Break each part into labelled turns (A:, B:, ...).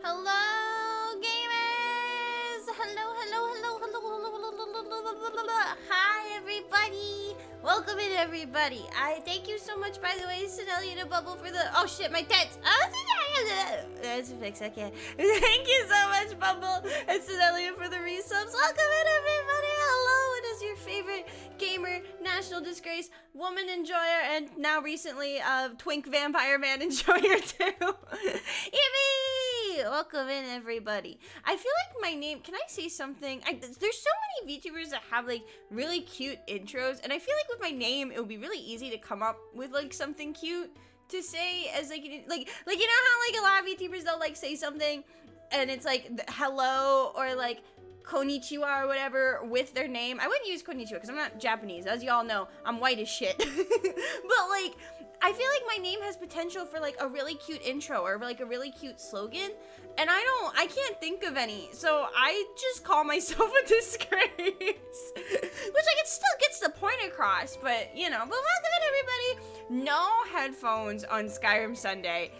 A: Hello, gamers! Hello. Hi, everybody. Welcome in, everybody. I thank you so much, by the way, Senelia and Bubble, for the... Oh, shit, my tits. That's fixed, okay. Thank you so much, Bubble and Senelia, for the resubs. Welcome in, everybody. Hello, it is your favorite gamer, national disgrace, woman enjoyer, and now recently, twink vampire man enjoyer, too. Yippee! Welcome in, everybody. I feel like my name... Can I say something? There's so many VTubers that have, like, really cute intros, and I feel like with my name, it would be really easy to come up with, like, something cute to say as, like, you know how, like, a lot of VTubers, they'll, like, say something, and it's, like, hello, or, like, konnichiwa or whatever with their name. I wouldn't use konnichiwa because I'm not Japanese. As y'all know, I'm white as shit. But, like, I feel like my name has potential for, like, a really cute intro or, like, a really cute slogan. And I can't think of any. So I just call myself a disgrace. Which, like, it still gets the point across. But, you know, but welcome in, everybody. No headphones on Skyrim Sunday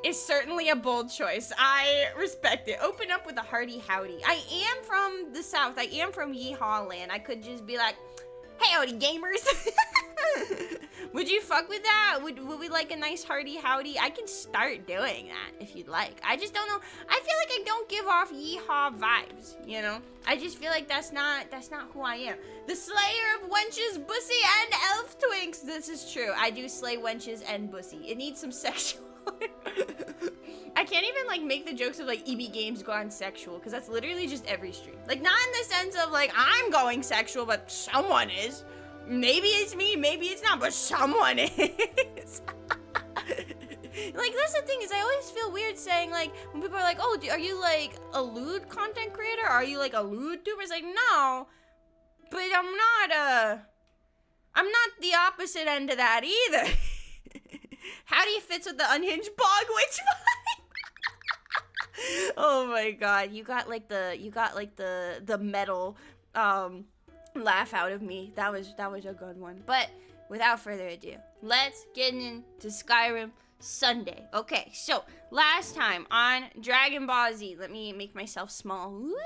A: is certainly a bold choice. I respect it. Open up with a hearty howdy. I am from the South. I am from Yeehaw Land. I could just be like, hey, howdy, gamers. Would you fuck with that? Would we like a nice hearty howdy? I can start doing that if you'd like. I just don't know. I feel like I don't give off yeehaw vibes, you know? I just feel like that's not who I am. The slayer of wenches, bussy, and elf twinks. This is true. I do slay wenches and bussy. It needs some sexual. I can't even like make the jokes of like EB Games gone sexual, because that's literally just every stream. Like, not in the sense of like I'm going sexual, but someone is. Maybe it's me, maybe it's not, but someone is. Like, that's the thing, is I always feel weird saying, like, when people are like, oh, are you like a lewd content creator? Are you like a lewd tuber? It's like, no, but I'm not the opposite end of that either. How do you fit with the unhinged bog witch vibe? Oh my god, you got like the metal laugh out of me. That was a good one. But without further ado, let's get into Skyrim Sunday. Okay, so last time on Dragon Ball Z, let me make myself small. Woo.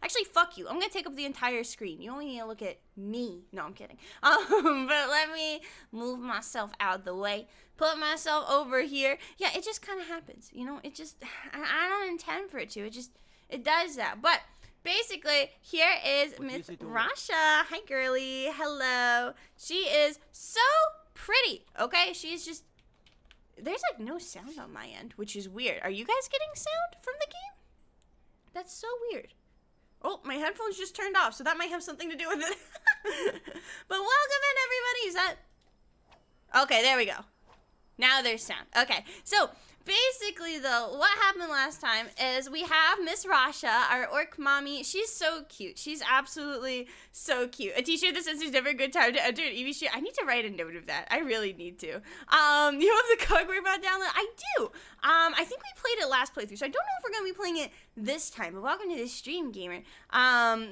A: Actually, fuck you. I'm gonna take up the entire screen. You only need to look at me. No, I'm kidding. But let me move myself out the way. Put myself over here. Yeah, it just kind of happens. You know, it just, I don't intend for it to. It does that. But basically, here is Miss Rasha. Hi, girly. Hello. She is so pretty. Okay, she's just, there's like no sound on my end, which is weird. Are you guys getting sound from the game? That's so weird. Oh, my headphones just turned off, so that might have something to do with it. But welcome in, everybody. Is that... Okay, there we go. Now there's sound. Okay, so basically, though, what happened last time is we have Miss Rasha, our orc mommy. She's so cute. She's absolutely so cute. A t-shirt that says there's never a good time to enter an EV shoot. I need to write a note of that. I really need to. You have the code we're about to download? I do. I think we played it last playthrough, so I don't know if we're going to be playing it this time. But welcome to the stream, gamer.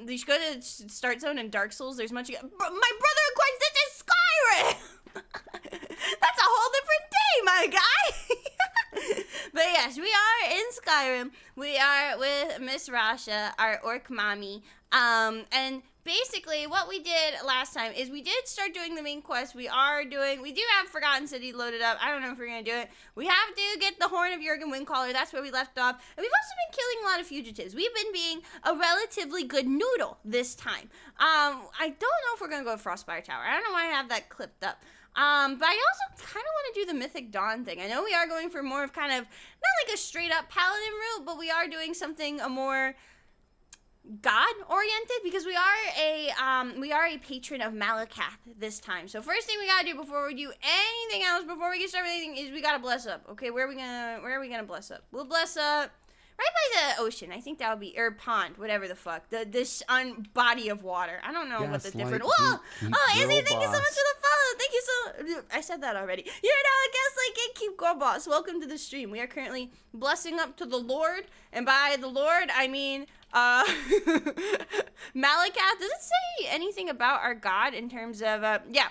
A: You should go to Start Zone and Dark Souls. There's much... My brother acquires this is Skyrim! That's a whole different day, my guy. But yes, we are in Skyrim. We are with Miss Rasha, our orc mommy. And basically what we did last time is we did start doing the main quest. We do have Forgotten City loaded up. I don't know if we're going to do it. We have to get the Horn of Jurgen Windcaller. That's where we left off. And we've also been killing a lot of fugitives. We've been being a relatively good noodle this time. I don't know if we're going to go to Frostfire Tower. I don't know why I have that clipped up. But I also kind of want to do the Mythic Dawn thing. I know we are going for more of kind of, not like a straight up paladin route, but we are doing something a more god-oriented, because we are a patron of Malakath this time. So first thing we gotta do before we do anything else, before we get started with anything, is we gotta bless up. Okay, where are we gonna bless up? We'll bless up right by the ocean. I think that would be, or pond, whatever the fuck. This body of water. I don't know what the different. Whoa! Oh, Izzy, thank you so much for the follow. Thank you so. I said that already. You're now a guest like Gatekeep Girl Boss. Welcome to the stream. We are currently blessing up to the Lord, and by the Lord I mean Malakath. Does it say anything about our god in terms of yeah,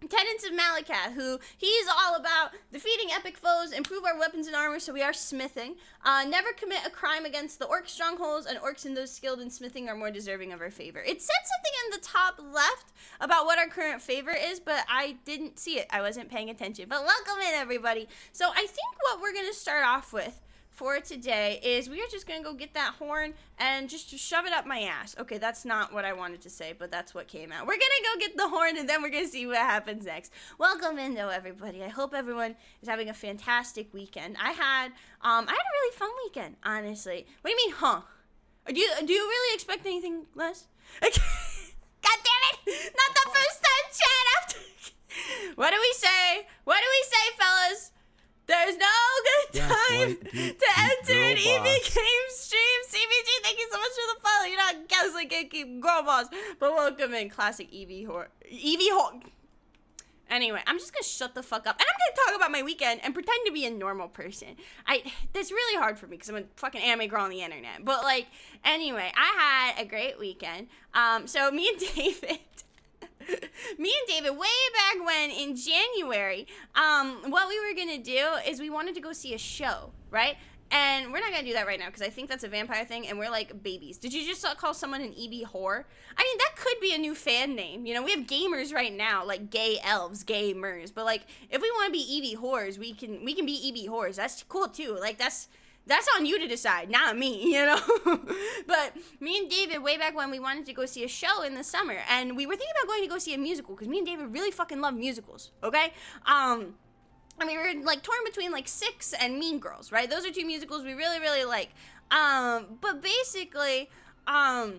A: tenets of Malakath, who he's all about defeating epic foes, improve our weapons and armor, so we are smithing, never commit a crime against the orc strongholds, and orcs and those skilled in smithing are more deserving of our favor. It said something in the top left about what our current favor is, but I didn't see it. I wasn't paying attention. But welcome in, everybody. So I think what we're going to start off with for today is we are just gonna go get that horn and just shove it up my ass. Okay, that's not what I wanted to say, but that's what came out. We're gonna go get the horn and then we're gonna see what happens next. Welcome in, though, everybody. I hope everyone is having a fantastic weekend. I had a really fun weekend, honestly. What do you mean, huh? Do you really expect anything less? God damn it! Not the first time, chat. After what do we say? What do we say, fellas? There's no good time to enter an EV game stream. CBG, thank you so much for the follow. You're not guessing Gatekeep Girl Boss, but welcome in, classic EV whore. Anyway, I'm just gonna shut the fuck up, and I'm gonna talk about my weekend and pretend to be a normal person. That's really hard for me because I'm a fucking anime girl on the internet. But like, anyway, I had a great weekend. So me and David, way back when in January, what we were gonna do is we wanted to go see a show, right? And we're not gonna do that right now because I think that's a vampire thing and we're like babies. Did you just call someone an EB whore? I mean, that could be a new fan name. You know, we have gamers right now, like gay elves, gamers. But like, if we want to be EB whores, we can be EB whores. That's cool too. Like that's on you to decide, not me, you know? But me and David, way back when, we wanted to go see a show in the summer. And we were thinking about going to go see a musical because me and David really fucking love musicals, okay? I mean, we were, like, torn between, like, Six and Mean Girls, right? Those are two musicals we really, really like. But basically, both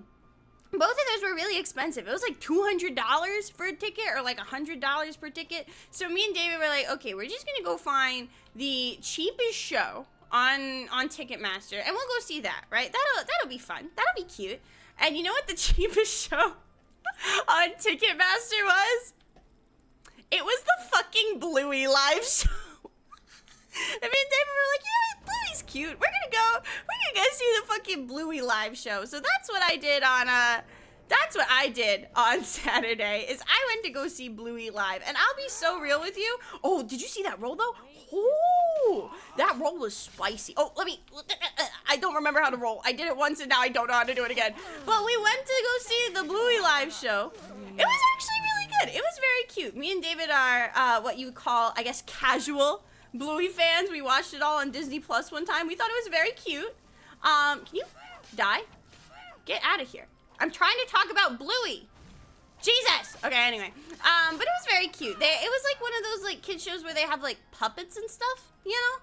A: of those were really expensive. It was, like, $200 for a ticket or, like, $100 per ticket. So me and David were like, okay, we're just gonna go find the cheapest show on Ticketmaster, and we'll go see that, right? That'll be fun. That'll be cute. And you know what the cheapest show on Ticketmaster was? It was the fucking Bluey live show. I mean, David were like, yeah, Bluey's cute. We're gonna go see the fucking Bluey live show. So that's what I did on Saturday, is I went to go see Bluey live. And I'll be so real with you. Oh, did you see that roll though? Oh, that roll was spicy. Oh, I don't remember how to roll. I did it once and now I don't know how to do it again. But we went to go see the Bluey live show. It was actually really good. It was very cute. Me and David are what you would call, I guess, casual Bluey fans. We watched it all on Disney Plus one time. We thought it was very cute. Can you die? Get out of here. I'm trying to talk about Bluey. Jesus. Okay, anyway. But it was very cute. It was like one of those like kid shows where they have like puppets and stuff, you know?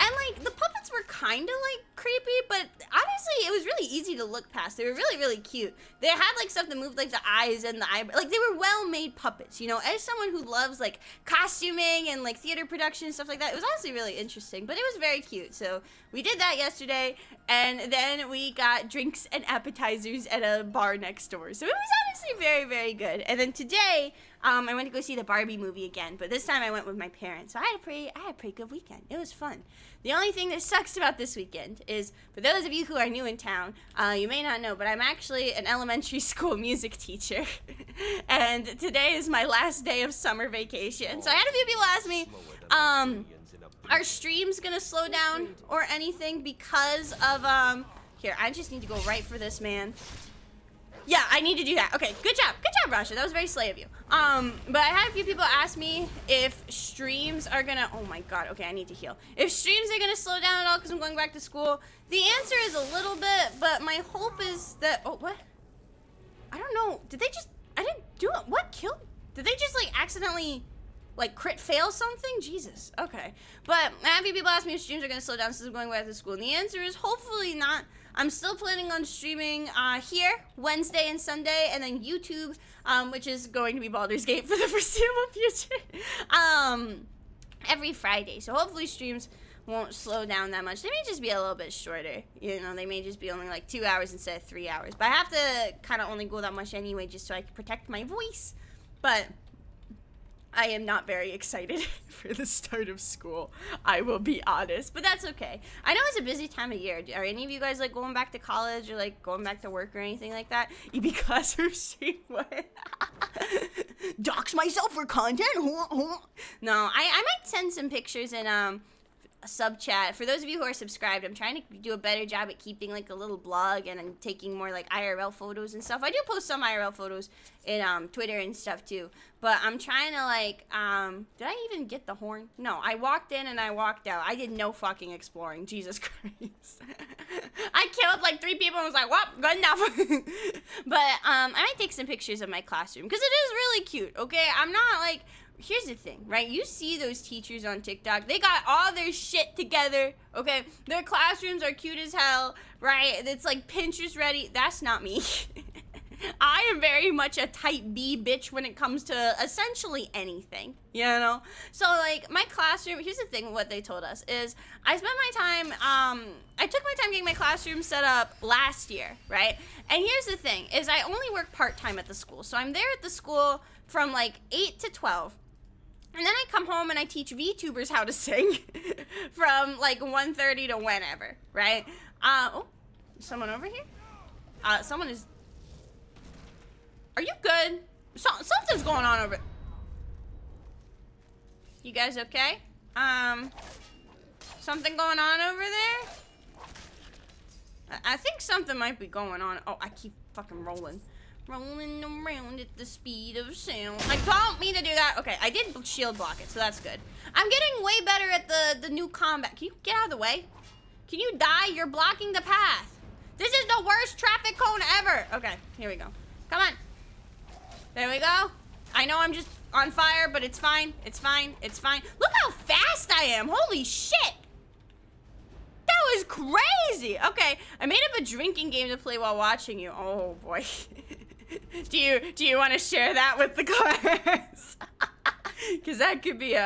A: And like the puppets were kind of like creepy, but honestly, it was really easy to look past. They were really, really cute. They had like stuff that moved like the eyes and the eyebrows. Like they were well-made puppets, you know? As someone who loves like costuming and like theater production and stuff like that, it was honestly really interesting, but it was very cute. So we did that yesterday, and then we got drinks and appetizers at a bar next door. So it was honestly very, very good. And then today, I went to go see the Barbie movie again, but this time I went with my parents. So I had a pretty good weekend. It was fun. The only thing that sucks about this weekend is, for those of you who are new in town, you may not know, but I'm actually an elementary school music teacher. And today is my last day of summer vacation. So I had a few people ask me, are streams gonna slow down or anything because of, here, I just need to go right for this man. Yeah, I need to do that. Okay, good job, Rasha. That was very slay of you. But I had a few people ask me if streams are gonna, oh my god, okay, I need to heal. If streams are gonna slow down at all because I'm going back to school. The answer is a little bit, but my hope is that, oh, what? I don't know, did they just, I didn't do it, what killed? Did they just like accidentally like crit fail something? Jesus, okay. But I had a few people ask me if streams are gonna slow down since I'm going back to school. And the answer is hopefully not. I'm still planning on streaming here, Wednesday and Sunday, and then YouTube, which is going to be Baldur's Gate for the foreseeable future, every Friday. So hopefully streams won't slow down that much. They may just be a little bit shorter. You know, they may just be only like 2 hours instead of 3 hours. But I have to kind of only go that much anyway just so I can protect my voice. But I am not very excited for the start of school, I will be honest, but that's okay. I know it's a busy time of year. Are any of you guys like going back to college or like going back to work or anything like that? EB class or stream? What? Dox myself for content? No, I might send some pictures in a sub chat. For those of you who are subscribed, I'm trying to do a better job at keeping like a little blog, and I'm taking more like IRL photos and stuff. I do post some IRL photos in Twitter and stuff too, but I'm trying to like did I even get the horn? No, I walked in and I walked out. I did no fucking exploring. Jesus Christ. I killed like 3 people and was like, well, good enough. But I might take some pictures of my classroom because it is really cute. Okay, I'm not like, here's the thing, right? You see those teachers on TikTok, they got all their shit together, okay? Their classrooms are cute as hell, right? It's like Pinterest ready. That's not me. I am very much a type B bitch when it comes to essentially anything, you know? So like my classroom, here's the thing, what they told us is I spent my time, I took my time getting my classroom set up last year, right? And here's the thing, is I only work part-time at the school. So I'm there at the school from like 8 to 12. And then I come home and I teach VTubers how to sing from like 1:30 to whenever, right? Oh, someone over here? Someone is, are you good? Something's going on over. You guys okay? Something going on over there? I think something might be going on. Oh, I keep fucking rolling. Rolling around at the speed of sound. I don't mean to do that. Okay, I did shield block it, so that's good. I'm getting way better at the new combat. Can you get out of the way? Can you die? You're blocking the path. This is the worst traffic cone ever. Okay, here we go. Come on. There we go. I know I'm just on fire, but it's fine. It's fine. It's fine. Look how fast I am. Holy shit. That was crazy. Okay, I made up a drinking game to play while watching you. Oh boy. Do you want to share that with the class? Because that could be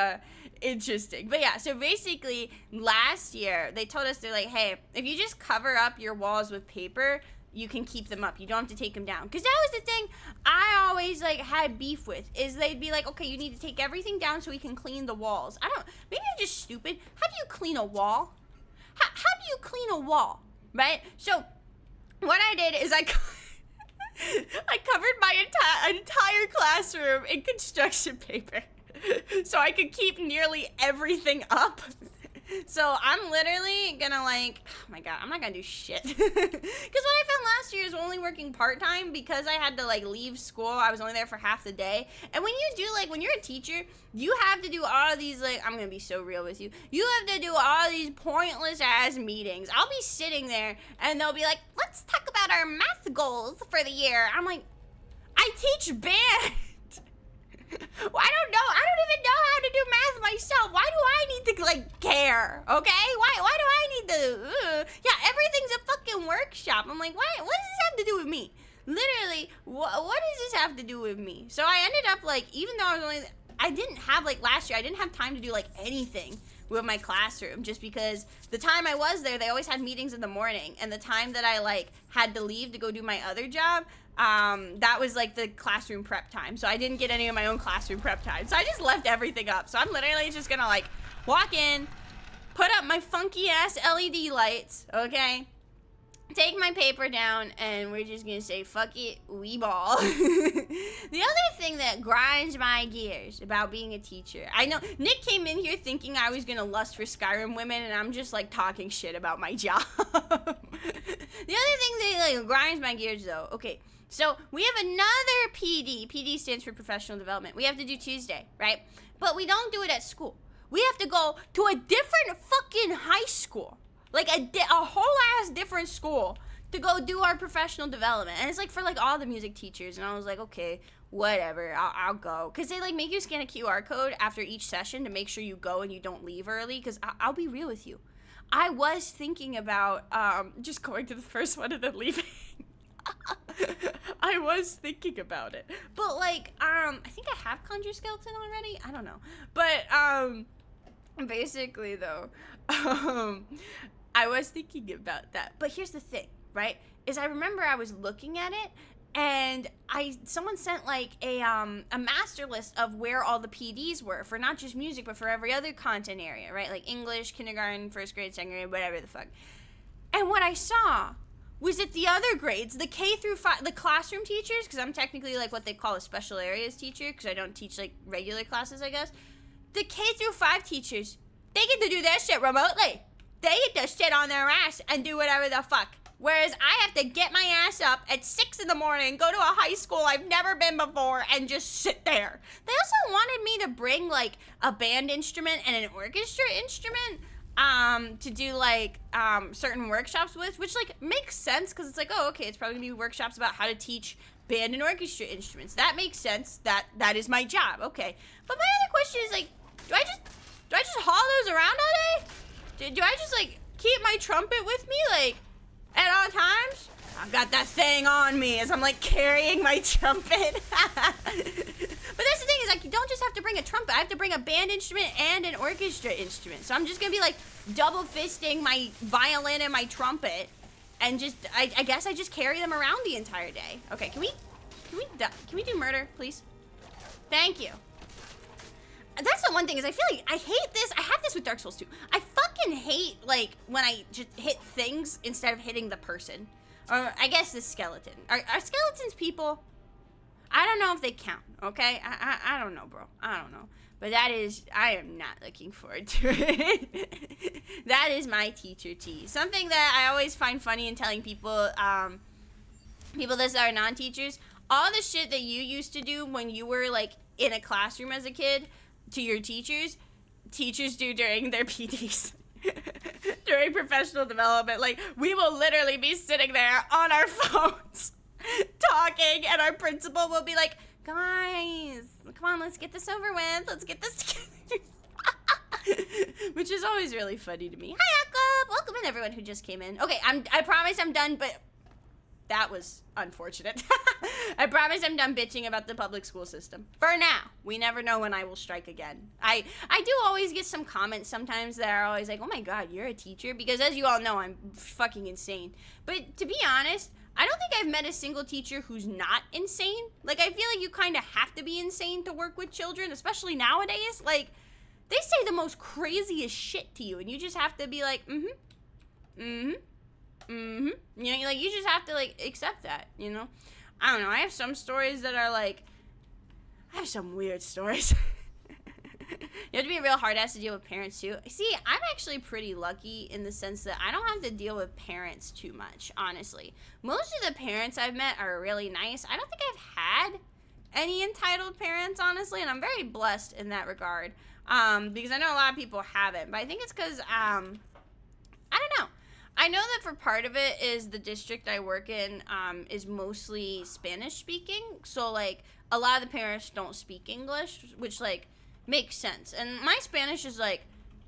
A: interesting. But yeah, so basically last year they told us, they're like, hey, if you just cover up your walls with paper, you can keep them up. You don't have to take them down. Because that was the thing I always like had beef with, is they'd be like, okay, you need to take everything down so we can clean the walls. Maybe I'm just stupid. How do you clean a wall? How do you clean a wall, right? So what I did is I covered my entire classroom in construction paper so I could keep nearly everything up. So I'm literally gonna like, oh my god, I'm not gonna do shit. Because what I found last year is only working part-time because I had to like leave school. I was only there for half the day. And when you do like, when you're a teacher, you have to do all of these like, I'm gonna be so real with you. You have to do all of these pointless ass meetings. I'll be sitting there and they'll be like, let's talk about our math goals for the year. I'm like, I teach band. Well, I don't even know how to do math myself. Why do I need to like care? Okay? Why do I need to yeah, everything's a fucking workshop. I'm like, what does this have to do with me? Literally, what does this have to do with me? So I ended up like, even though I didn't have like last year, I didn't have time to do like anything with my classroom, just because the time I was there, they always had meetings in the morning, and the time that I like had to leave to go do my other job, that was like the classroom prep time. So I didn't get any of my own classroom prep time. So I just left everything up. So I'm literally just gonna like walk in, put up my funky ass LED lights, okay? Take my paper down, and we're just gonna say, fuck it, we ball. The other thing that grinds my gears about being a teacher, I know Nick came in here thinking I was gonna lust for Skyrim women, and I'm just like talking shit about my job. The other thing that like grinds my gears though, okay, so we have another PD. PD stands for professional development. We have to do Tuesday, right? But we don't do it at school. We have to go to a different fucking high school. Like a whole ass different school to go do our professional development. And it's like for like all the music teachers. And I was like, okay, whatever, I'll go. Because they like make you scan a QR code after each session to make sure you go and you don't leave early. Because I'll be real with you, I was thinking about just going to the first one and then leaving. I was thinking about it. But like, I think I have Conjure Skeleton already. I don't know. But basically though, I was thinking about that. But here's the thing, right? Is I remember I was looking at it, and someone sent like a master list of where all the PDs were for not just music, but for every other content area, right? Like English, kindergarten, first grade, second grade, whatever the fuck. And what I saw was that the other grades, the K through 5, the classroom teachers, because I'm technically like what they call a special areas teacher, because I don't teach like regular classes, I guess. The K through 5 teachers, they get to do their shit remotely. They get to sit on their ass and do whatever the fuck. Whereas I have to get my ass up at 6 in the morning, go to a high school I've never been before, and just sit there. They also wanted me to bring like a band instrument and an orchestra instrument to do like certain workshops with, which like makes sense because it's like, oh, okay, it's probably gonna be workshops about how to teach band and orchestra instruments. That makes sense. That is my job. Okay. But my other question is like, do I just haul those around all day? Do I just like keep my trumpet with me like at all times? I've got that thing on me as I'm like carrying my trumpet. But that's the thing is like, you don't just have to bring a trumpet. I have to bring a band instrument and an orchestra instrument. So I'm just gonna be like double fisting my violin and my trumpet, and just I guess I just carry them around the entire day. Okay, can we do murder, please? Thank you. That's the one thing is I feel like I hate this. I have this with Dark Souls 2. I fucking hate like when I just hit things instead of hitting the person. Or I guess the skeleton. Are skeletons people? I don't know if they count, okay? I don't know, bro. I don't know. But I am not looking forward to it. That is my teacher tea. Something that I always find funny in telling people, people that are non-teachers, all the shit that you used to do when you were, like, in a classroom as a kid to your teachers do during their PDs. During professional development. Like, we will literally be sitting there on our phones talking, and our principal will be like, guys, come on, let's get this over with. Let's get this together. Which is always really funny to me. Hi, Jakob. Welcome in, everyone who just came in. Okay, I promise I'm done, but that was unfortunate. I promise I'm done bitching about the public school system. For now. We never know when I will strike again. I do always get some comments sometimes that are always like, oh my god, you're a teacher? Because as you all know, I'm fucking insane. But to be honest, I don't think I've met a single teacher who's not insane. Like, I feel like you kind of have to be insane to work with children, especially nowadays. Like, they say the most craziest shit to you, and you just have to be like, you know, like, you just have to, like, accept that, you know? I don't know, I have some stories that are, like, I have some weird stories. You have to be a real hard ass to deal with parents, too. See, I'm actually pretty lucky in the sense that I don't have to deal with parents too much, honestly. Most of the parents I've met are really nice. I don't think I've had any entitled parents, honestly, and I'm very blessed in that regard. Because I know a lot of people haven't, but I think it's because, I don't know. I know that for part of it is the district I work in is mostly Spanish speaking. So, like, a lot of the parents don't speak English, which, like, makes sense. And my Spanish is, like,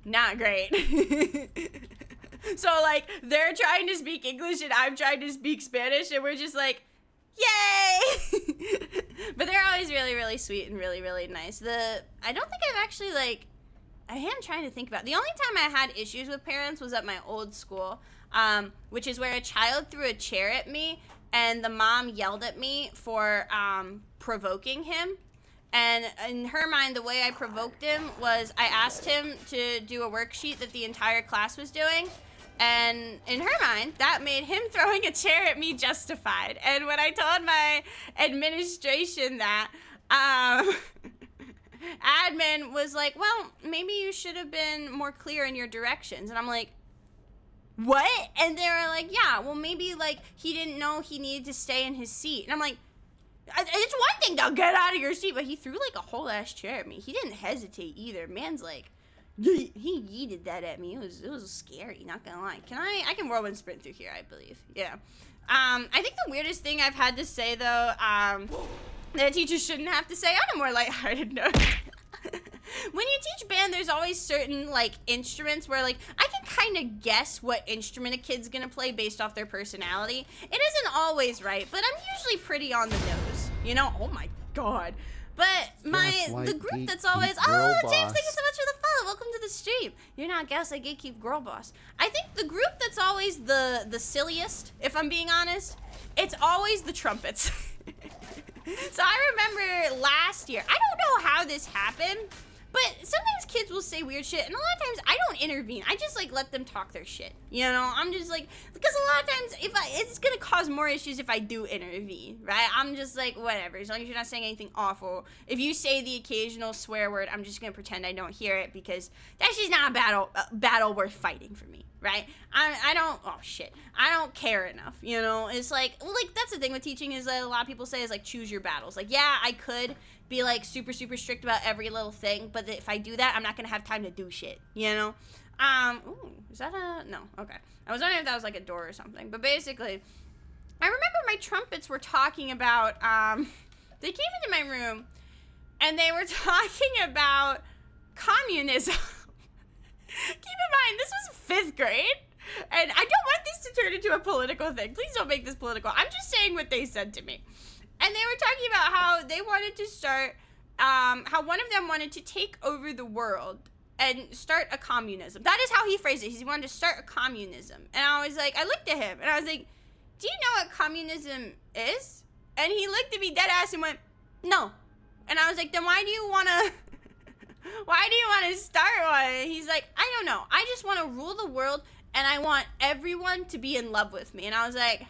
A: not great. So, like, they're trying to speak English and I'm trying to speak Spanish, and we're just like, yay! But they're always really, really sweet and really, really nice. I don't think I've actually, like, I am trying to think about. The only time I had issues with parents was at my old school, which is where a child threw a chair at me, and the mom yelled at me for provoking him. And in her mind, the way I provoked him was I asked him to do a worksheet that the entire class was doing. And in her mind, that made him throwing a chair at me justified. And when I told my administration that, admin was like, well, maybe you should have been more clear in your directions. And I'm like, what? And they were like, yeah, well, maybe, like, he didn't know he needed to stay in his seat. And I'm like, it's one thing to get out of your seat, but he threw, like, a whole ass chair at me. He didn't hesitate either. Man's like, he yeeted that at me. It was scary, not gonna lie. I can whirlwind sprint through here, I believe. Yeah. I think the weirdest thing I've had to say, though, that teachers shouldn't have to say on a more lighthearted note. When you teach band, there's always certain, like, instruments where, like, I can kind of guess what instrument a kid's gonna play based off their personality. It isn't always right, but I'm usually pretty on the nose, you know? Oh my god. But the group that's always, oh, James, thank you so much for the follow. Welcome to the stream. You're not Gaslight Gatekeep Girl Boss. I think the group that's always the silliest, if I'm being honest, it's always the trumpets. So I remember last year, I don't know how this happened, but sometimes kids will say weird shit, and a lot of times I don't intervene. I just, like, let them talk their shit, you know? I'm just, like, because a lot of times it's gonna cause more issues if I do intervene, right? I'm just, like, whatever, as long as you're not saying anything awful. If you say the occasional swear word, I'm just gonna pretend I don't hear it, because that's just not a battle worth fighting for me, right? I don't care enough, you know? It's like, well, like, that's the thing with teaching is that a lot of people say is, like, choose your battles. Like, yeah, I could be, like, super, super strict about every little thing, but if I do that, I'm not gonna have time to do shit, you know? Ooh, is that no, okay. I was wondering if that was, like, a door or something, but basically, I remember my trumpets were talking about, they came into my room, and they were talking about communism. Keep in mind, this was 5th grade, and I don't want this to turn into a political thing. Please don't make this political. I'm just saying what they said to me. And they were talking about how they wanted to start, how one of them wanted to take over the world and start a communism. That is how he phrased it. He wanted to start a communism. And I was like, I looked at him, and I was like, do you know what communism is? And he looked at me dead ass and went, no. And I was like, then why do you want to start one? He's like, I don't know. I just want to rule the world, and I want everyone to be in love with me. And I was like,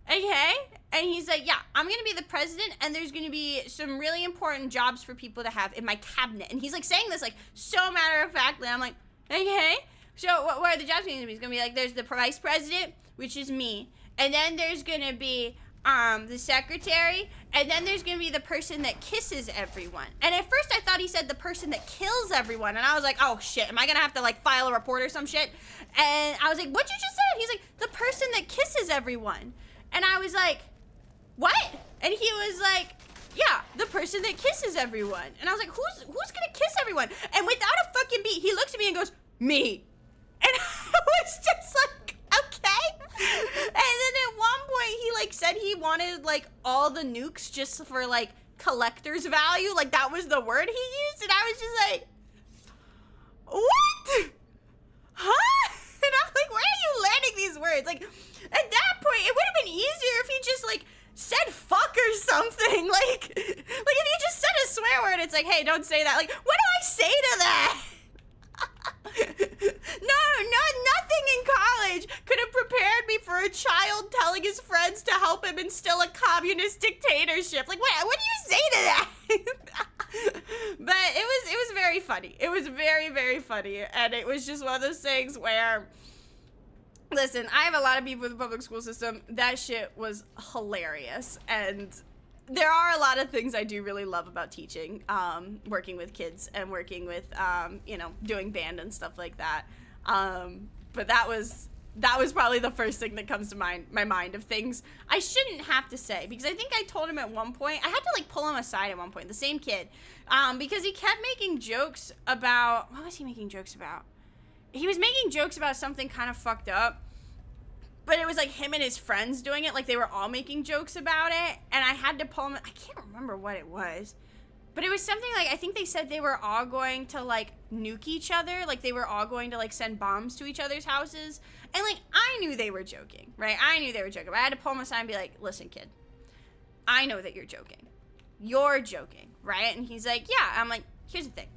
A: Okay? And he's like, yeah, I'm going to be the president, and there's going to be some really important jobs for people to have in my cabinet. And he's like saying this like so matter-of-factly. I'm like, okay. So what are the jobs going to be? It's going to be like, there's the vice president, which is me. And then there's going to be the secretary, and then there's gonna be the person that kisses everyone. And at first I thought he said the person that kills everyone, and I was like, oh shit, am I gonna have to like file a report or some shit? And I was like, what'd you just say? He's like, the person that kisses everyone. And I was like, what? And he was like, yeah, the person that kisses everyone. And I was like, who's gonna kiss everyone? And without a fucking beat, he looks at me and goes, me. And I was just like, okay. And then at one point he like said he wanted like all the nukes just for like collector's value. Like that was the word he used. And I was just like, what? Huh? And I'm like, where are you learning these words? Like at that point it would have been easier if he just like said fuck or something. Like if you just said a swear word, it's like, hey, don't say that. Like, what do I say to that? Nothing in college could have prepared me for a child telling his friends to help him instill a communist dictatorship. Like, what do you say to that? But it was very funny. It was very, very funny. And it was just one of those things where, listen, I have a lot of people in the public school system. That shit was hilarious. And there are a lot of things I do really love about teaching, working with kids and working with, you know, doing band and stuff like that. But that was probably the first thing that comes to my mind of things I shouldn't have to say, because I think I told him at one point, I had to like pull him aside at one point, the same kid, because he kept making jokes about, what was he making jokes about? He was making jokes about something kind of fucked up. But it was like him and his friends doing it. Like they were all making jokes about it. And I had to pull him. I can't remember what it was. But it was something like, I think they said they were all going to like nuke each other. Like they were all going to like send bombs to each other's houses. And like, I knew they were joking, right? I knew they were joking. But I had to pull him aside and be like, listen, kid, I know that you're joking. You're joking, right? And he's like, yeah. I'm like, here's the thing.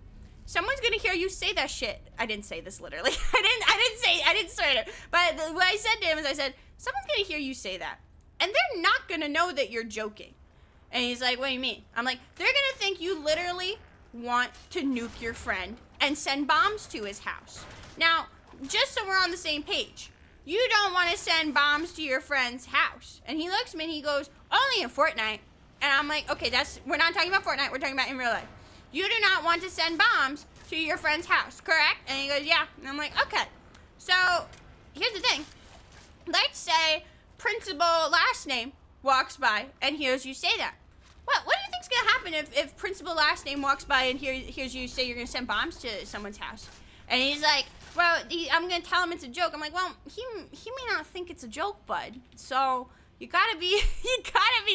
A: Someone's gonna hear you say that shit. I didn't say this literally. I didn't swear it. But what I said to him is I said, someone's gonna hear you say that. And they're not gonna know that you're joking. And he's like, what do you mean? I'm like, they're gonna think you literally want to nuke your friend and send bombs to his house. Now, just so we're on the same page, you don't want to send bombs to your friend's house. And he looks at me and he goes, only in Fortnite. And I'm like, okay, we're not talking about Fortnite, we're talking about in real life. You do not want to send bombs to your friend's house, correct? And he goes, yeah. And I'm like, okay. So, here's the thing. Let's say principal last name walks by and hears you say that. What do you think's gonna happen if principal last name walks by and hears you say you're gonna send bombs to someone's house? And he's like, well, I'm gonna tell him it's a joke. I'm like, well, he may not think it's a joke, bud. So you gotta be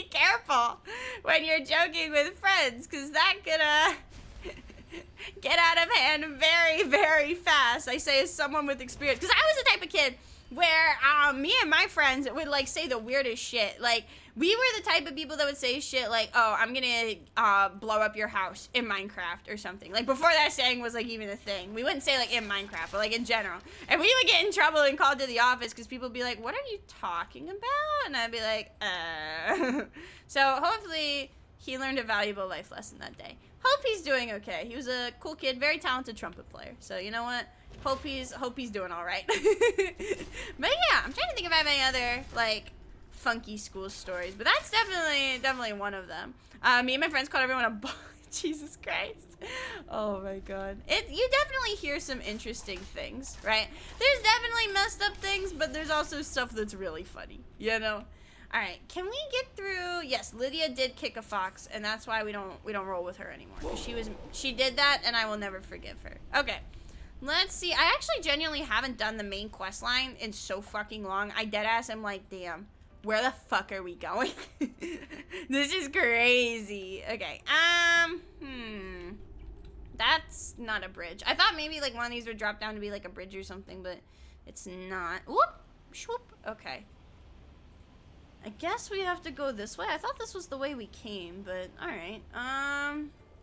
A: careful when you're joking with friends, cause that could get out of hand very, very fast. I say as someone with experience, because I was the type of kid where me and my friends would like say the weirdest shit. Like we were the type of people that would say shit like, oh, I'm gonna blow up your house in Minecraft or something. Like before that saying was like even a thing. We wouldn't say like in Minecraft, but like in general. And we would get in trouble and called to the office because people would be like, what are you talking about? And I'd be like, So hopefully he learned a valuable life lesson that day. Hope he's doing okay. He was a cool kid, very talented trumpet player. So you know what? Hope he's doing all right. But yeah, I'm trying to think if I have any other like funky school stories, but that's definitely one of them. Me and my friends called everyone a Jesus Christ. Oh my god. You definitely hear some interesting things, right? There's definitely messed up things, but there's also stuff that's really funny, you know? All right, can we get through? Yes, Lydia did kick a fox, and that's why we don't roll with her anymore. She did that, and I will never forgive her. Okay, let's see. I actually genuinely haven't done the main quest line in so fucking long. I deadass am like, damn, where the fuck are we going? This is crazy. Okay, that's not a bridge. I thought maybe like one of these would drop down to be like a bridge or something, but it's not. Whoop, swoop. Okay. I guess we have to go this way. I thought this was the way we came, but alright.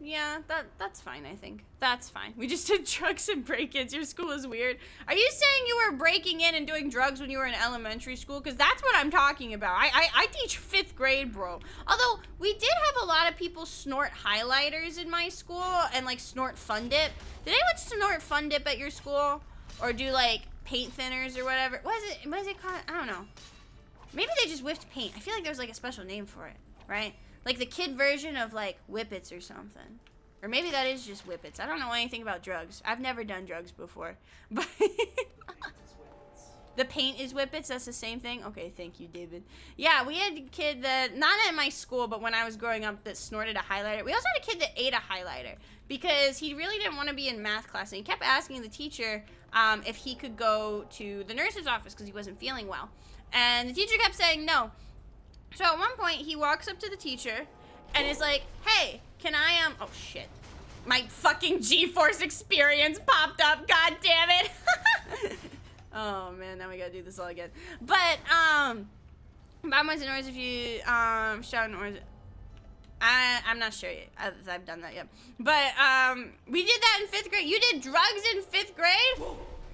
A: Yeah, that's fine, I think. That's fine. We just did drugs and break-ins. Your school is weird. Are you saying you were breaking in and doing drugs when you were in elementary school? Because that's what I'm talking about. I teach 5th grade, bro. Although, we did have a lot of people snort highlighters in my school and, like, snort Fun Dip. Did anyone snort Fun Dip at your school? Or do, like, paint thinners or whatever? What is it called? I don't know. Maybe they just whipped paint. I feel like there's, like, a special name for it, right? Like the kid version of like Whippets or something. Or maybe that is just Whippets. I don't know anything about drugs. I've never done drugs before. But the paint is Whippets, that's the same thing? Okay, thank you, David. Yeah, we had a kid that, not at my school, but when I was growing up, that snorted a highlighter. We also had a kid that ate a highlighter because he really didn't want to be in math class. And he kept asking the teacher if he could go to the nurse's office because he wasn't feeling well. And the teacher kept saying no. So at one point, he walks up to the teacher and is like, hey, can I, oh shit. My fucking G-Force experience popped up, god damn it. Oh man, now we gotta do this all again. But, Bob wants to know if you, shout noise. I'm not sure yet. I've done that yet. But, we did that in 5th grade. You did drugs in 5th grade?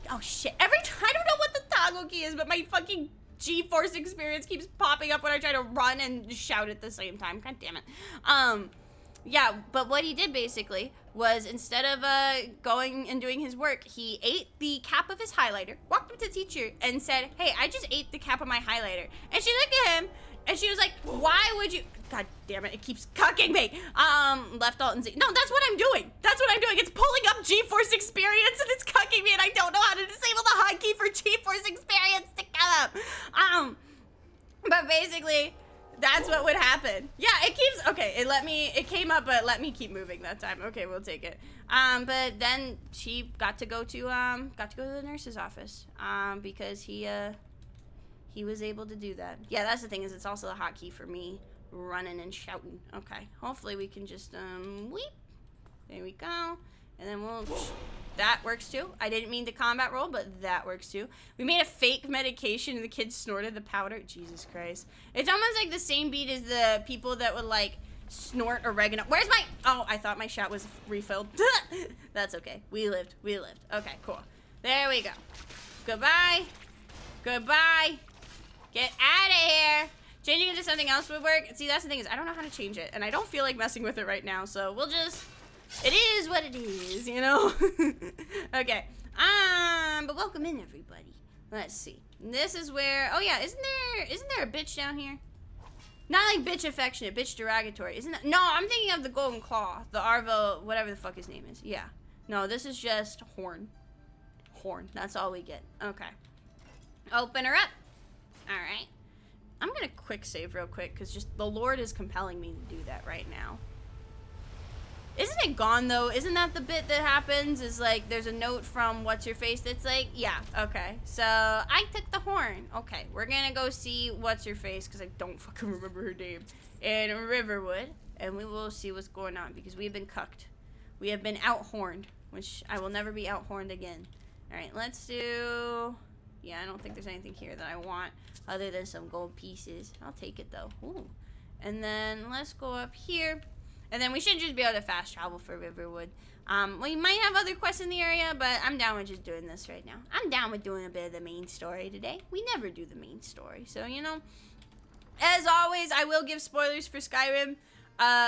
A: Oh shit. Every time, I don't know what the toggle key is, but my fucking G-Force experience keeps popping up when I try to run and shout at the same time. God damn it. Yeah, but what he did basically was instead of going and doing his work, he ate the cap of his highlighter, walked up to the teacher and said, hey, I just ate the cap of my highlighter. And she looked at him and she was like, why would you? God damn it, it keeps cucking me. Left alt and Z. No, that's what I'm doing. That's what I'm doing. It's pulling up G-Force experience and it's cucking me and I don't know how to disable the hotkey for G-Force experience to come up. But basically, that's what would happen. Yeah, it keeps, okay, it came up, but let me keep moving that time. Okay, we'll take it. But then she got to go to the nurse's office, because he was able to do that. Yeah, that's the thing, is it's also the hotkey for me running and shouting. Okay, hopefully we can just, weep. There we go. And then we'll, that works too. I didn't mean to combat roll, but that works too. We made a fake medication and the kids snorted the powder. Jesus Christ. It's almost like the same beat as the people that would like snort oregano. Where's my, oh, I thought my shot was refilled. That's okay. We lived. Okay, cool. There we go. Goodbye. Goodbye. Get out of here. Changing it to something else would work. See, that's the thing is I don't know how to change it and I don't feel like messing with it right now. So we'll just, it is what it is, you know? Okay. But welcome in, everybody. Let's see. This is where, oh yeah, isn't there a bitch down here? Not like bitch affectionate, bitch derogatory. Isn't that, no, I'm thinking of the golden claw, the Arvo, whatever the fuck his name is. Yeah. No, this is just horn. Horn. That's all we get. Okay. Open her up. All right. I'm gonna quick save real quick because just the Lord is compelling me to do that right now. Isn't it gone though? Isn't that the bit that happens? Is like there's a note from what's your face that's like, yeah, okay. So I took the horn. Okay, we're gonna go see what's your face because I don't fucking remember her name in Riverwood, and we will see what's going on because we have been cucked. We have been out-horned, which I will never be out-horned again. All right, let's do. Yeah, I don't think there's anything here that I want other than some gold pieces. I'll take it though. Ooh. And then let's go up here. And then we should just be able to fast travel for Riverwood. We might have other quests in the area, but I'm down with just doing this right now. I'm down with doing a bit of the main story today. We never do the main story. So, you know, as always, I will give spoilers for Skyrim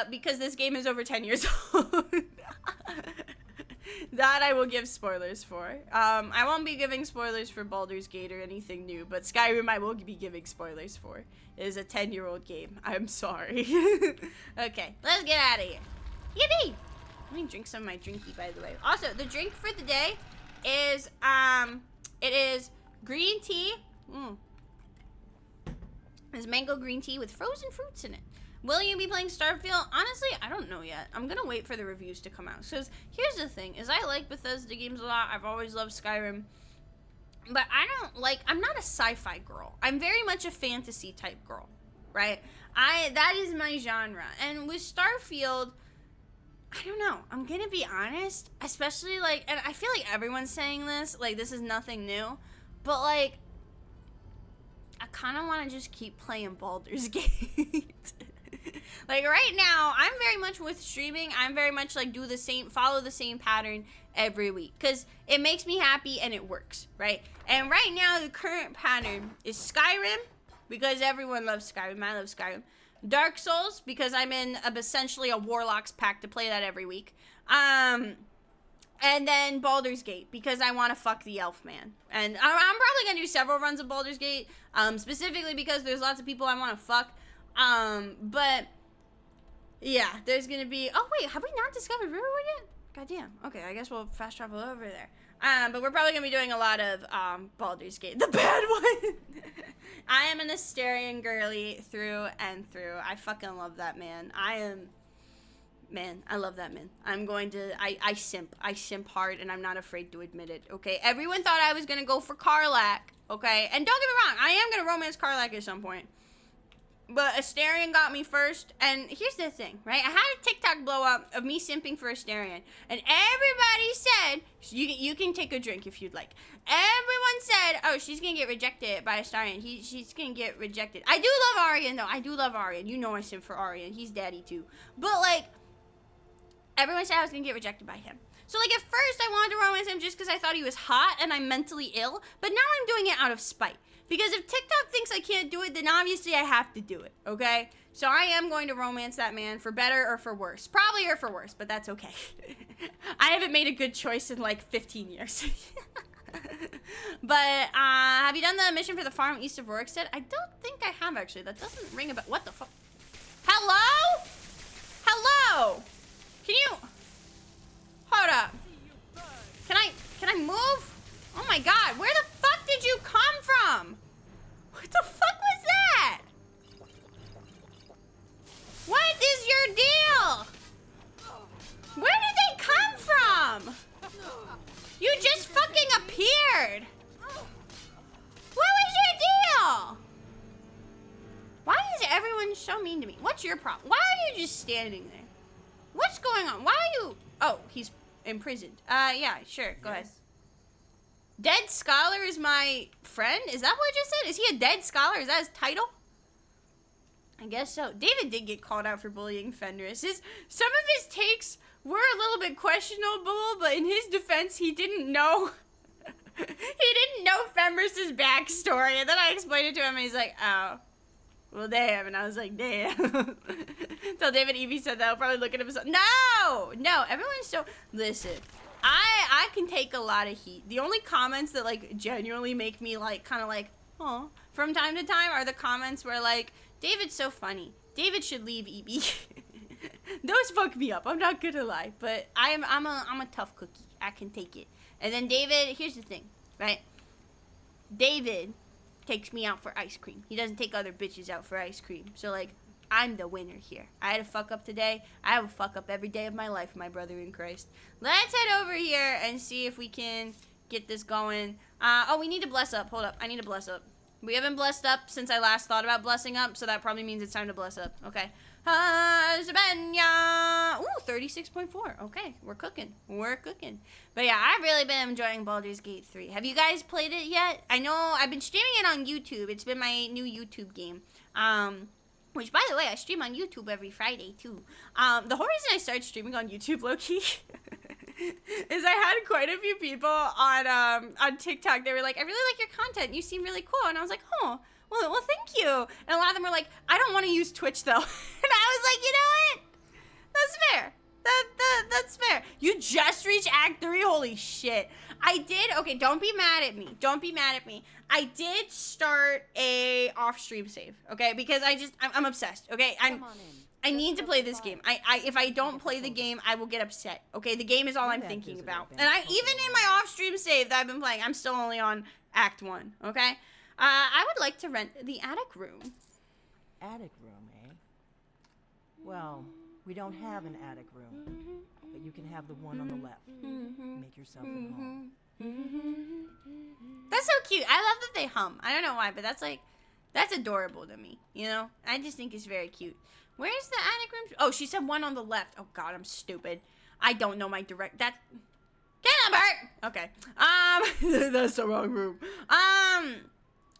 A: because this game is over 10 years old. That I will give spoilers for. I won't be giving spoilers for Baldur's Gate or anything new, but Skyrim I will be giving spoilers for. It is a 10-year-old game. I'm sorry. Okay, let's get out of here. Yippee! Let me drink some of my drinky, by the way. Also, the drink for the day is, it is green tea. It's mango green tea with frozen fruits in it. Will you be playing Starfield? Honestly, I don't know yet. I'm gonna wait for the reviews to come out. Because here's the thing, is I like Bethesda games a lot. I've always loved Skyrim. But I don't like, I'm not a sci-fi girl. I'm very much a fantasy type girl, right? That is my genre. And with Starfield, I don't know. I'm gonna be honest, especially like, and I feel like everyone's saying this, like this is nothing new. But like, I kind of want to just keep playing Baldur's Gate. Like right now, I'm very much with streaming. I'm very much like follow the same pattern every week because it makes me happy and it works, right? And right now, the current pattern is Skyrim because everyone loves Skyrim. I love Skyrim. Dark Souls because I'm in essentially a Warlock's pack to play that every week. And then Baldur's Gate because I want to fuck the elf man. And I'm probably gonna do several runs of Baldur's Gate, specifically because there's lots of people I want to fuck. But yeah, there's gonna be. Oh wait, have we not discovered Riverwood yet? Goddamn. Okay, I guess we'll fast travel over there. But we're probably gonna be doing a lot of Baldur's Gate, the bad one. I am an Asterian girly through and through. I fucking love that man. Man, I love that man. I'm going to, I simp hard, and I'm not afraid to admit it, okay? Everyone thought I was gonna go for Karlach, okay? And don't get me wrong, I am gonna romance Karlach at some point. But Asterion got me first, and here's the thing, right? I had a TikTok blow up of me simping for Asterion, and everybody said, you can take a drink if you'd like. Everyone said, oh, she's gonna get rejected by Asterion. She's gonna get rejected. I do love Aryan, though. I do love Aryan. You know I simp for Aryan. He's daddy, too. But, like, everyone said I was gonna get rejected by him. So, like, at first, I wanted to romance him just because I thought he was hot and I'm mentally ill, but now I'm doing it out of spite. Because if TikTok thinks I can't do it, then obviously I have to do it, okay? So I am going to romance that man for better or for worse. Probably or for worse, but that's okay. I haven't made a good choice in, like, 15 years. But, have you done the mission for the farm east of Rorikstead? I don't think I have, actually. That doesn't ring a bell. What the fuck? Hello? Hello? Can you... Hold up. Can I move? Oh my god, where the fuck did you come from? What the fuck was that? What is your deal? Where did they come from? You just fucking appeared. What was your deal? Why is everyone so mean to me? What's your problem? Why are you just standing there? What's going on? Why are you... Oh, he's imprisoned. Yeah, sure, go ahead. Dead Scholar is my friend? Is that what I just said? Is he a dead scholar? Is that his title? I guess so. David did get called out for bullying Fenris. Some of his takes were a little bit questionable, but in his defense, he didn't know. He didn't know Fenris's backstory, and then I explained it to him, and he's like, oh. Well, damn. And I was like, damn. Until David Evie said that, I'll probably look at him and say, no! No, everyone's so... Listen. I can take a lot of heat. The only comments that, like, genuinely make me, like, kind of like, oh, from time to time are the comments where, like, David's so funny. David should leave EB. Those fuck me up. I'm not gonna lie. But I'm a tough cookie. I can take it. And then David, here's the thing, right? David takes me out for ice cream. He doesn't take other bitches out for ice cream. So, like, I'm the winner here. I had a fuck up today. I have a fuck up every day of my life, my brother in Christ. Let's head over here and see if we can get this going. Oh, we need to bless up. Hold up. I need to bless up. We haven't blessed up since I last thought about blessing up, so that probably means it's time to bless up. Okay. Ooh, 36.4. Okay, we're cooking. We're cooking. But yeah, I've really been enjoying Baldur's Gate 3. Have you guys played it yet? I know I've been streaming it on YouTube. It's been my new YouTube game. Which, by the way, I stream on YouTube every Friday, too. The whole reason I started streaming on YouTube, low-key, is I had quite a few people on TikTok. They were like, I really like your content. You seem really cool. And I was like, oh, well, thank you. And a lot of them were like, I don't want to use Twitch, though. And I was like, you know what? That's fair. That's fair. You just reached Act 3? Holy shit. I did. Okay, don't be mad at me. Don't be mad at me. I did start a off-stream save, okay? Because I'm obsessed, okay? I need to play this game. If I don't play the game, I will get upset, okay? The game is all I'm thinking about. And even in my off-stream save that I've been playing, I'm still only on Act 1, okay? I would like to rent the attic room.
B: Attic room, eh? Well, we don't have an attic room, but you can have the one on the left. Make yourself at home.
A: That's so cute. I love that they hum. I don't know why, but that's adorable to me, you know? I just think it's very cute. Where's the attic room? Oh, she said one on the left. Oh, God, I'm stupid. I don't know my direct... Get on, Bert! Okay. That's the wrong room.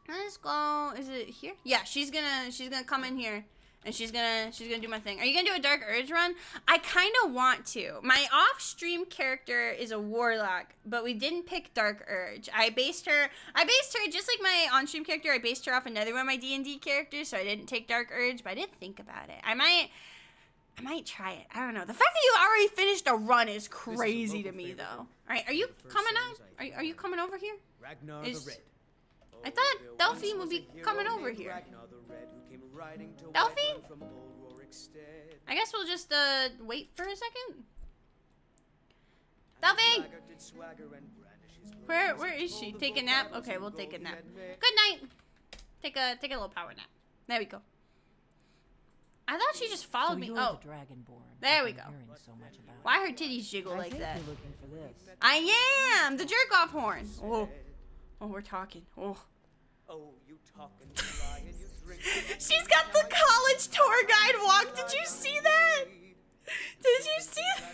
A: Let's go... Is it here? Yeah, she's gonna come in here and she's gonna do my thing. Are you gonna do a Dark Urge run? I kind of want to. My off-stream character is a warlock, but we didn't pick Dark Urge. I based her just like my on-stream character. I based her off another one of my D&D characters, so I didn't take Dark Urge, but I didn't think about it. I might try it. I don't know. The fact that you already finished a run is crazy to me, though. All right, are you coming up? Are you coming over here? I thought Delphine would be coming over here. Delphine? I guess we'll just wait for a second. Delphine! Where is she? Take a nap? Okay, we'll take a nap. Good night. Take a little power nap. There we go. I thought she just followed me. Oh,
B: the Dragonborn.
A: There we go.
B: So much about.
A: Why her titties jiggle like that?
B: You're looking for this.
A: I am the jerk off horn. Oh, we're talking. Oh.
C: You talking, and you drink.
A: She's got the college tour guide walk. Did you see that? Did you see that?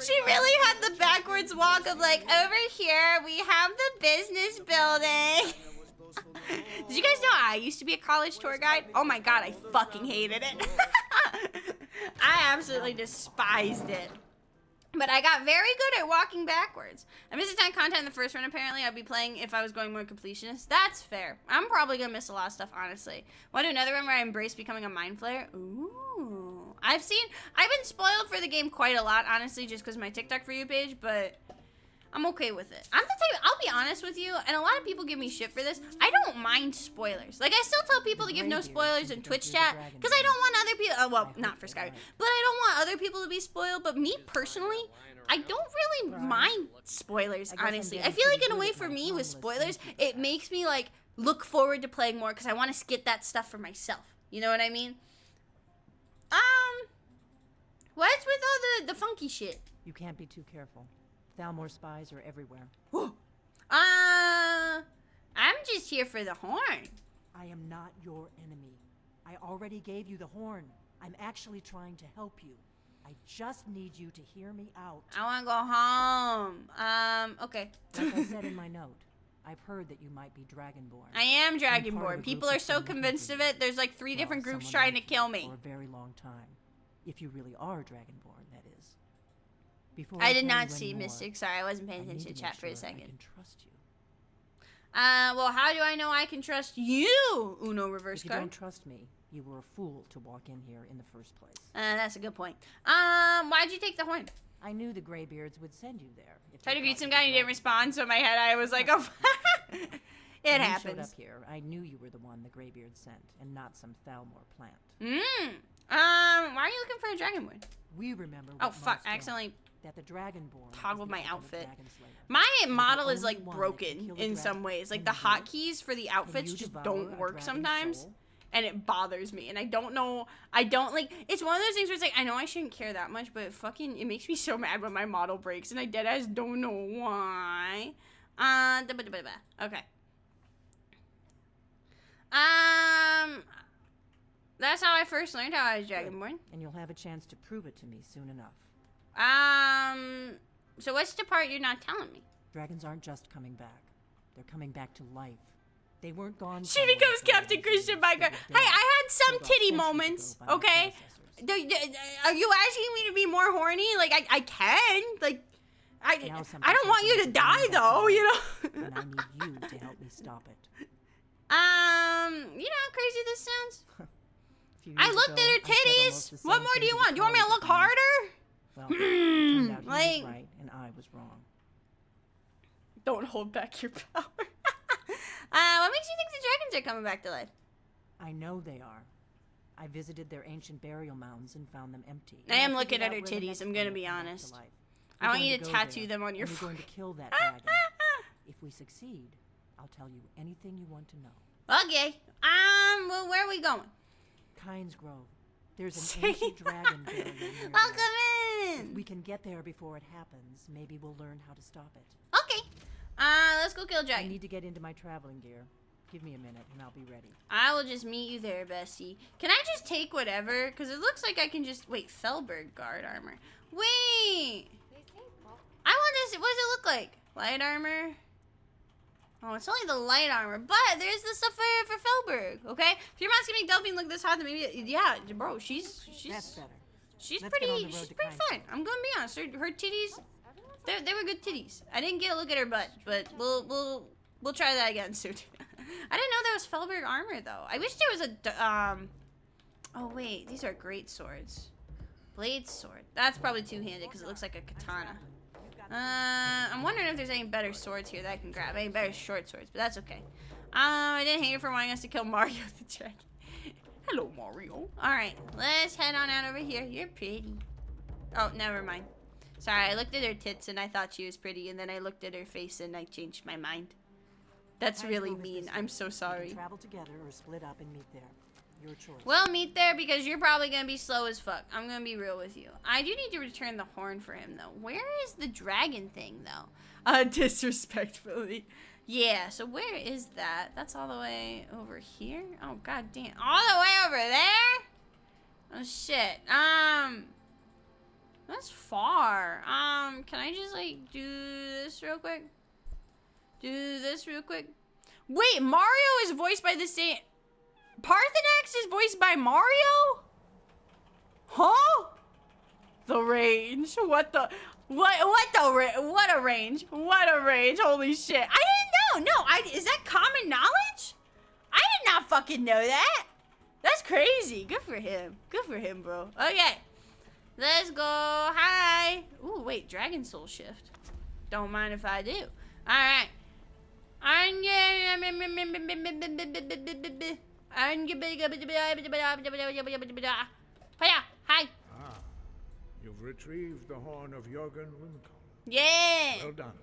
A: She really had the backwards walk of like, over here we have the business building. Did you guys know I used to be a college tour guide? Oh my god, I fucking hated it. I absolutely despised it. But I got very good at walking backwards. I missed a ton of content in the first run, apparently. I'd be playing if I was going more completionist. That's fair. I'm probably going to miss a lot of stuff, honestly. Want to do another one where I embrace becoming a mind flayer? Ooh. I've been spoiled for the game quite a lot, honestly, just because of my TikTok For You page, but I'm okay with it. I'm the type, I'll be honest with you, and a lot of people give me shit for this. I don't mind spoilers. Like, I still tell people to give no spoilers in Twitch chat, because I don't want other people, well, not for Skyrim, but I don't want other people to be spoiled, but me personally, I don't really mind spoilers, honestly. I feel like in a way for me, with spoilers, it makes me, like, look forward to playing more, because I want to get that stuff for myself. You know what I mean? What's with all the funky shit?
B: You can't be too careful. Thalmor spies are everywhere.
A: I'm just here for the horn.
B: I am not your enemy. I already gave you the horn. I'm actually trying to help you. I just need you to hear me out.
A: I want to go home. Okay.
B: Like I said in my note, I've heard that you might be Dragonborn.
A: I am Dragonborn. People are so convinced of it. There's like 3 different groups trying to kill me.
B: For a very long time. If you really are Dragonborn, that is. Before
A: I did not see Mystic. Sorry, I wasn't paying attention to chat for a second.
B: I can trust you.
A: Well, how do I know I can trust you? Uno reverse
B: card. If you don't trust me, you were a fool to walk in here in the first place.
A: That's a good point. Why'd you take the horn?
B: I knew the greybeards would send you there.
A: Tried to greet some guy and he didn't respond, so in my head I was like, oh, it happens.
B: When you showed up here, I knew you were the one the greybeards sent, and not some Thalmor plant.
A: Why are you looking for a Dragonborn?
B: We remember.
A: Oh fuck! I accidentally
B: that the Dragonborn
A: toggled my outfit. My model is like broken in some ways. Like the hotkeys for the outfits just don't work sometimes, and it bothers me. And I don't know. I don't like. It's one of those things where it's like I know I shouldn't care that much, but it makes me so mad when my model breaks, and I deadass don't know why. Okay. That's how I first learned how I was Dragonborn.
B: And you'll have a chance to prove it to me soon enough.
A: So what's the part you're not telling me?
B: Dragons aren't just coming back. They're coming back to life. They weren't gone.
A: She becomes Captain Christian Biker. Hey, I had some titty moments, okay? Are you asking me to be more horny? Like, I can. Like, I don't want you to die, though, you know?
B: And I need you to help me stop it.
A: You know how crazy this sounds? I looked at her titties. What more do you want? Do you want me to look harder?
B: Well, it turned out he was right and I was wrong.
A: Don't hold back your power. What makes you think the dragons are coming back to life?
B: I know they are. I visited their ancient burial mounds and found them empty.
A: I am looking at her titties, I'm gonna be honest. I want you to tattoo them on your forehead.
B: We're going to kill that dragon. If we succeed, I'll tell you anything you want to know.
A: Okay. Well, where are we going?
B: Kynes Grove. There's an ancient dragon burial nearby.
A: Welcome in!
B: If we can get there before it happens, maybe we'll learn how to stop it.
A: Okay. Let's go kill a dragon.
B: I need to get into my traveling gear. Give me a minute and I'll be ready.
A: I will just meet you there, bestie. Can I just take whatever? Because it looks like I can just... Wait, Fellberg guard armor. Wait! I want this... What does it look like? Light armor? Oh, it's only the light armor, but there's the stuff for Felberg, okay? If your mom's gonna make Delphine look this hot, then maybe, yeah, bro, she's
B: That's better.
A: she's
B: Let's get on the road
A: she's
B: to
A: pretty fine. I'm gonna be honest. Her titties, they were good titties. I didn't get a look at her butt, but we'll try that again soon. I didn't know there was Felberg armor though. I wish there was a oh wait, these are great swords. Blade sword. That's probably two-handed because it looks like a katana. I'm wondering if there's any better swords here that I can grab. Any better short swords, but that's okay. I didn't hate it for wanting us to kill Mario the dragon. Hello, Mario. Alright, let's head on out over here. You're pretty. Oh, never mind. Sorry, I looked at her tits and I thought she was pretty, and then I looked at her face and I changed my mind. That's really mean. I'm so sorry.
B: Travel together or split up and meet there. Your choice.
A: We'll meet there because you're probably gonna be slow as fuck. I'm gonna be real with you. I do need to return the horn for him though. Where is the dragon thing though? Disrespectfully. Yeah, so where is that? That's all the way over here? Oh god damn. All the way over there? Oh shit. That's far. Can I just like do this real quick? Do this real quick. Wait, Mario is voiced by the same Parthenax is voiced by Mario? Huh? The range. What a range. What a range. Holy shit. I didn't know. No, is that common knowledge? I did not fucking know that. That's crazy. Good for him. Good for him, bro. Okay. Let's go. Hi. Ooh, wait. Dragon Soul Shift. Don't mind if I do. Alright. Hi.
D: Ah, you've retrieved the horn of Jorgen Wimkel.
A: Yeah.
D: Well done.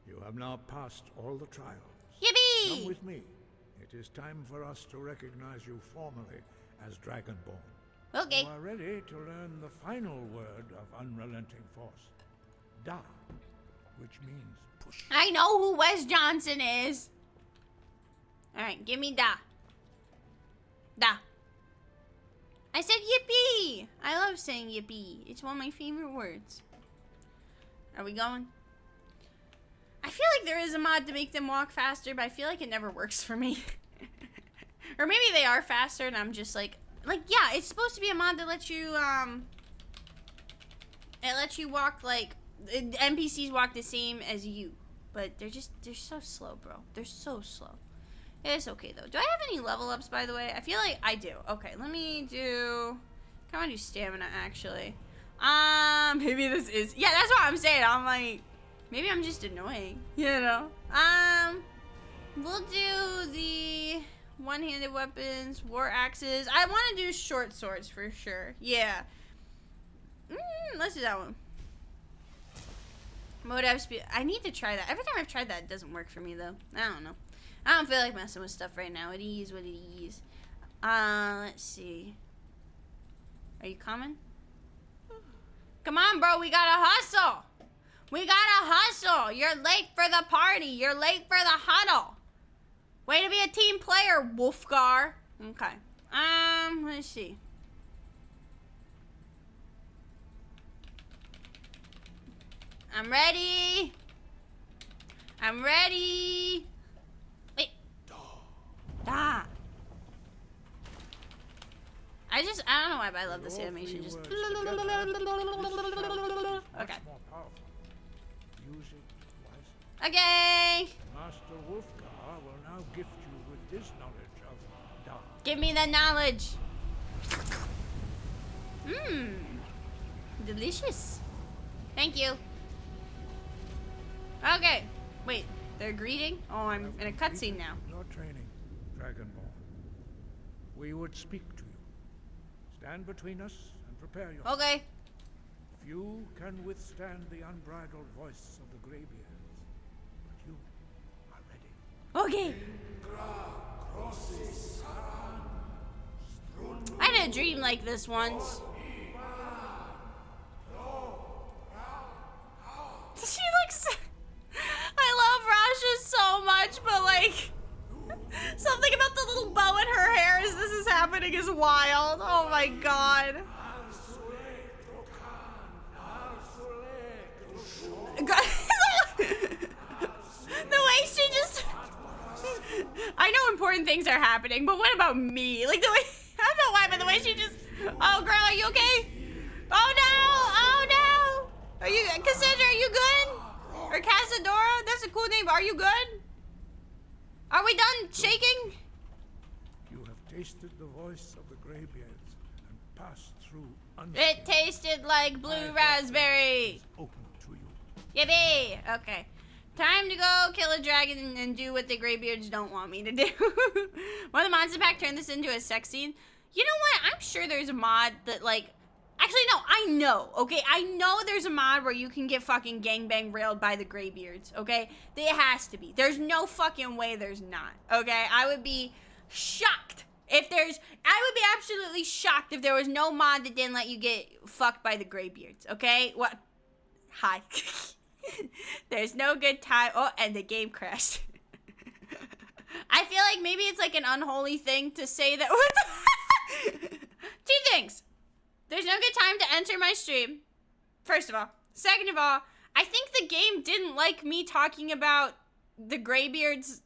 D: You have now passed all the trials.
A: Yippee.
D: Come with me. It is time for us to recognize you formally as Dragonborn.
A: Okay.
D: You are ready to learn the final word of unrelenting force. Da, which means push.
A: I know who Wes Johnson is. Alright, give me da. Da. I said yippee! I love saying yippee. It's one of my favorite words. Are we going? I feel like there is a mod to make them walk faster, but I feel like it never works for me. Or maybe they are faster and I'm just like, yeah, it's supposed to be a mod that lets you, it lets you walk like, NPCs walk the same as you. But they're so slow, bro. They're so slow. It's okay, though. Do I have any level ups, by the way? I feel like I do. Okay, let me do... I want to do stamina, actually. Maybe this is... Yeah, that's what I'm saying. I'm like... Maybe I'm just annoying, you know? We'll do the one-handed weapons, war axes. I want to do short swords for sure. Yeah. Let's do that one. Motive speed. I need to try that. Every time I've tried that, it doesn't work for me, though. I don't know. I don't feel like messing with stuff right now. It is what it is. Let's see. Are you coming? Come on, bro. We gotta hustle. We gotta hustle. You're late for the party. You're late for the huddle. Way to be a team player, Wolfgar. Okay. Let's see. I'm ready. I'm ready. Wait. Da. I don't know why, but I love this animation. Just. Okay.
D: Use it wisely.
A: Okay.
D: Master Wolfgar will now gift you with his knowledge of Da.
A: Give me the knowledge. Mmm. Delicious. Thank you. Okay. Wait. They're greeting? Oh, I'm in a cutscene now.
D: Your training, Dragonborn. We would speak to you. Stand between us and prepare yourself.
A: Okay.
D: Few can withstand the unbridled voice of the greybeards, but you are ready.
A: Okay. I had a dream like this once. She looks... I love Rasha so much, but like... Something about the little bow in her hair as this is happening is wild. Oh my god. The way she just... I know important things are happening, but what about me? Like the way, I don't know why, but the way she just, oh girl, are you okay? Oh no, Are you, Cassandra, are you good? Or Casadora, that's a cool name, are you good? Are we done shaking?
D: You have tasted the voice of the greybeards and passed through
A: It tasted like blue raspberry.
D: open to you.
A: Yippee! Okay. Time to go kill a dragon and do what the greybeards don't want me to do. One of the monster pack turned this into a sex scene. You know what? I'm sure there's a mod that, like... Actually, no. I know, okay? I know there's a mod where you can get fucking gangbang railed by the greybeards, okay? There has to be. There's no fucking way there's not, okay? I would be shocked if there's... I would be absolutely shocked if there was no mod that didn't let you get fucked by the greybeards, okay? What? Hi. There's no good time. Oh, and the game crashed. I feel like maybe it's like an unholy thing to say that. Two things. There's no good time to enter my stream. First of all. Second of all, I think the game didn't like me talking about the greybeards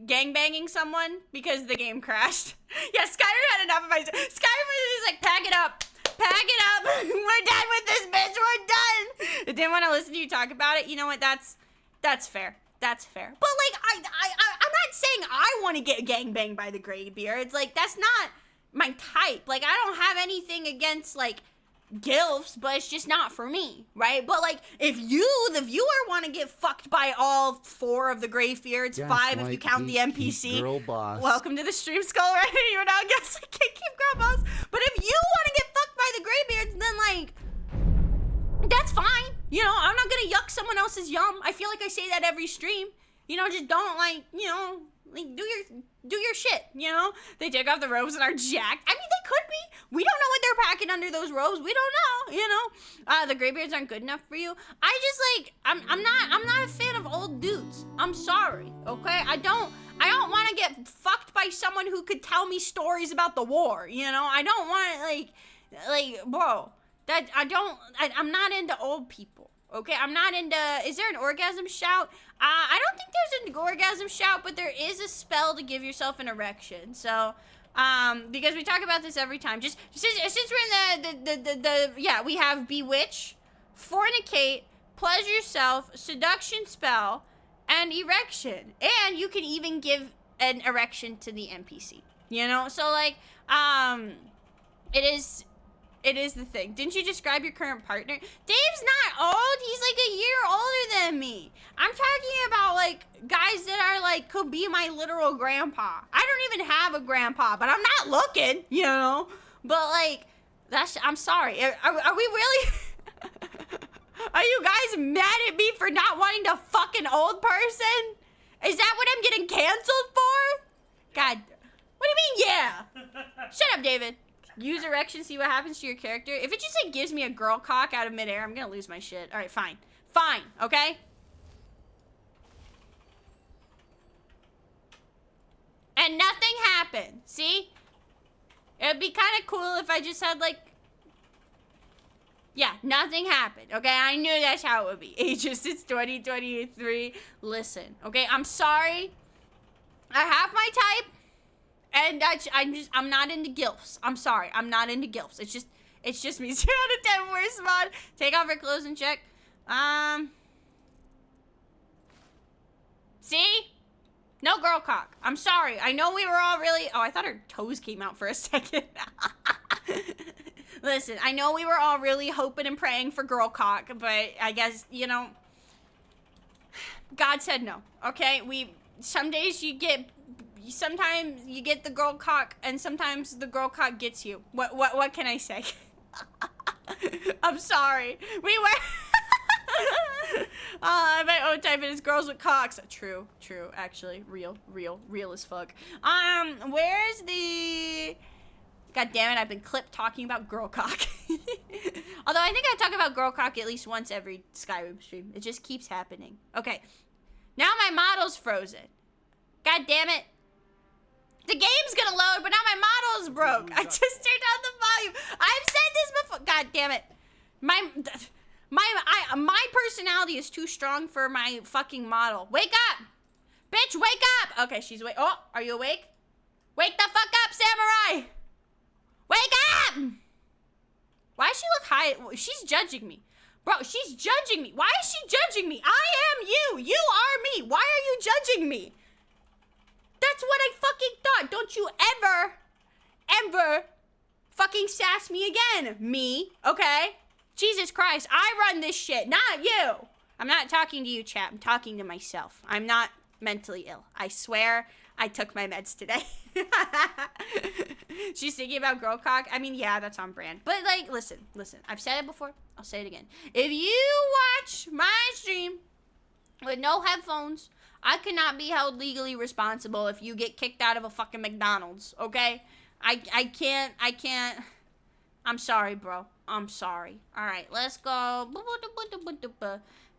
A: gangbanging someone because the game crashed. Yeah, Skyrim had enough of my... Skyrim was like, pack it up. Pack it up. We're done with this, bitch. We're done. I didn't want to listen to you talk about it. You know what? That's fair. That's fair. But like, I'm not saying I want to get gangbanged by the greybeards. Like, that's not my type. Like, I don't have anything against like gilfs, but it's just not for me, right? But like, if you, the viewer, want to get fucked by all 4 of the greybeards, 5 if you count the NPC,
E: girl boss.
A: welcome to the stream, Skull. Right? You're not guess I can't keep girl boss. But if you want to get fucked by the greybeards, then like, that's fine. You know, I'm not gonna yuck someone else's yum. I feel like I say that every stream. You know, just don't like, you know, like do your shit, you know? They take off the robes and are jacked. I mean, they could be. We don't know what they're packing under those robes. We don't know, you know? The greybeards aren't good enough for you. I just like, I'm not a fan of old dudes. I'm sorry, okay? I don't want to get fucked by someone who could tell me stories about the war, you know? I don't want like, bro, that I'm not into old people. Okay, I'm not into... Is there an orgasm shout? I don't think there's an orgasm shout, but there is a spell to give yourself an erection. So, because we talk about this every time. Just since we're in yeah, we have Bewitch, Fornicate, Pleasure Yourself, Seduction Spell, and Erection. And you can even give an erection to the NPC. You know? So, like, It is the thing. Didn't you describe your current partner? Dave's not old. He's like a year older than me. I'm talking about like guys that are like could be my literal grandpa. I don't even have a grandpa, but I'm not looking, you know. But like, I'm sorry. Are we really? Are you guys mad at me for not wanting to fuck an old person? Is that what I'm getting canceled for? God, what do you mean? Yeah. Shut up, David. Use erection, see what happens to your character. If it just like gives me a girl cock out of midair, I'm gonna lose my shit. All right, fine. Fine, okay? And nothing happened, see? It'd be kind of cool if I just had like... Yeah, nothing happened, okay? I knew that's how it would be. Ages, it's 2023. Listen, okay? I'm sorry. I have my type. And I'm not into gilfs. I'm sorry, I'm not into gilfs. It's just me. 0 out of 10 worst mod. Take off her clothes and check. See? No girl cock. I'm sorry. I know we were all really... Oh, I thought her toes came out for a second. Listen, I know we were all really hoping and praying for girl cock, but I guess, you know... God said no, okay? Some days you get... Sometimes you get the girl cock, and sometimes the girl cock gets you. What can I say? I'm sorry. We were... my own type is girls with cocks. True, actually. Real as fuck. Where's the... God damn it, I've been clipped talking about girl cock. Although I think I talk about girl cock at least once every Skyrim stream. It just keeps happening. Okay. Now my model's frozen. God damn it. The game's gonna load, but now my model's broke. I just turned down the volume. I've said this before. God damn it. My personality is too strong for my fucking model. Wake up! Bitch, wake up! Okay, she's awake. Oh, are you awake? Wake the fuck up, samurai! Wake up! Why does she look high? She's judging me. Bro, she's judging me. Why is she judging me? I am you. You are me. Why are you judging me? That's what I fucking thought. Don't you ever fucking sass me again. Me, okay? Jesus Christ, I run this shit, not you. I'm not talking to you, chat. I'm talking to myself. I'm not mentally ill. I swear I took my meds today. She's thinking about girl cock. I mean, yeah, that's on brand. But, like, listen. I've said it before. I'll say it again. If you watch my stream with no headphones, I cannot be held legally responsible if you get kicked out of a fucking McDonald's, okay? I can't. I'm sorry, bro. I'm sorry. All right, let's go.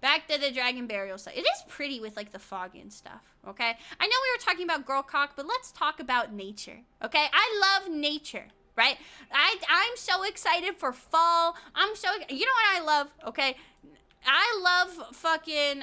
A: Back to the dragon burial site. It is pretty with, like, the fog and stuff, okay? I know we were talking about girl cock, but let's talk about nature, okay? I love nature, right? I'm so excited for fall. You know what I love, okay? I love fucking,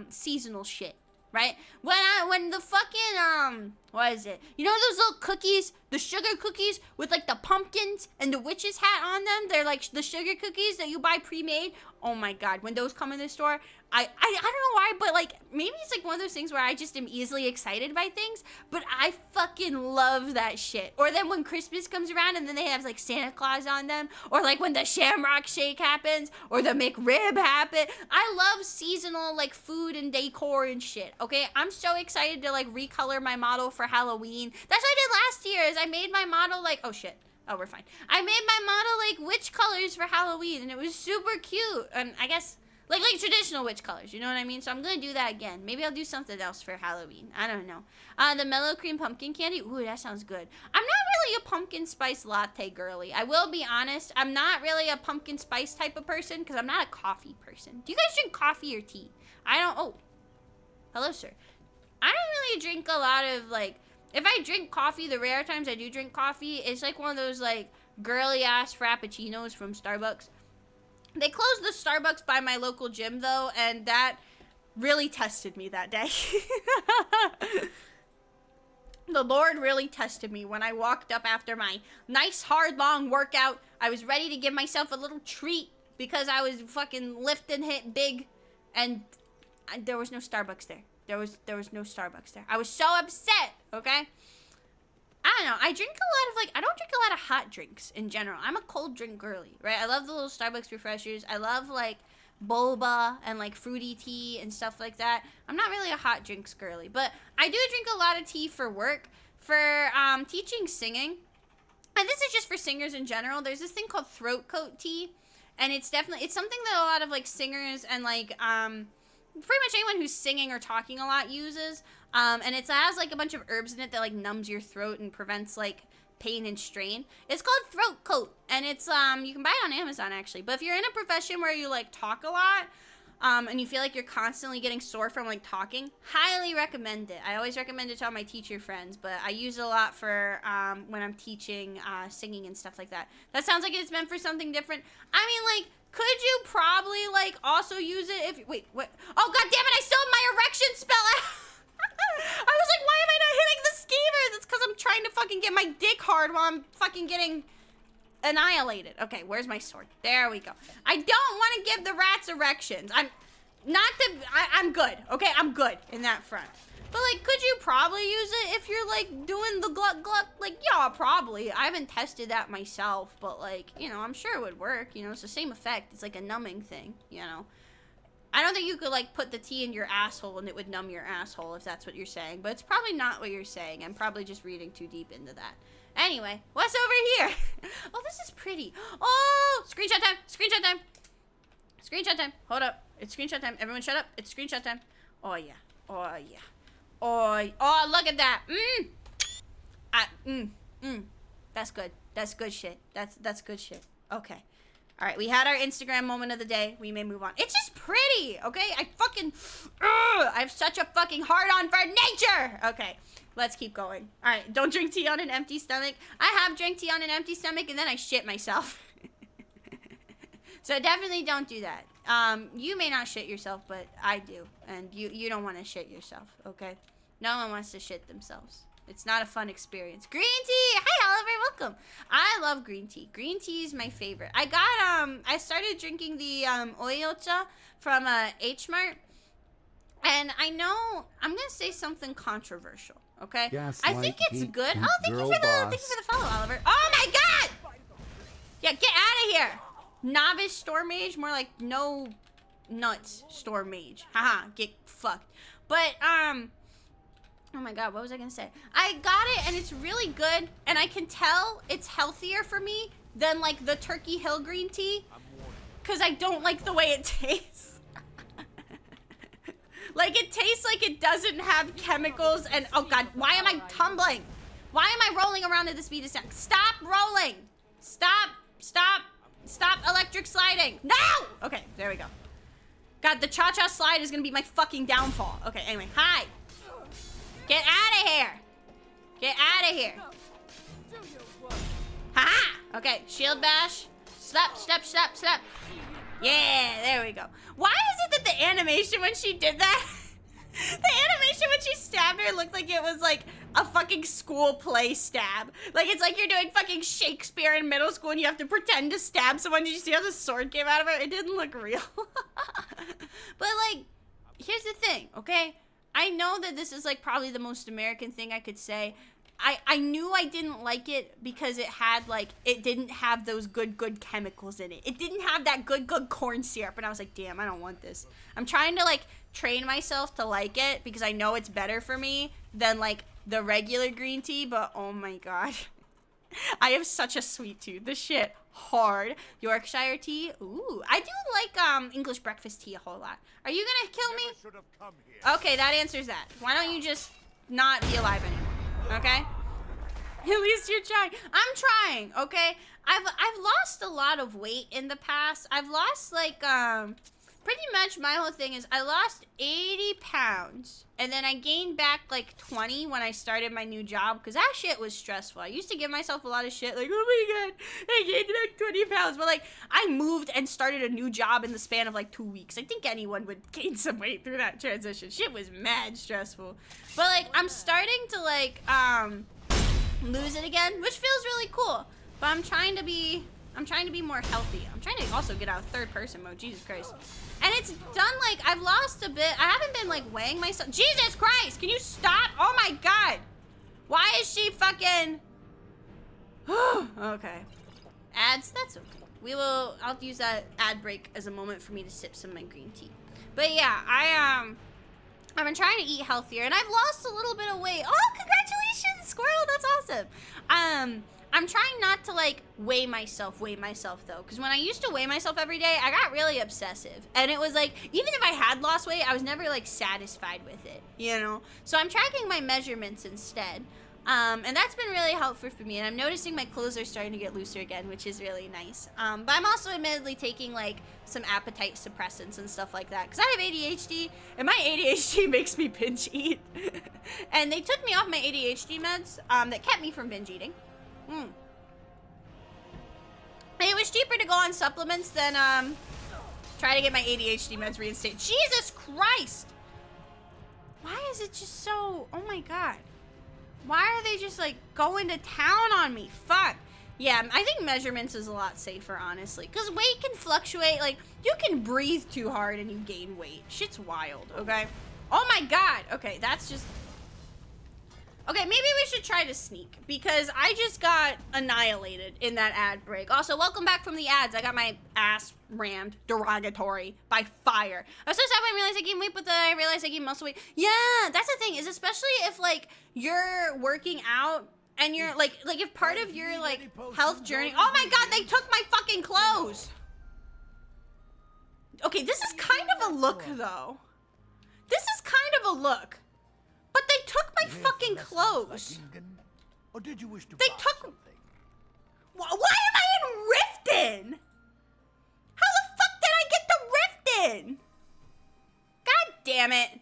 A: seasonal shit, right? When the fucking, what is it? You know those little cookies, the sugar cookies with, like, the pumpkins and the witch's hat on them? They're, like, the sugar cookies that you buy pre-made. Oh my God, when those come in the store, I don't know why, but, like, maybe it's, like, one of those things where I just am easily excited by things, but I fucking love that shit. Or then when Christmas comes around and then they have, like, Santa Claus on them, or, like, when the Shamrock Shake happens, or the McRib happen. I love seasonal, like, food and decor and shit, okay? I'm so excited to, like, recolor my model for Halloween. That's what I did last year, is I made my model, like, oh shit. Oh, we're fine. I made my model, like, witch colors for Halloween, and it was super cute. And I guess, like traditional witch colors, you know what I mean? So I'm gonna do that again. Maybe I'll do something else for Halloween. I don't know. The mellow cream pumpkin candy. Ooh, that sounds good. I'm not really a pumpkin spice latte girly. I will be honest. I'm not really a pumpkin spice type of person, because I'm not a coffee person. Do you guys drink coffee or tea? I don't. Oh. Hello, sir. I don't really drink a lot of, like, if I drink coffee, the rare times I do drink coffee, it's like one of those, like, girly-ass frappuccinos from Starbucks. They closed the Starbucks by my local gym, though, and that really tested me that day. The Lord really tested me when I walked up after my nice, hard, long workout. I was ready to give myself a little treat because I was fucking lifting hit big, and there was no Starbucks there. There was no Starbucks there. I was so upset, okay? I don't know. I drink a lot of, like, I don't drink a lot of hot drinks in general. I'm a cold drink girly, right? I love the little Starbucks refreshers. I love, like, boba and, like, fruity tea and stuff like that. I'm not really a hot drinks girly, but I do drink a lot of tea for work, for teaching singing. And this is just for singers in general. There's this thing called throat coat tea, and it's something that a lot of, like, singers and, like, pretty much anyone who's singing or talking a lot uses, and it has, like, a bunch of herbs in it that, like, numbs your throat and prevents, like, pain and strain. It's called throat coat, and it's, you can buy it on Amazon, actually, but if you're in a profession where you, like, talk a lot, and you feel like you're constantly getting sore from, like, talking, highly recommend it. I always recommend it to all my teacher friends, but I use it a lot for, when I'm teaching, singing and stuff like that. That sounds like it's meant for something different. I mean, like, could you probably, like, also use it if... Wait, what? Oh, God damn it, I still have my erection spell out. I was like, why am I not hitting the skeevers? It's because I'm trying to fucking get my dick hard while I'm fucking getting annihilated. Okay, where's my sword? There we go. I don't want to give the rats erections. I'm good, okay? I'm good in that front. But, like, could you probably use it if you're, like, doing the gluck gluck? Like, yeah, probably. I haven't tested that myself, but, like, you know, I'm sure it would work. You know, it's the same effect. It's like a numbing thing, you know. I don't think you could, like, put the tea in your asshole and it would numb your asshole, if that's what you're saying. But it's probably not what you're saying. I'm probably just reading too deep into that. Anyway, what's over here? Oh, this is pretty. Oh, screenshot time. Screenshot time. Screenshot time. Hold up. It's screenshot time. Everyone shut up. It's screenshot time. Oh, yeah. Oh, yeah. Oh, look at that. That's good. That's good shit. That's good shit. Okay. All right, we had our Instagram moment of the day. We may move on. It's just pretty, okay? I have such a fucking hard-on for nature. Okay, let's keep going. All right, don't drink tea on an empty stomach. I have drank tea on an empty stomach, and then I shit myself. So definitely don't do that. You may not shit yourself, but I do. And you don't want to shit yourself, okay? No one wants to shit themselves. It's not a fun experience. Green tea! Hi, Oliver, welcome. I love green tea. Green tea is my favorite. I got, I started drinking the, oyocha from, H-Mart. And I know, I'm gonna say something controversial, okay?
E: Yes,
A: I think it's
E: geek,
A: good.
E: geek
A: Oh, thank you
E: girl
A: for the,
E: boss.
A: thank you for the follow, Oliver. Oh my god! Yeah, get out of here! Novice storm mage, more like no nuts storm mage. Haha, get fucked. But, oh my god, what was I gonna say? I got it and it's really good, and I can tell it's healthier for me than like the Turkey Hill green tea, because I don't like the way it tastes. Like, it tastes like it doesn't have chemicals, and oh god, why am I tumbling? Why am I rolling around at the speed of sound? Stop rolling! Stop! Stop! Stop electric sliding! No! Okay, there we go. God, the cha-cha slide is gonna be my fucking downfall. Okay, anyway, hi! Get out of here! Get out of here! Ha-ha! Okay, shield bash. Slap, slap, slap, slap. Yeah, there we go. Why is it that the animation when she did that, the animation when she stabbed her looked like it was like a fucking school play stab. Like it's like you're doing fucking Shakespeare in middle school and you have to pretend to stab someone. Did you see how the sword came out of her? It didn't look real. But like, here's the thing, okay? I know that this is like probably the most American thing I could say. I knew I didn't like it because it had like, it didn't have those good chemicals in it. It didn't have that good corn syrup. And I was like, damn, I don't want this. I'm trying to like train myself to like it because I know it's better for me than like the regular green tea. But oh my God, I have such a sweet tooth. This shit hard. Yorkshire tea. Ooh, I do like English breakfast tea a whole lot. Are you gonna kill me? Okay, that answers that. Why don't you just not be alive anymore? Okay? At least you're trying. I'm trying, okay? I've lost a lot of weight in the past. I've lost like pretty much my whole thing is I lost 80 pounds and then I gained back like 20 when I started my new job because that shit was stressful. I used to give myself a lot of shit like, oh my God, I gained back 20 pounds. But like I moved and started a new job in the span of like 2 weeks. I think anyone would gain some weight through that transition. Shit was mad stressful. But like I'm starting to like lose it again, which feels really cool. But I'm trying to be more healthy. I'm trying to also get out of third person mode. Jesus Christ. And it's done like, I've lost a bit. I haven't been like weighing myself. Jesus Christ, can you stop? Oh my God. Why is she fucking, okay. Ads, that's okay. I'll use that ad break as a moment for me to sip some of my green tea. But yeah, I've been trying to eat healthier and I've lost a little bit of weight. Oh, congratulations, Squirrel, that's awesome. I'm trying not to like weigh myself though, because when I used to weigh myself every day, I got really obsessive. And it was like, even if I had lost weight, I was never like satisfied with it, you know? So I'm tracking my measurements instead. And that's been really helpful for me. And I'm noticing my clothes are starting to get looser again, which is really nice. But I'm also admittedly taking like some appetite suppressants and stuff like that. Because I have ADHD, and my ADHD makes me binge eat. And they took me off my ADHD meds that kept me from binge eating. It was cheaper to go on supplements than try to get my ADHD meds reinstated. Jesus Christ! Why is it just so... Oh my God. Why are they just like going to town on me? Fuck. Yeah, I think measurements is a lot safer, honestly. Because weight can fluctuate. Like, you can breathe too hard and you gain weight. Shit's wild, okay? Oh my God. Okay, that's just... Okay, maybe we should try to sneak because I just got annihilated in that ad break. Also, welcome back from the ads. I got my ass rammed derogatory by fire. I was so sad when I realized I gained weight, but then I realized I gained muscle weight. Yeah, that's the thing, is especially if like you're working out and you're like if part of your like health journey. Oh my God, they took my fucking clothes. Okay, this is kind of a look though. This is kind of a look. But they took my fucking clothes.
D: Or did you wish to
A: They took...
D: something?
A: Why am I in Riften? How the fuck did I get to Riften? God damn it.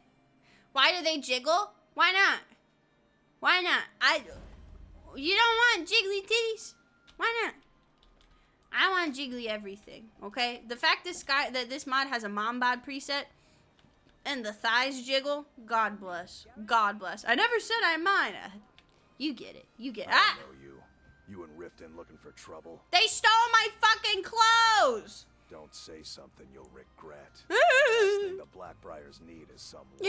A: Why do they jiggle? Why not? Why not? You don't want jiggly titties? Why not? I want jiggly everything, okay? The fact that this mod has a mom bod preset, and the thighs jiggle. God bless. God bless. I never said I mind. You get it. You get it.
E: I know you. You and Riften looking for trouble.
A: They stole my fucking clothes!
E: Don't say something you'll regret.
A: The
E: Last thing the Blackbriars need is some. The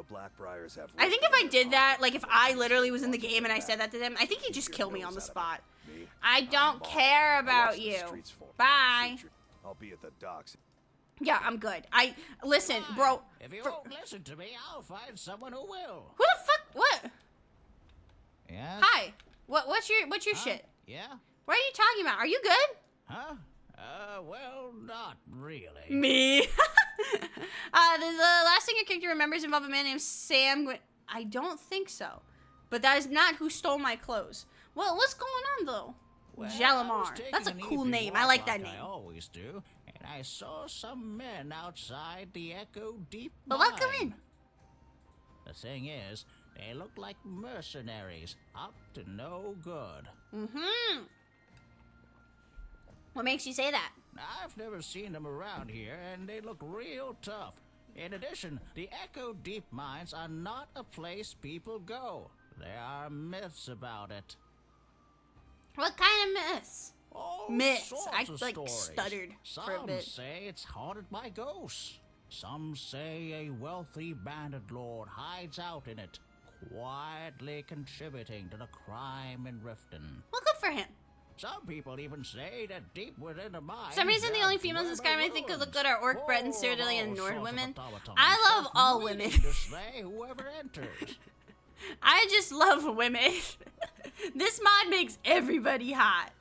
E: Blackbriars have.
A: I think if I did that, like if I literally was in the game and I said that to them, I think he'd just kill me on the spot.
E: Me?
A: I don't care about you. Bye.
E: I'll be at the docks.
A: Yeah, I'm good. Listen, bro.
F: If you won't listen to me, I'll find someone who will.
A: Who the fuck? What?
F: Yes?
A: Hi. What's your shit?
F: Yeah?
A: What are you talking about? Are you good?
F: Huh? Well, not really.
A: Me. The last thing your character remembers involved a man named Sam. I don't think so. But that is not who stole my clothes. Well, what's going on though?
F: Well, I was
A: Jalamar.
F: taking
A: That's a
F: an
A: cool
F: evening
A: name. I
F: walk
A: like that
F: I
A: name.
F: always do, and I saw some men outside the Echo Deep
A: But welcome
F: mine.
A: in.
F: The thing is, they look like mercenaries, up to no good.
A: Mm-hmm. What makes you say that?
F: I've never seen them around here, and they look real tough. In addition, the Echo Deep mines are not a place people go. There are myths about it.
A: What kind of myths?
F: All
A: Myths.
F: sorts
A: I,
F: of
A: like,
F: stories.
A: stuttered for a
F: Some
A: bit.
F: say it's haunted by ghosts. Some say a wealthy bandit lord hides out in it, quietly contributing to the crime in Riften.
A: Well, good for him.
F: Some people even say that deep within the mine.
A: For some reason, the only females in Skyrim I think could look good are Orc, Breton, Cyrodiilian, and Nord women. I love all women.
F: To slay whoever enters.
A: I just love women. This mod makes everybody hot.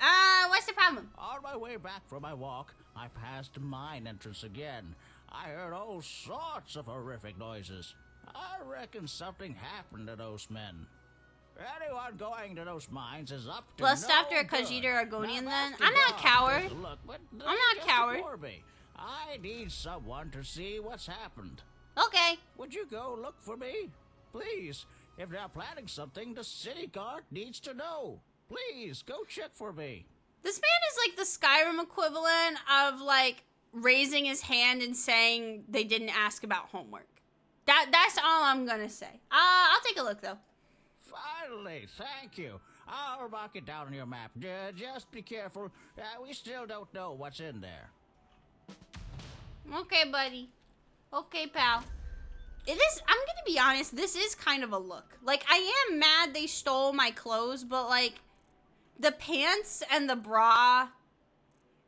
A: What's the problem?
F: On my way back from my walk, I passed the mine entrance again. I heard all sorts of horrific noises. I reckon something happened to those men. Anyone going to those mines is up to
A: Lust
F: no
A: after a
F: good.
A: Khajiit or Argonian
F: Now,
A: then?
F: that's the
A: I'm not a
F: God
A: coward.
F: takes a look, but they
A: I'm not a
F: just
A: coward.
F: ignore me. I need someone to see what's happened.
A: Okay.
F: Would you go look for me? Please. If they're planning something, the city guard needs to know. Please, go check for me.
A: This man is like the Skyrim equivalent of like raising his hand and saying they didn't ask about homework. That's all I'm gonna say. I'll take a look though.
F: Finally, thank you. I'll mark it down on your map. Just be careful. We still don't know what's in there.
A: Okay, buddy. Okay, pal. I'm gonna be honest, this is kind of a look. Like, I am mad they stole my clothes, but like, the pants and the bra,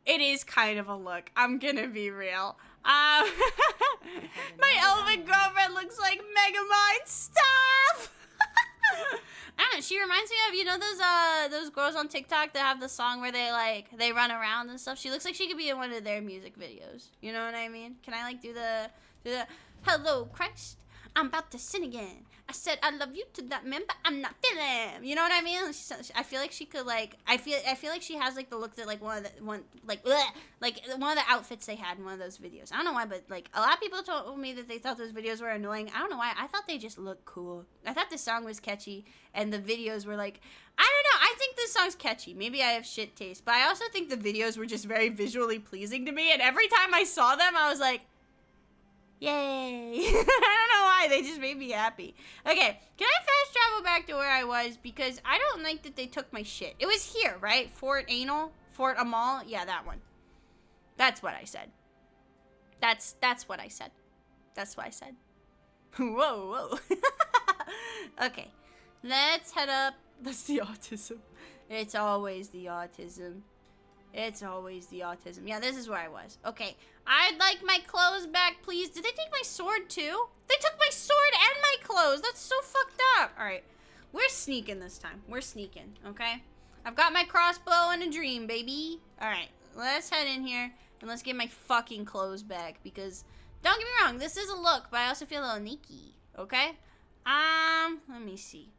A: it is kind of a look. I'm gonna be real. My elven girlfriend looks like Megamind. Stop! I don't know, she reminds me of, you know, those girls on TikTok that have the song where they run around and stuff. She looks like she could be in one of their music videos. You know what I mean? Can I like do the hello Christ, I'm about to sin again. I said I love you to that man, but I'm not feeling. You know what I mean? I feel like she could like. I feel like she has like the look that like one of the outfits they had in one of those videos. I don't know why, but like a lot of people told me that they thought those videos were annoying. I don't know why. I thought they just looked cool. I thought the song was catchy, and the videos were like. I don't know. I think this song's catchy. Maybe I have shit taste, but I also think the videos were just very visually pleasing to me. And every time I saw them, I was like. Yay. I don't know why, they just made me happy. Okay, can I fast travel back to where I was? Because I don't like that they took my shit. It was here, right? Fort Amal? Yeah, that one. That's what I said. That's what I said. That's what I said. Whoa. Okay, let's head up. That's the autism. It's always the autism. It's always the autism. Yeah, this is where I was. Okay. I'd like my clothes back, please. Did they take my sword, too? They took my sword and my clothes. That's so fucked up. All right. We're sneaking this time. We're sneaking, okay? I've got my crossbow and a dream, baby. All right. Let's head in here, and let's get my fucking clothes back, because, don't get me wrong, this is a look, but I also feel a little sneaky, okay? Let me see.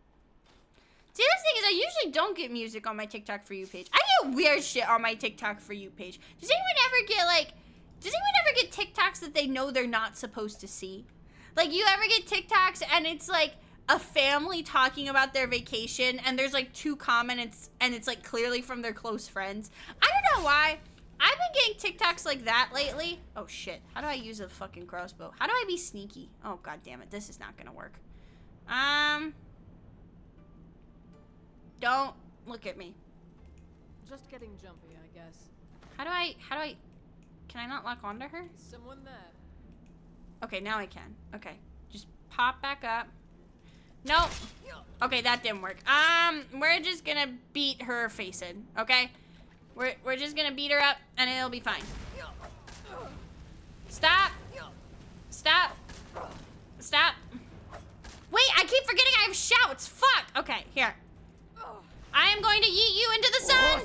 A: See, this thing is I usually don't get music on my TikTok For You page. I get weird shit on my TikTok For You page. Does anyone ever get TikToks that they know they're not supposed to see? Like, you ever get TikToks and it's like a family talking about their vacation and there's like 2 comments and it's like clearly from their close friends? I don't know why, I've been getting TikToks like that lately. Oh shit. How do I use a fucking crossbow? How do I be sneaky? Oh god damn it. This is not gonna work. Don't look at me.
G: Just getting jumpy, I guess.
A: How do I can I not lock onto her?
G: Is someone there?
A: Okay, now I can. Okay. Just pop back up. Nope. Okay, that didn't work. We're just gonna beat her face in, okay? We're just gonna beat her up and it'll be fine. Stop. Stop. Stop. Wait, I keep forgetting I have shouts. Fuck. Okay, here. I am going to yeet you into the sun.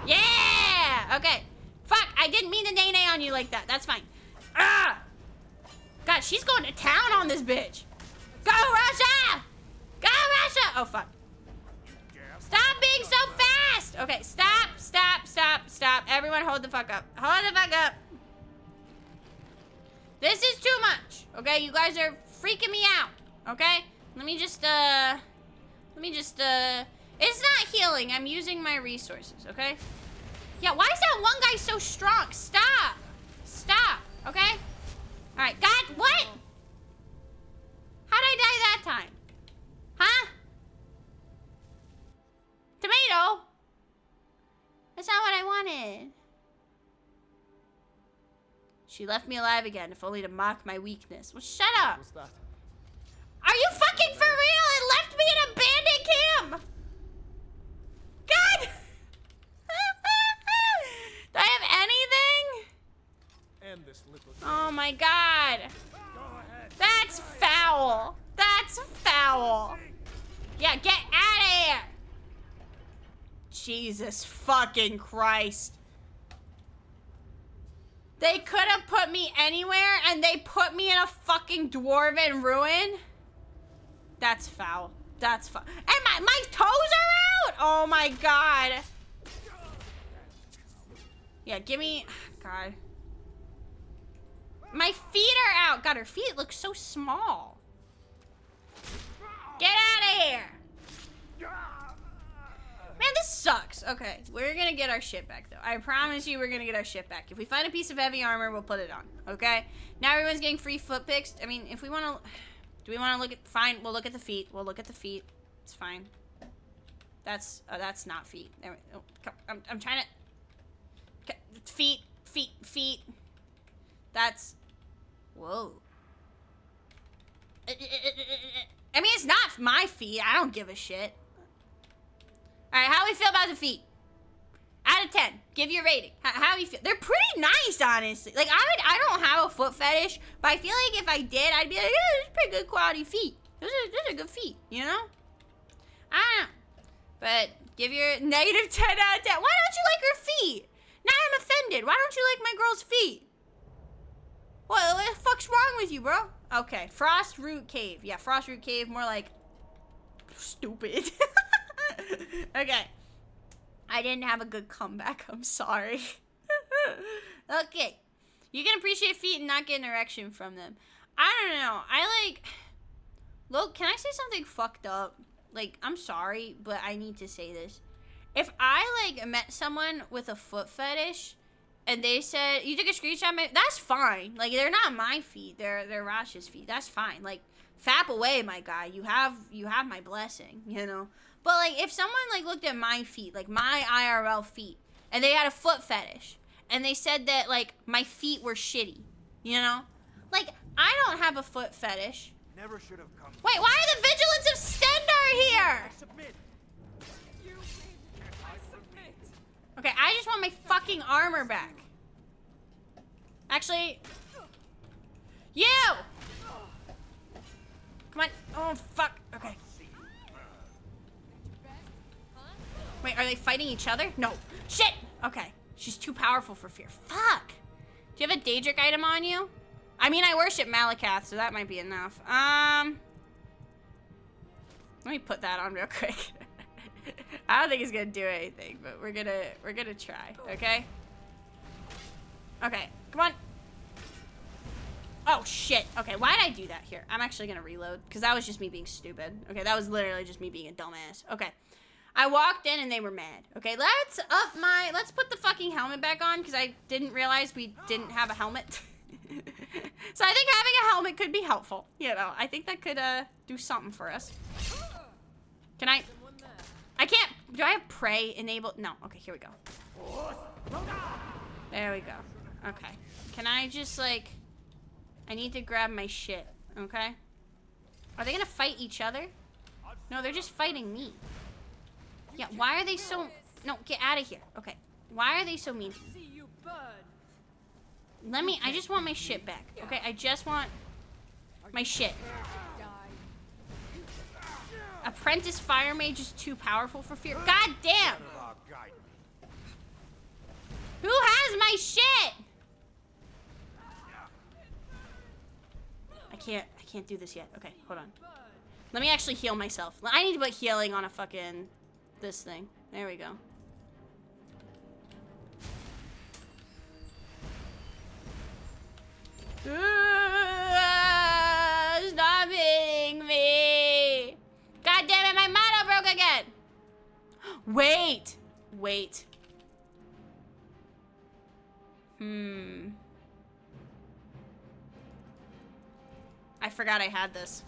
A: Yeah. Okay. Fuck, I didn't mean to nay-nay on you like that. That's fine. Ah. God, she's going to town on this bitch. Go, Russia! Go, Russia! Oh, fuck. Stop being so fast! Okay, stop, stop, stop, stop. Everyone hold the fuck up. Hold the fuck up. This is too much, okay? You guys are freaking me out, okay? Let me just, it's not healing. I'm using my resources, okay? Yeah, why is that one guy so strong? Stop. Stop, okay? All right, God, what? How'd I die that time? Huh? Tomato? That's not what I wanted. She left me alive again, if only to mock my weakness. Well, shut up.
C: What's that?
A: Are you fucking for real? It left me in a bandit camp. God. Do I have anything?
C: And this little
A: Oh my God.
C: Go ahead.
A: That's foul. That's foul. Yeah, get out of here. Jesus fucking Christ. They could have put me anywhere and they put me in a fucking dwarven ruin. That's foul. That's foul. And my toes are out. Oh my God. Yeah, give me, God. My feet are out. God, her feet look so small. Get out of here. Man, this sucks. Okay, we're gonna get our shit back, though. I promise you we're gonna get our shit back. If we find a piece of heavy armor, we'll put it on, okay? Now everyone's getting free foot picks. I mean, if we want to... Do we want to look at... Fine, we'll look at the feet. We'll look at the feet. It's fine. That's not feet. There, oh, I'm trying to... Feet. That's... Whoa. I mean, it's not my feet. I don't give a shit. Alright, how do we feel about the feet? Out of 10. Give your rating. How do you feel? They're pretty nice, honestly. Like, I don't have a foot fetish, but I feel like if I did, I'd be like, yeah, those are pretty good quality feet. Those are good feet, you know? I don't know. But give your negative 10 out of 10. Why don't you like her feet? Now I'm offended. Why don't you like my girl's feet? What the fuck's wrong with you, bro? Okay, Frost Root Cave. Yeah, Frost Root Cave, more like stupid. Okay. I didn't have a good comeback. I'm sorry. Okay. You can appreciate feet and not get an erection from them. I don't know. Look, can I say something fucked up? Like, I'm sorry, but I need to say this. If I, met someone with a foot fetish, and they said, you took a screenshot, that's fine. Like, they're not my feet. They're Rash's feet. That's fine. Like, fap away, my guy. You have my blessing, you know? But, if someone, looked at my feet, my IRL feet, and they had a foot fetish, and they said that, my feet were shitty, you know? I don't have a foot fetish.
C: Never should have come.
A: Wait, why are the Vigilants of Stendar here?
C: Submit.
A: Okay, I just want my fucking armor back. Actually... You! Come on. Oh, fuck. Okay. Wait, are they fighting each other? No. Shit! Okay. She's too powerful for fear. Fuck! Do you have a Daedric item on you? I mean, I worship Malakath, so that might be enough. Let me put that on real quick. I don't think it's gonna do anything, but we're gonna try, okay? Okay, come on. Oh, shit. Okay, why did I do that here? I'm actually gonna reload, because that was just me being stupid. Okay, that was literally just me being a dumbass. Okay. I walked in and they were mad. Okay, let's put the fucking helmet back on because I didn't realize we didn't have a helmet. So I think having a helmet could be helpful. You know, I think that could do something for us. Can I can't, do I have prey enabled? No, okay, here we go. There we go. Okay. Can I just like, I need to grab my shit, okay? Are they gonna fight each other? No, they're just fighting me. Yeah, why are they so... No, get out of here. Okay. Why are they so mean?
G: See you burn.
A: Let me... I just want my shit back. Okay, I just want my shit. Apprentice Fire Mage is too powerful for fear. God damn! Who has my shit? I can't do this yet. Okay, hold on. Let me actually heal myself. I need to put healing on a fucking... this thing. There we go. Stop hitting me! God damn it, my motto broke again! Wait! Wait. I forgot I had this.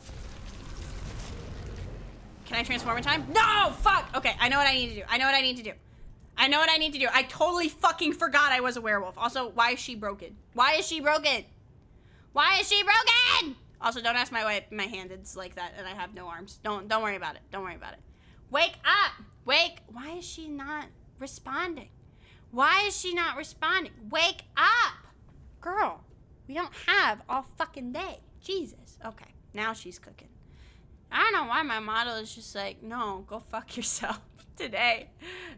A: Can I transform in time? No! Fuck! Okay, I know what I need to do. I know what I need to do. I know what I need to do. I totally fucking forgot I was a werewolf. Also, why is she broken? Why is she broken? Why is she broken? Also, don't ask my why my hand is like that and I have no arms. Don't worry about it. Don't worry about it. Wake up! Wake! Why is she not responding? Why is she not responding? Wake up! Girl, we don't have all fucking day. Jesus. Okay, now she's cooking. I don't know why my model is just like, no, go fuck yourself today.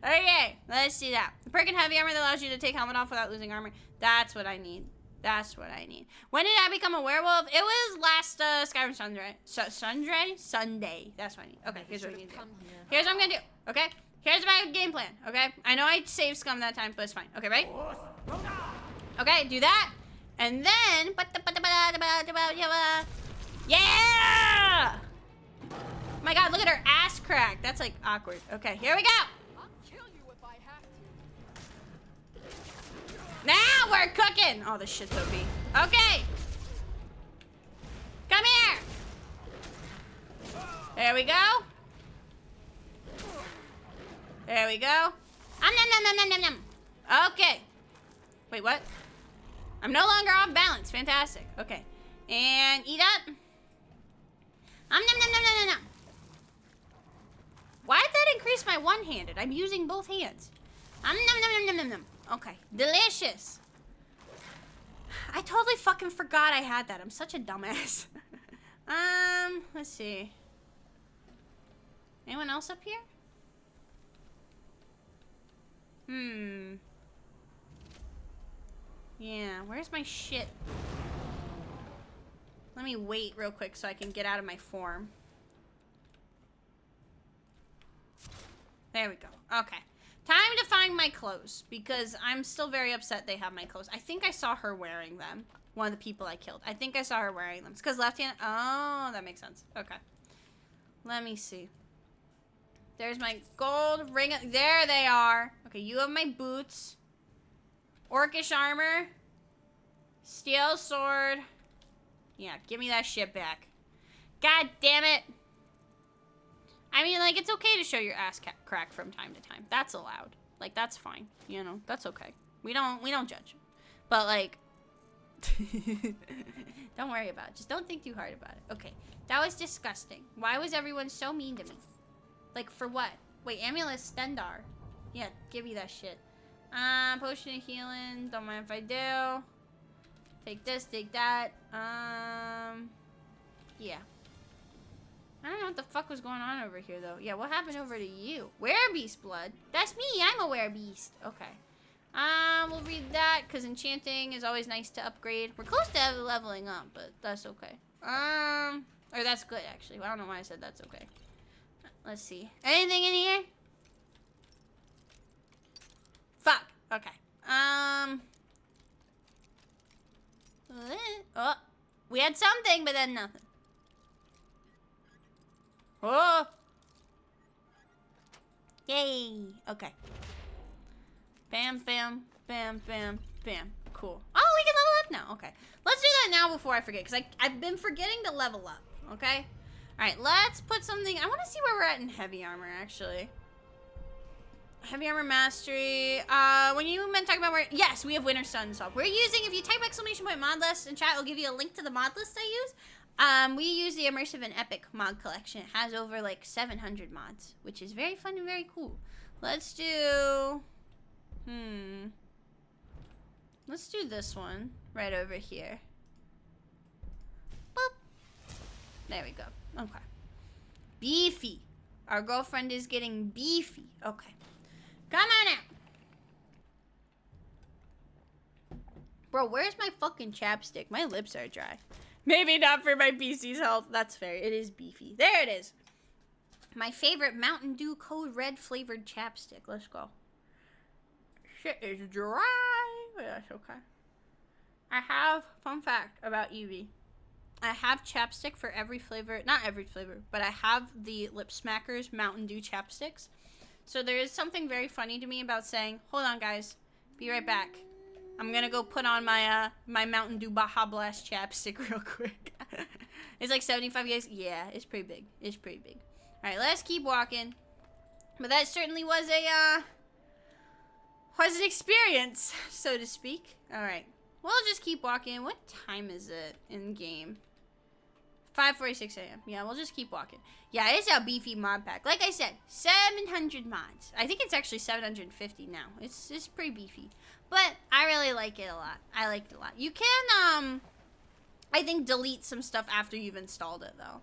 A: Okay, let's see that. The perk in heavy armor that allows you to take helmet off without losing armor. That's what I need. That's what I need. When did I become a werewolf? It was last SKYRIM Sunday. Sunday. That's what I need. Okay, here's what we need to do. Here's what I'm gonna do. Okay? Here's my game plan. Okay? I know I saved scum that time, but it's fine. Okay, right? Okay, do that. And then... Yeah! Oh my god, look at her ass crack. That's like awkward. Okay, here we go.
G: I'll kill you if I have to.
A: Now we're cooking. Oh, this shit's OP. Okay. Come here. There we go. There we go. Nom. Okay. Wait, what? I'm no longer off balance. Fantastic. Okay. And eat up. Nom. Why did that increase my one-handed? I'm using both hands. Nom. Okay. Delicious. I totally fucking forgot I had that. I'm such a dumbass. Let's see. Anyone else up here? Yeah, where's my shit? Let me wait real quick so I can get out of my form. There we go. Okay. Time to find my clothes, because I'm still very upset they have my clothes. I think I saw her wearing them. One of the people I killed. I think I saw her wearing them. It's because left hand... Oh, that makes sense. Okay. Let me see. There's my gold ring. There they are. Okay, you have my boots. Orcish armor. Steel sword. Yeah, give me that shit back. God damn it. I mean, like, it's okay to show your ass crack from time to time. That's allowed. Like, that's fine. You know, that's okay. We don't judge. But, like, don't worry about it. Just don't think too hard about it. Okay, that was disgusting. Why was everyone so mean to me? Like, for what? Wait, Amulet Stendar. Yeah, give me that shit. Potion of healing. Don't mind if I do. Take this, take that. Yeah. I don't know what the fuck was going on over here, though. Yeah, what happened over to you? Werebeast blood. That's me. I'm a werebeast. Okay. We'll read that, because enchanting is always nice to upgrade. We're close to leveling up, but that's okay. Or that's good, actually. I don't know why I said that's okay. Let's see. Anything in here? Fuck. Okay. Oh. We had something, but then nothing. Oh. Yay. Okay. Bam, bam, bam, bam, bam. Cool. Oh, we can level up now. Okay. Let's do that now before I forget, because I've been forgetting to level up. Okay? Alright, let's put something... I want to see where we're at in heavy armor, actually. Heavy armor mastery. When you meant talking about where... Yes, we have Winter Sun Salt. We're using... If you type !mod list in chat, it'll give you a link to the mod list I use. We use the Immersive and Epic mod collection. It has over, like, 700 mods, which is very fun and very cool. Let's do... Let's do this one right over here. Boop. There we go. Okay. Beefy. Our girlfriend is getting beefy. Okay. Come on out. Bro, where's my fucking chapstick? My lips are dry. Maybe not for my PC's health. That's fair. It is beefy. There it is. My favorite Mountain Dew Code Red flavored chapstick. Let's go. Shit is dry. But that's okay. I have, fun fact about Eevee. I have chapstick for every flavor. Not every flavor, but I have the Lip Smackers Mountain Dew chapsticks. So there is something very funny to me about saying, hold on guys, be right back. I'm gonna go put on my my Mountain Dew Baja Blast chapstick real quick. It's like 75 years. Yeah, it's pretty big. It's pretty big. Alright, let's keep walking. But that certainly was a was an experience, so to speak. Alright. We'll just keep walking. What time is it in game? 5:46 a.m. Yeah, we'll just keep walking. Yeah, it's a beefy mod pack. Like I said, 700 mods. I think it's actually 750 now. It's pretty beefy. But I really like it a lot. I like it a lot. You can, I think, delete some stuff after you've installed it, though.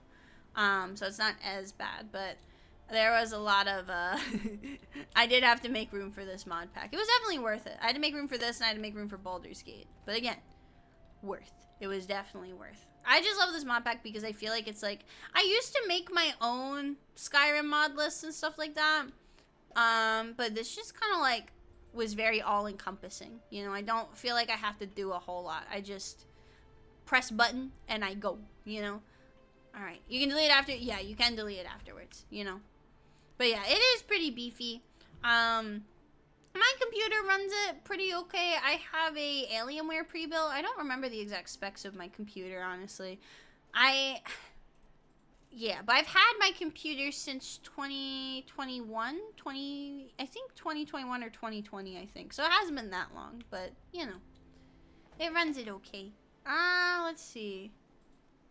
A: So it's not as bad. But there was a lot of, I did have to make room for this mod pack. It was definitely worth it. I had to make room for this, and I had to make room for Baldur's Gate. But again, worth. It was definitely worth. I just love this mod pack because I feel like it's like... I used to make my own Skyrim mod lists and stuff like that. But this just kind of like was very all-encompassing. You know, I don't feel like I have to do a whole lot. I just press button and I go, you know. Alright, you can delete it after... Yeah, you can delete it afterwards, you know. But yeah, it is pretty beefy. My computer runs it pretty okay. I have a Alienware pre-built. I don't remember the exact specs of my computer, honestly. Yeah, but I've had my computer since 2021, I think 2021 or 2020, I think. So it hasn't been that long, but, you know, it runs it okay. Let's see.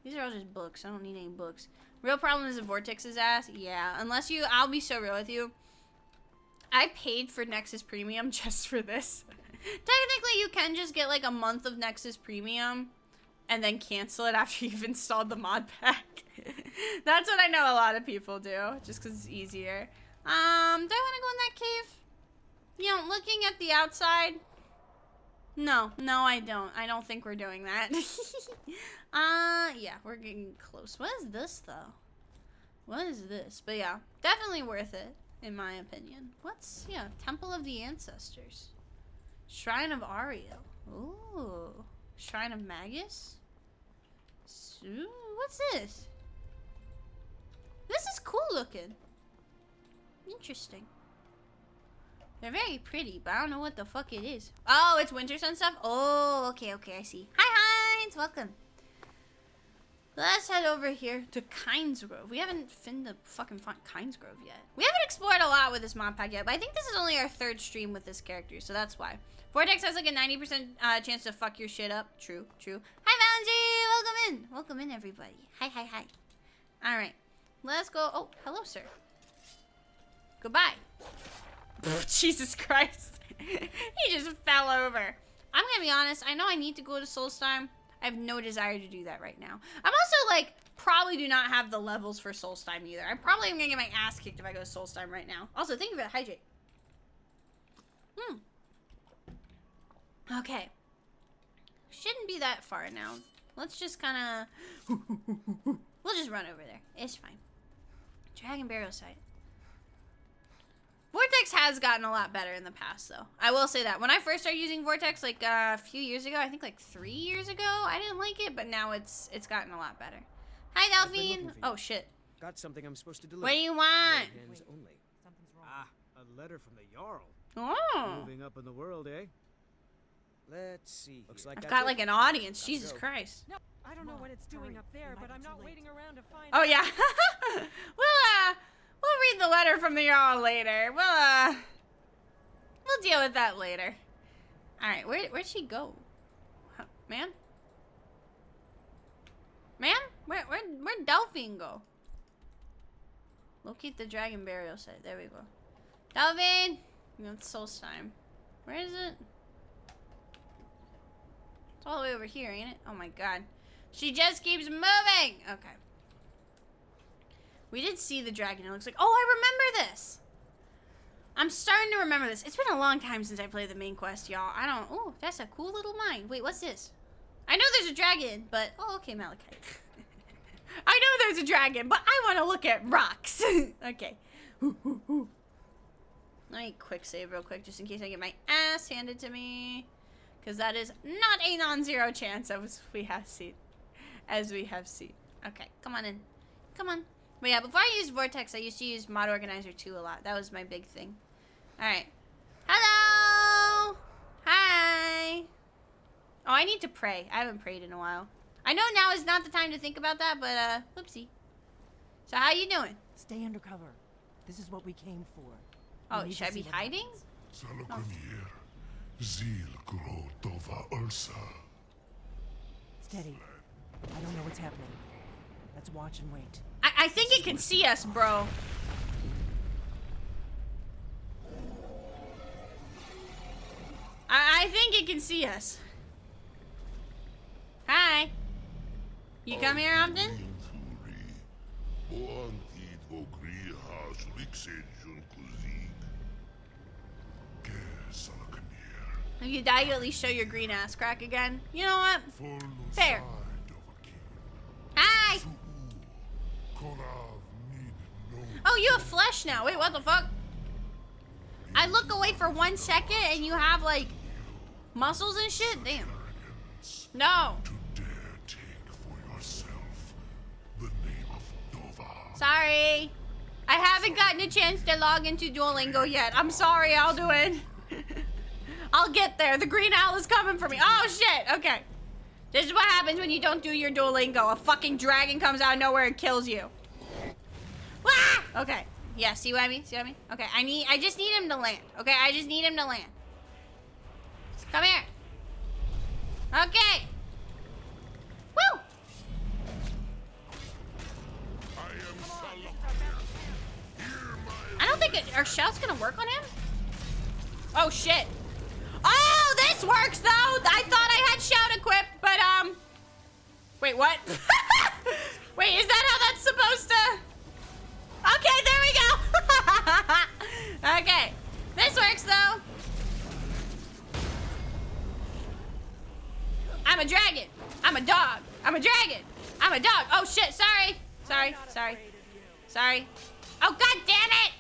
A: These are all just books. I don't need any books. Real problem is the Vortex's ass. Yeah, unless you, I'll be so real with you. I paid for Nexus Premium just for this. Technically, you can just get like a month of Nexus Premium and then cancel it after you've installed the mod pack. That's what I know a lot of people do, just because it's easier. Do I want to go in that cave? You know, looking at the outside. No, I don't. I don't think we're doing that. Yeah, we're getting close. What is this, though? What is this? But yeah, definitely worth it. In my opinion. What's, yeah, Temple of the Ancestors. Shrine of Ariel. Ooh. Shrine of Magus? Ooh, what's this? This is cool looking. Interesting. They're very pretty, but I don't know what the fuck it is. Oh, it's Winter Sun stuff? Oh, okay, I see. Hi, Heinz! Welcome. Let's head over here to Kynesgrove. We haven't finned the fucking Kynesgrove yet. We haven't explored a lot with this mod pack yet, but I think this is only our 3rd stream with this character, so that's why. Vortex has like a 90% chance to fuck your shit up. True. Hi, Valenji! Welcome in, everybody. Hi. Alright. Let's go. Oh, hello, sir. Goodbye. Jesus Christ. He just fell over. I'm gonna be honest. I know I need to go to Solstheim. I have no desire to do that right now. I'm also, like, probably do not have the levels for Solstheim either. I probably am gonna get my ass kicked if I go to Solstheim right now. Also, thank you for the hydrate. Okay. Shouldn't be that far now. Let's just kind of... We'll just run over there. It's fine. Dragon Burial Site. Vortex has gotten a lot better in the past, though. I will say that. When I first started using Vortex, like, a few years ago, I think, like, 3 years ago, I didn't like it, but now it's gotten a lot better. Hi, Delphine! Oh, shit.
H: Got something I'm supposed to deliver.
A: What do you want?
H: Hands only.
B: Something's wrong.
C: letter from the Jarl.
A: Oh.
C: Moving up in the world, eh? Let's see. Looks like
A: I've got like an audience. Jesus
C: go.
A: Christ.
G: No, I don't know what it's doing
B: hurry.
G: up there,
B: It might
G: but
B: be
G: I'm
B: too
G: not
B: late.
G: waiting around to find
A: Oh
G: out.
A: yeah. We'll read the letter from the Jarl later. We'll deal with that later. All right, where'd she go? Huh, ma'am? Ma'am? Where'd Delphine go? Locate the dragon burial site. There we go. Delphine! It's Soul's time. Where is it? It's all the way over here, ain't it? Oh my god. She just keeps moving! Okay. We did see the dragon. It looks like... Oh, I remember this! I'm starting to remember this. It's been a long time since I played the main quest, y'all. I don't... Oh, that's a cool little mine. Wait, what's this? I know there's a dragon, but... Oh, okay, Malachite. I know there's a dragon, but I want to look at rocks. Okay. Let me quick save real quick, just in case I get my ass handed to me. Because that is not a non-zero chance, as we have seen. Okay, come on in. Come on. But yeah, before I used Vortex, I used to use Mod Organizer 2 a lot. That was my big thing. Alright. Hello! Hi! Oh, I need to pray. I haven't prayed in a while. I know now is not the time to think about that, but, whoopsie. So how you doing?
B: Stay undercover. This is what we came for.
A: Oh,
B: We need
A: should
B: to
A: I be
B: see what
A: hiding?
B: happens.
H: Salakonier, Zil Gro Tova Ulsa.
B: Steady. I don't know what's happening. Let's watch and wait.
A: I think it can see us, bro. I think it can see us. Hi. You come here often? If you die, you at least show your green ass crack again. You know what? Fair. Hi. Oh, you have flesh now. Wait, what the fuck? I look away for 1 second and you have like muscles and shit? Damn. No. Sorry. I haven't gotten a chance to log into Duolingo yet. I'm sorry, I'll do it. I'll get there. The green owl is coming for me. Oh shit, okay. This is what happens when you don't do your Duolingo. A fucking dragon comes out of nowhere and kills you. Wah! Okay. Yeah, see what I mean? See what I mean? Okay, I just need him to land. Okay, I just need him to land. Come here. Okay. Woo! I don't think our shout's gonna work on him. Oh shit. Oh, this works though! I thought I had shout equipped, but wait, what? Wait, is that how that's supposed to? Okay, there we go. Okay, this works though. I'm a dragon. I'm a dog. I'm a dragon. I'm a dog. Oh shit, sorry. Sorry. Oh god damn it!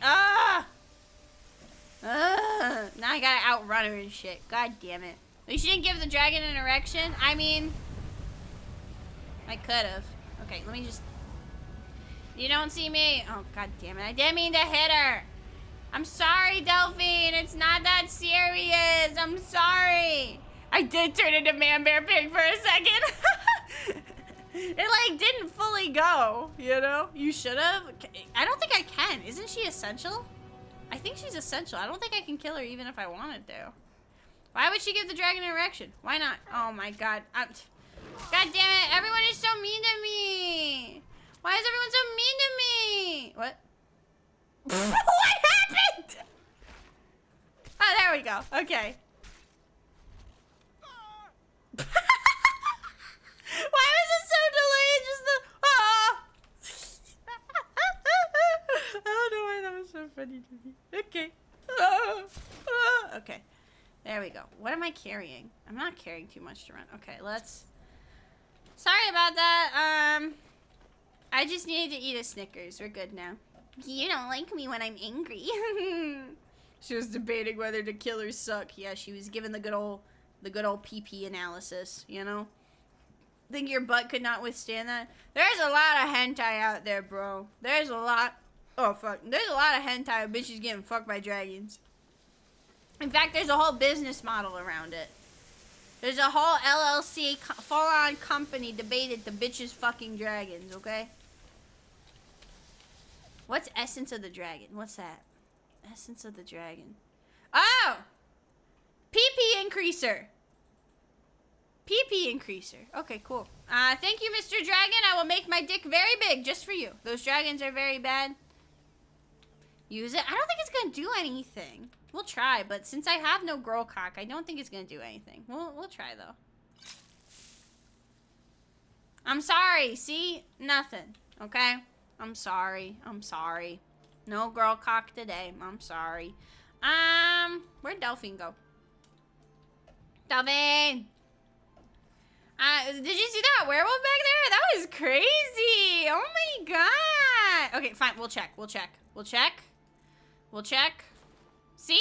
A: Now I gotta outrun her and shit. God damn it. We shouldn't give the dragon an erection. I mean, I could've. Okay, let me just... You don't see me. Oh, god damn it. I didn't mean to hit her. I'm sorry, Delphine. It's not that serious. I'm sorry. I did turn into Man Bear Pig for a second. It, like, didn't fully go, you know? You should've. I don't think I can. Isn't she essential? I think she's essential. I don't think I can kill her even if I wanted to. Why would she give the dragon an erection? Why not? Oh my god. God damn it. Everyone is so mean to me. Why is everyone so mean to me? What? What happened? Oh, there we go. Okay. Why was it so delayed? Just the... I don't know why that was so funny to me. Okay. Okay. There we go. What am I carrying? I'm not carrying too much to run. Okay, let's... Sorry about that. I just needed to eat a Snickers. We're good now. You don't like me when I'm angry. She was debating whether to kill or suck. Yeah, she was given the good old PP analysis, you know? Think your butt could not withstand that? There's a lot of hentai out there, bro. There's a lot. Oh, fuck. There's a lot of hentai bitches getting fucked by dragons. In fact, there's a whole business model around it. There's a whole LLC, full-on company debated the bitches fucking dragons, okay? What's Essence of the Dragon? What's that? Essence of the Dragon. Oh! PP increaser. PP increaser. Okay, cool. Thank you, Mr. Dragon. I will make my dick very big just for you. Those dragons are very bad. Use it. I don't think it's gonna do anything. We'll try, but since I have no girl cock, I don't think it's gonna do anything. We'll try though. I'm sorry. See? Nothing. Okay? I'm sorry. I'm sorry. No girl cock today. I'm sorry. Where'd Delphine go? Delphine! Did you see that werewolf back there? That was crazy! Oh my god! Okay, fine. We'll check. We'll check. We'll check. We'll check. See?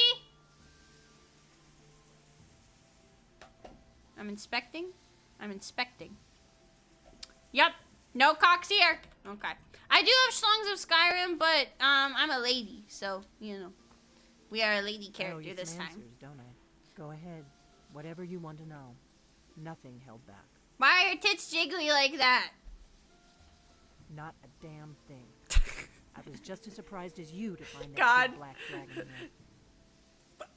A: I'm inspecting. I'm inspecting. Yep. No cocks here. Okay. I do have Schlongs of Skyrim, but I'm a lady, so, you know. We are a lady character this time.
B: Answers, don't I? Go ahead. Whatever you want to know. Nothing held back.
A: Why are your tits jiggly like that?
B: Not a damn thing. I was just as surprised as you to find that
A: God.
B: big black dragon there.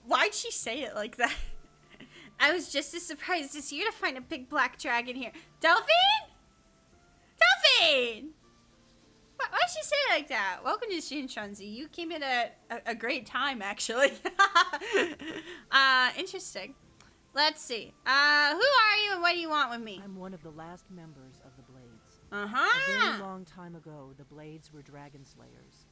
A: Why'd she say it like that? I was just as surprised as you to find a big black dragon here. Delphine? Delphine! Why'd she say it like that? Welcome to Shin Shunzi. You came in at a great time, actually. Interesting. Let's see. Who are you and what do you want with me?
B: I'm one of the last members of the Blades.
A: Uh-huh.
B: A very long time ago, the Blades were dragon slayers,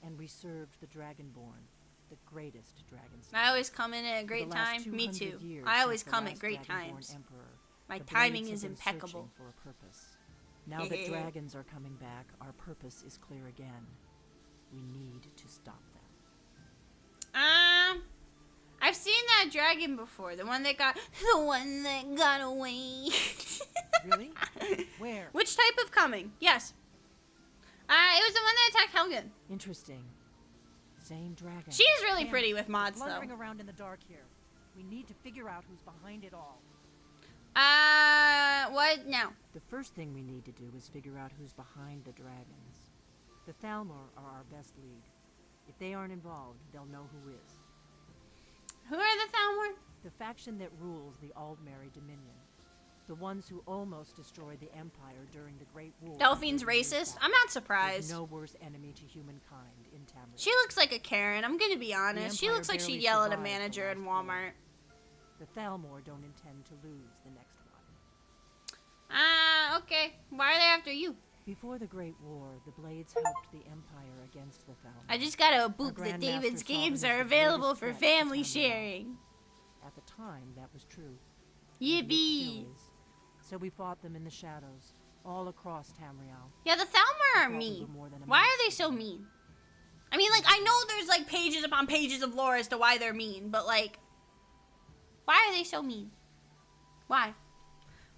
B: and we served the Dragonborn, the greatest dragon slayer.
A: I always come in at a great
B: For the last
A: time. Me
B: 200
A: too.
B: years
A: I always
B: since the
A: come at
B: last
A: great
B: Dragonborn
A: times.
B: Emperor,
A: My
B: the
A: timing
B: Blades
A: is
B: have been
A: impeccable.
B: searching for a purpose. Now that dragons are coming back, our purpose is clear again. We need to stop them.
A: I've seen that dragon before. The one that got away.
B: Really? Where?
A: Which type of coming? Yes. It was the one that attacked Helgen.
B: Interesting. Same dragon.
A: She is really pretty with mods, though.
G: Blundering around in the dark here. We need to figure out who's behind it all.
A: What now?
B: The first thing we need to do is figure out who's behind the dragons. The Thalmor are our best lead. If they aren't involved, they'll know who is.
A: Who are the Thalmor?
B: The faction that rules the Aldmeri Dominion. The ones who almost destroyed the Empire during the Great War.
A: Delphine's racist? I'm not surprised.
B: There's no worse enemy to humankind in Tamriel.
A: She looks like a Karen, I'm gonna be honest. She
B: Empire
A: looks like she'd
B: barely
A: yell at a
B: survived the
A: manager in
B: last war.
A: Walmart.
B: The Thalmor don't intend to lose the next one.
A: Okay. Why are they after you?
B: Before the Great War, the Blades helped the Empire against the Thalmor.
A: I just got a
B: Our
A: book that
B: Grandmaster
A: David's
B: saw them
A: games
B: as
A: are
B: the
A: available
B: greatest
A: for
B: threat to
A: family
B: Tamriel.
A: sharing.
B: At the time, that was true. Maybe it
A: Yippee!
B: still is. So we fought them in the shadows, all across Tamriel.
A: Yeah, the Thalmor are
B: thought we
A: mean.
B: were more than a
A: Why
B: match
A: are they
B: for
A: so
B: them.
A: mean? I mean, like, I know there's, like, pages upon pages of lore as to why they're mean, but, like, why are they so mean? Why?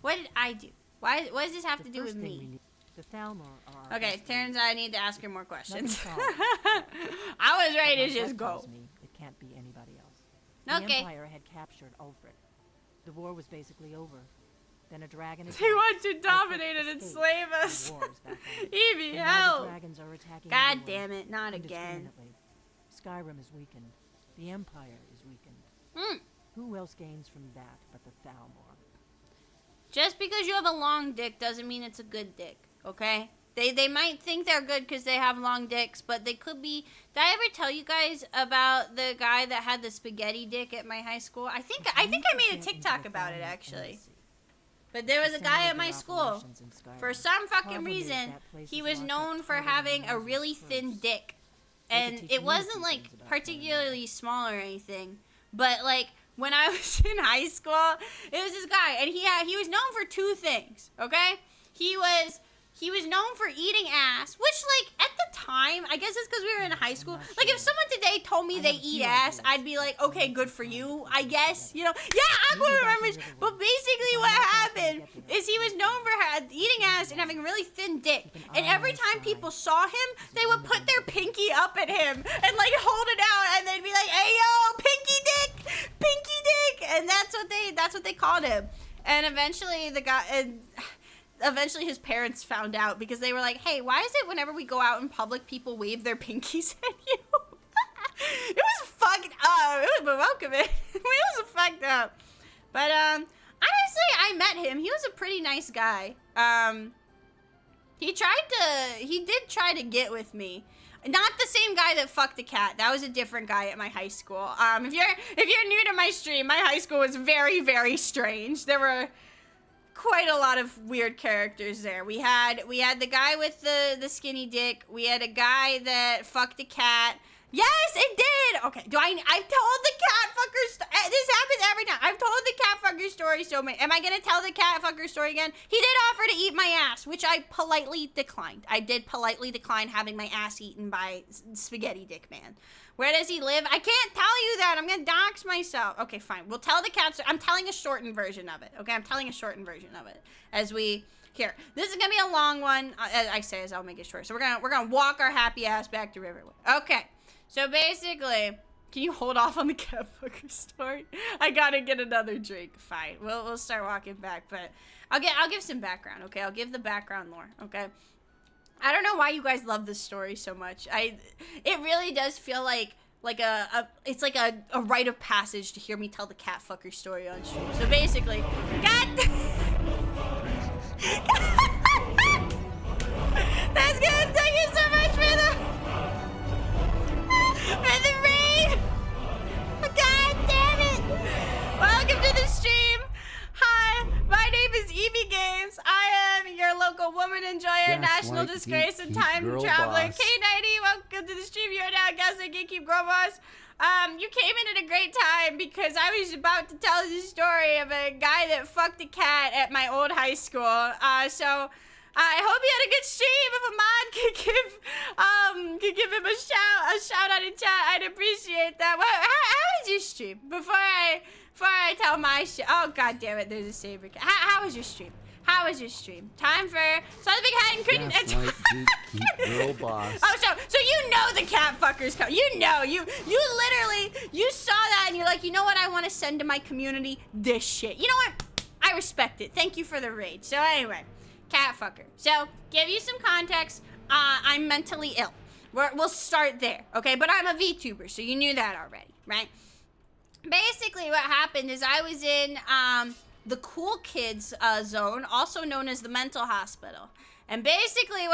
A: What did I do? What does this have
B: The
A: to do
B: first
A: with
B: thing
A: me?
B: we need- The Thalmor are our
A: Okay,
B: best
A: turns
B: lead.
A: out I need to ask her more questions.
B: Nothing solved.
A: I was
B: But
A: ready
B: my
A: to just
B: gut
A: go.
B: tells me it can't be anybody else. The
A: Okay.
B: Empire had captured Ulfric. The war was basically over. Then a dragon
A: They
B: attacked.
A: want to
B: Ulfric
A: dominate and
B: escaped,
A: enslave
B: and
A: us.
B: the war is back on.
A: Evie,
B: And now the
A: help!
B: dragons are attacking
A: God
B: everyone,
A: damn it, not again.
B: indiscriminately. Skyrim is weakened. The Empire is weakened.
A: Hmm.
B: Who else gains from that but the Thalmor?
A: Just because you have a long dick doesn't mean it's a good dick, okay? They might think they're good because they have long dicks, but they could be... Did I ever tell you guys about the guy that had the spaghetti dick at my high school? I think I made a TikTok about it, actually. But there was a guy at my school. For some fucking reason, he was known for having a really thin dick. And it wasn't, like, particularly small or anything. But, like, when I was in high school, it was this guy. And he was known for two things, okay? He was he was known for eating ass, which, like, at the time, I guess it's because we were in high school. Like, if someone today told me they eat ass, I'd be like, okay, good for you, I guess, you know? Yeah, Aqua remembers, but basically what happened is he was known for eating ass and having a really thin dick, and every time people saw him, they would put their pinky up at him and, like, hold it out, and they'd be like, hey, yo, pinky dick, and that's what they called him. And eventually eventually his parents found out because they were like, hey, why is it whenever we go out in public, people wave their pinkies at you? It was fucked up. It was welcome. It was fucked up. But, honestly, I met him. He was a pretty nice guy. He did try to get with me. Not the same guy that fucked a cat. That was a different guy at my high school. If you're new to my stream, my high school was very, very strange. There were quite a lot of weird characters there. We had the guy with the skinny dick. We had a guy that fucked a cat. Yes, it did. Okay, I've told the cat fucker this happens every time. I've told the cat fucker story so many. Am I gonna tell the cat fucker story again? He did offer to eat my ass, which I politely declined. I did politely decline having my ass eaten by Spaghetti Dick Man. Where does he live? I can't tell you that. I'm gonna dox myself. Okay, fine. We'll tell the cat story. I'm telling a shortened version of it. Okay, I'm telling a shortened version of it Here, this is gonna be a long one. As I'll make it short. So we're gonna walk our happy ass back to Riverwood. Okay. So basically, can you hold off on the cat fucker story? I gotta get another drink. Fine. We'll start walking back, but I'll give some background, okay? I'll give the background lore, okay? I don't know why you guys love this story so much. It really does feel like it's like a rite of passage to hear me tell the cat fucker story on stream. So basically, that's good. Thank you so much for the raid! God damn it! Welcome to the stream! Hi, my name is Evie Games. I am your local woman enjoyer, national disgrace, and time traveler. K90, welcome to the stream. You are now Gaslight Geekkeep Girl Boss. You came in at a great time because I was about to tell the story of a guy that fucked a cat at my old high school. So I hope you had a good stream. If a mod could give him a shout out in chat, I'd appreciate that. How was your stream? Before I tell my shit. Oh god damn it, there's a saber cat. How was your stream? How was your stream? Time for so the big head and couldn't
I: Girl boss.
A: Oh, so you know the cat fuckers come. You know, you literally saw that and you're like, you know what? I want to send to my community this shit. You know what? I respect it. Thank you for the raid. So anyway. Cat fucker. So, give you some context. I'm mentally ill. We'll start there, okay? But I'm a VTuber, so you knew that already, right? Basically, what happened is I was in the cool kids zone, also known as the mental hospital. And basically,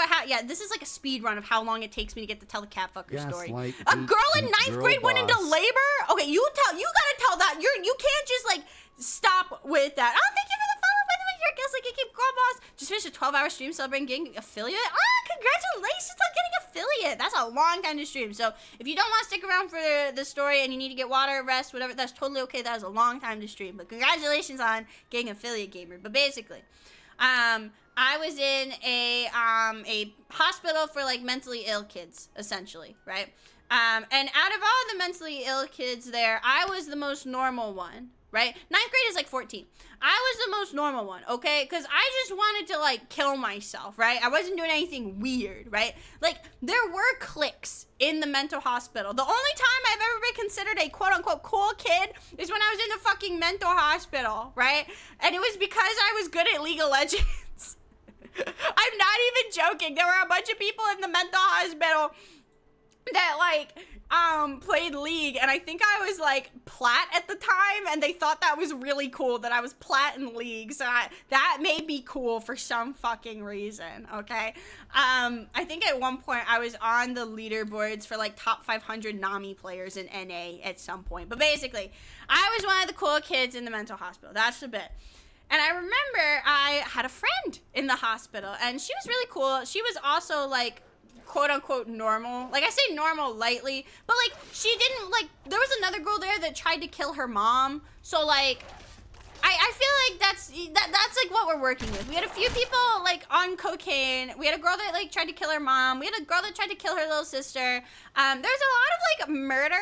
A: this is like a speed run of how long it takes me to get to tell the cat fucker story. A girl in 9th grade went into labor. Okay, you gotta tell that. You can't just like stop with that. Oh, thank you for the follow, by the way. You're a guest like you keep girl boss. Just finished a 12-hour stream celebrating getting affiliate. Congratulations on getting affiliate. That's a long time to stream. So if you don't want to stick around for the story and you need to get water, rest, whatever, that's totally okay. That is a long time to stream. But congratulations on getting affiliate gamer. But basically, I was in a hospital for like mentally ill kids, essentially, right? And out of all the mentally ill kids there, I was the most normal one, right? 9th grade is like 14. I was the most normal one, okay? Because I just wanted to like kill myself, right? I wasn't doing anything weird, right? Like there were cliques in the mental hospital. The only time I've ever been considered a quote unquote cool kid is when I was in the fucking mental hospital, right? And it was because I was good at League of Legends. I'm not even joking. There were a bunch of people in the mental hospital that like played League, and I think I was like plat at the time, and they thought that was really cool that I was plat in League, so that made me cool for some fucking reason, okay? I think at one point I was on the leaderboards for like top 500 Nami players in NA at some point, but basically I was one of the cool kids in the mental hospital. That's the bit. And I remember I had a friend in the hospital, and she was really cool. She was also like quote unquote normal. Like I say normal lightly, but like she didn't like, there was another girl there that tried to kill her mom. So like, I I feel like that's like what we're working with. We had a few people like on cocaine. We had a girl that like tried to kill her mom. We had a girl that tried to kill her little sister. There's a lot of like murder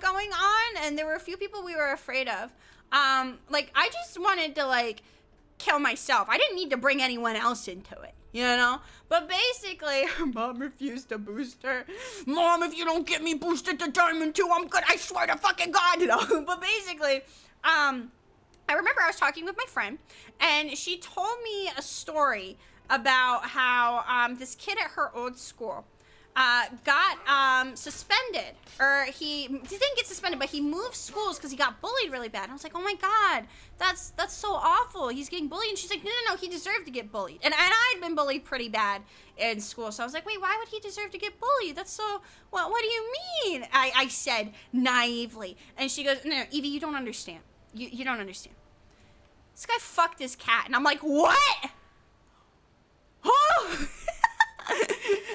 A: going on, and there were a few people we were afraid of. Like I just wanted to like kill myself. I didn't need to bring anyone else into it, you know? But basically, mom refused to boost her. Mom, if you don't get me boosted to Diamond 2, I'm good. I swear to fucking God, you know? But basically, I remember I was talking with my friend, and she told me a story about how this kid at her old school got suspended, or he didn't get suspended, but he moved schools because he got bullied really bad. And I was like, oh my God, that's so awful. He's getting bullied. And she's like, no, he deserved to get bullied. And I'd been bullied pretty bad in school. So I was like, wait, why would he deserve to get bullied? That's so, what do you mean? I said naively. And she goes, no, Evie, you don't understand. You don't understand. This guy fucked his cat. And I'm like, what? Oh!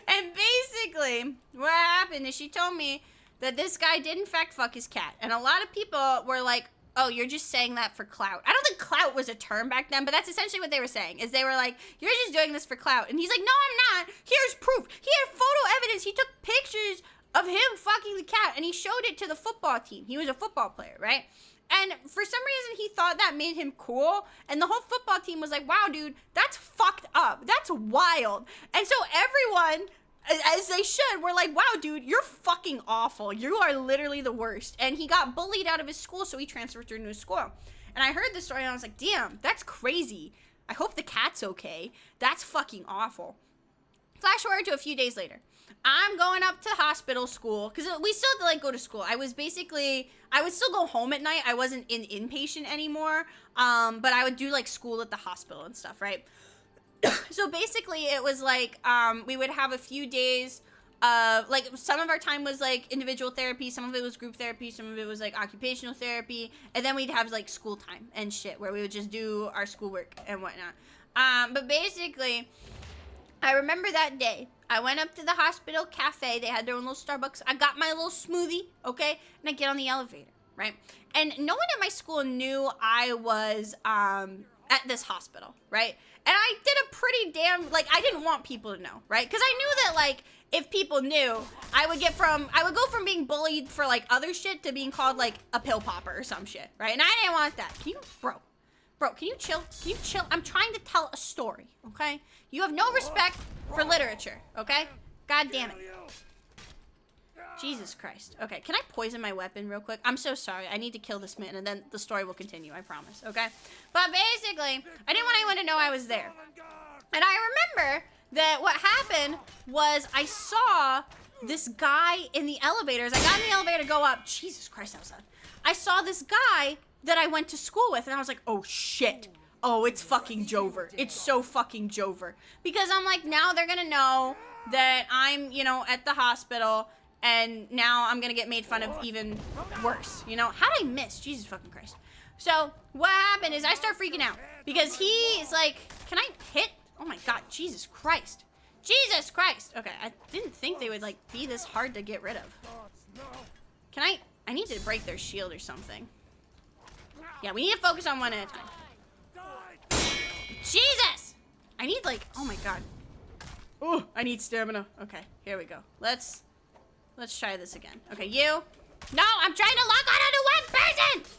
A: And basically, what happened is she told me that this guy did in fact fuck his cat. And a lot of people were like, oh, you're just saying that for clout. I don't think clout was a term back then, but that's essentially what they were saying, is they were like, you're just doing this for clout. And he's like, no, I'm not. Here's proof. He had photo evidence. He took pictures of him fucking the cat, and he showed it to the football team. He was a football player, right? And for some reason, he thought that made him cool. And the whole football team was like, wow, dude, that's fucked up. That's wild. And so everyone, as they should, were like, wow, dude, you're fucking awful. You are literally the worst. And he got bullied out of his school, so he transferred to a new school. And I heard this story, and I was like, damn, that's crazy. I hope the cat's okay. That's fucking awful. Flash forward to a few days later. I'm going up to hospital school, because we still had to, like, go to school. I would still go home at night. I wasn't in inpatient anymore, but I would do, like, school at the hospital and stuff, right? So basically, it was, like, we would have a few days of, like, some of our time was, like, individual therapy, some of it was group therapy, some of it was, like, occupational therapy, and then we'd have, like, school time and shit, where we would just do our schoolwork and whatnot. But basically, I remember that day. I went up to the hospital cafe. They had their own little Starbucks. I got my little smoothie, okay? And I get on the elevator, right? And no one at my school knew I was at this hospital, right? And I did a pretty damn, like, I didn't want people to know, right? Because I knew that, like, if people knew, I would go from being bullied for, like, other shit to being called, like, a pill popper or some shit, right? And I didn't want that. Bro, can you chill? Can you chill? I'm trying to tell a story, okay? You have no respect for literature, okay? God damn it. Jesus Christ. Okay, can I poison my weapon real quick? I'm so sorry. I need to kill this man, and then the story will continue, I promise, okay? But basically, I didn't want anyone to know I was there. And I remember that what happened was I saw this guy in the elevators. I got in the elevator to go up. Jesus Christ, that was loud. I saw this guy that I went to school with, and I was like, oh shit. Oh, it's fucking Jover. It's so fucking Jover. Because I'm like, now they're gonna know that I'm, you know, at the hospital, and now I'm gonna get made fun of even worse, you know? How'd I miss? Jesus fucking Christ. So, what happened is I start freaking out, because he's like, can I hit? Oh my God, Jesus Christ. Jesus Christ. Okay, I didn't think they would, like, be this hard to get rid of. Can I need to break their shield or something. Yeah, we need to focus on one at a time. Jesus! I need, like, oh my God. Oh, I need stamina. Okay, here we go. Let's try this again. Okay, you. No, I'm trying to lock on onto one person!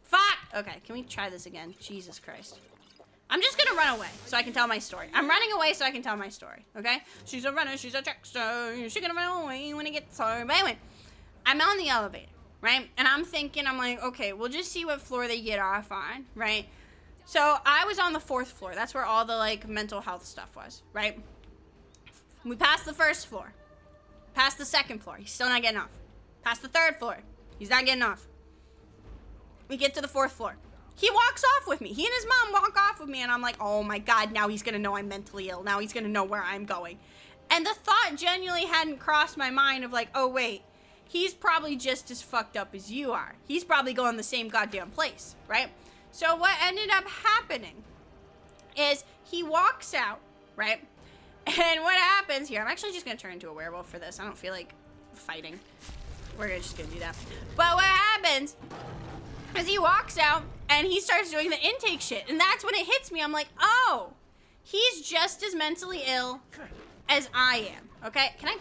A: Fuck! Okay, can we try this again? Jesus Christ. I'm just gonna run away so I can tell my story. I'm running away so I can tell my story, okay? She's a runner, she's a trickster. She's gonna run away when it gets hard. But anyway, I'm on the elevator, right? And I'm thinking, I'm like, okay, we'll just see what floor they get off on, right? So I was on the 4th floor. That's where all the, like, mental health stuff was, right? We passed the 1st floor. Past the 2nd floor. He's still not getting off. Past the 3rd floor. He's not getting off. We get to the 4th floor. He walks off with me. He and his mom walk off with me, and I'm like, oh my God, now he's gonna know I'm mentally ill. Now he's gonna know where I'm going. And the thought genuinely hadn't crossed my mind of like, oh wait, he's probably just as fucked up as you are. He's probably going the same goddamn place, right? So what ended up happening is he walks out, right? And what happens here, I'm actually just gonna turn into a werewolf for this. I don't feel like fighting. we're just gonna do that. But what happens is he walks out and he starts doing the intake shit. And that's when it hits me. I'm like, oh, he's just as mentally ill as I am. Okay, can I?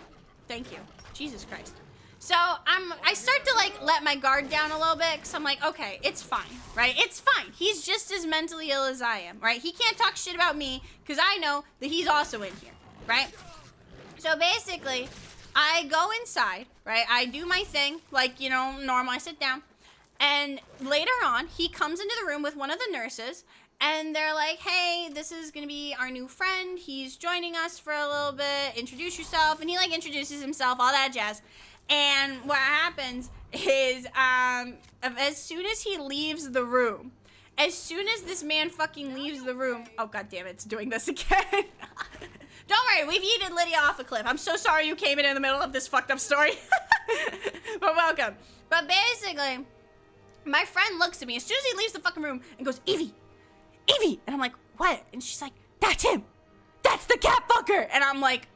A: Thank you. Jesus Christ. So I start to like let my guard down a little bit because I'm like, okay, it's fine, right? It's fine. He's just as mentally ill as I am, right? He can't talk shit about me because I know that he's also in here, right? So basically, I go inside, right? I do my thing, like, you know, normal. I sit down. And later on, he comes into the room with one of the nurses. And they're like, hey, this is going to be our new friend. He's joining us for a little bit. Introduce yourself. And he, like, introduces himself, all that jazz. And what happens is, as soon as he leaves the room, as soon as this man fucking leaves the room, oh, God damn it, it's doing this again. Don't worry, we've yeeted Lydia off a cliff. I'm so sorry you came in the middle of this fucked up story. But welcome. But basically, my friend looks at me as soon as he leaves the fucking room and goes, Evie. Evie. And I'm like, what? And she's like, that's him. That's the cat fucker. And I'm like,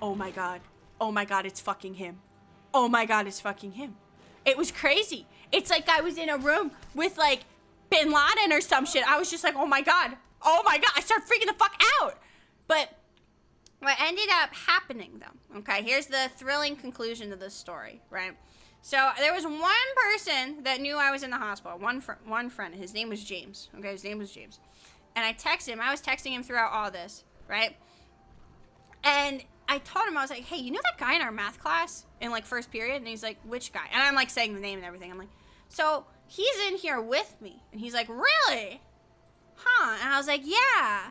A: oh my God. Oh my God, it's fucking him. Oh my God, it's fucking him. It was crazy. It's like I was in a room with like Bin Laden or some shit. I was just like, oh my God. Oh my God. I started freaking the fuck out. But what ended up happening though, okay, here's the thrilling conclusion to this story, right? So there was one person that knew I was in the hospital, one friend. His name was James, okay? His name was James. And I texted him. I was texting him throughout all this, right? And I told him, I was like, hey, you know that guy in our math class in, like, first period? And he's like, which guy? And I'm, like, saying the name and everything. I'm like, so he's in here with me. And he's like, really? Huh? And I was like, yeah.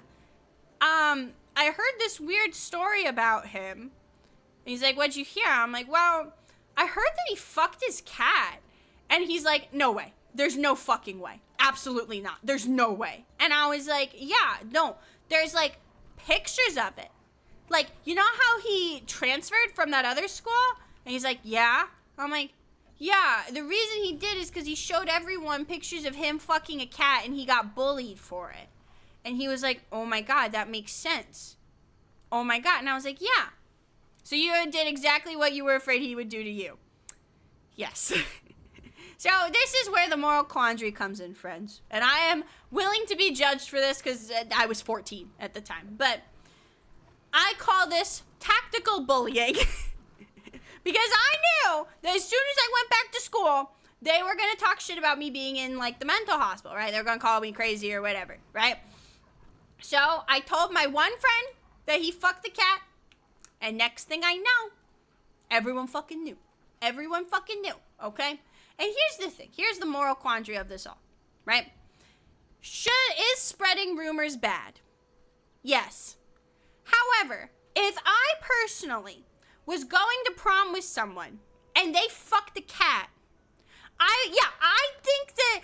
A: I heard this weird story about him. And he's like, what'd you hear? I'm like, well, I heard that he fucked his cat. And he's like, no way. There's no fucking way. Absolutely not. There's no way. And I was like, yeah, no. There's, like, pictures of it. Like, you know how he transferred from that other school? And he's like, yeah. I'm like, yeah. The reason he did is because he showed everyone pictures of him fucking a cat and he got bullied for it. And he was like, oh my God, that makes sense. Oh my God. And I was like, yeah. So you did exactly what you were afraid he would do to you. Yes. So this is where the moral quandary comes in, friends. And I am willing to be judged for this because I was 14 at the time. But I call this tactical bullying because I knew that as soon as I went back to school, they were going to talk shit about me being in, like, the mental hospital, right? They're going to call me crazy or whatever, right? So I told my one friend that he fucked the cat, and next thing I know, everyone fucking knew. Everyone fucking knew, okay? And here's the thing. Here's the moral quandary of this all, right? Is spreading rumors bad? Yes. However, if I personally was going to prom with someone and they fucked a cat, I think that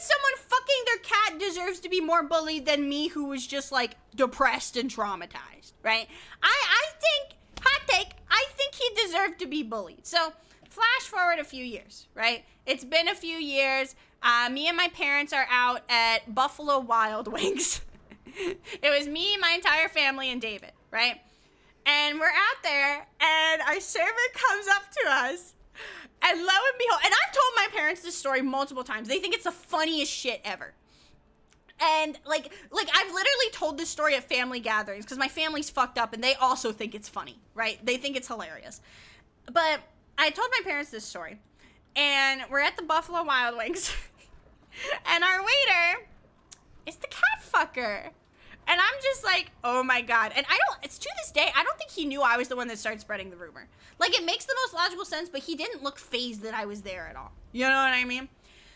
A: someone fucking their cat deserves to be more bullied than me who was just, like, depressed and traumatized, right? I think, hot take, I think he deserved to be bullied. So, flash forward a few years, right? It's been a few years. Me and my parents are out at Buffalo Wild Wings. It was me, my entire family, and David, right? And we're out there, and our server comes up to us, and lo and behold, and I've told my parents this story multiple times. They think it's the funniest shit ever. And, like I've literally told this story at family gatherings, because my family's fucked up, and they also think it's funny, right? They think it's hilarious. But I told my parents this story, and we're at the Buffalo Wild Wings, and our waiter is the cat fucker. And I'm just like, oh my God. And it's to this day, I don't think he knew I was the one that started spreading the rumor. Like, it makes the most logical sense, but he didn't look fazed that I was there at all. You know what I mean?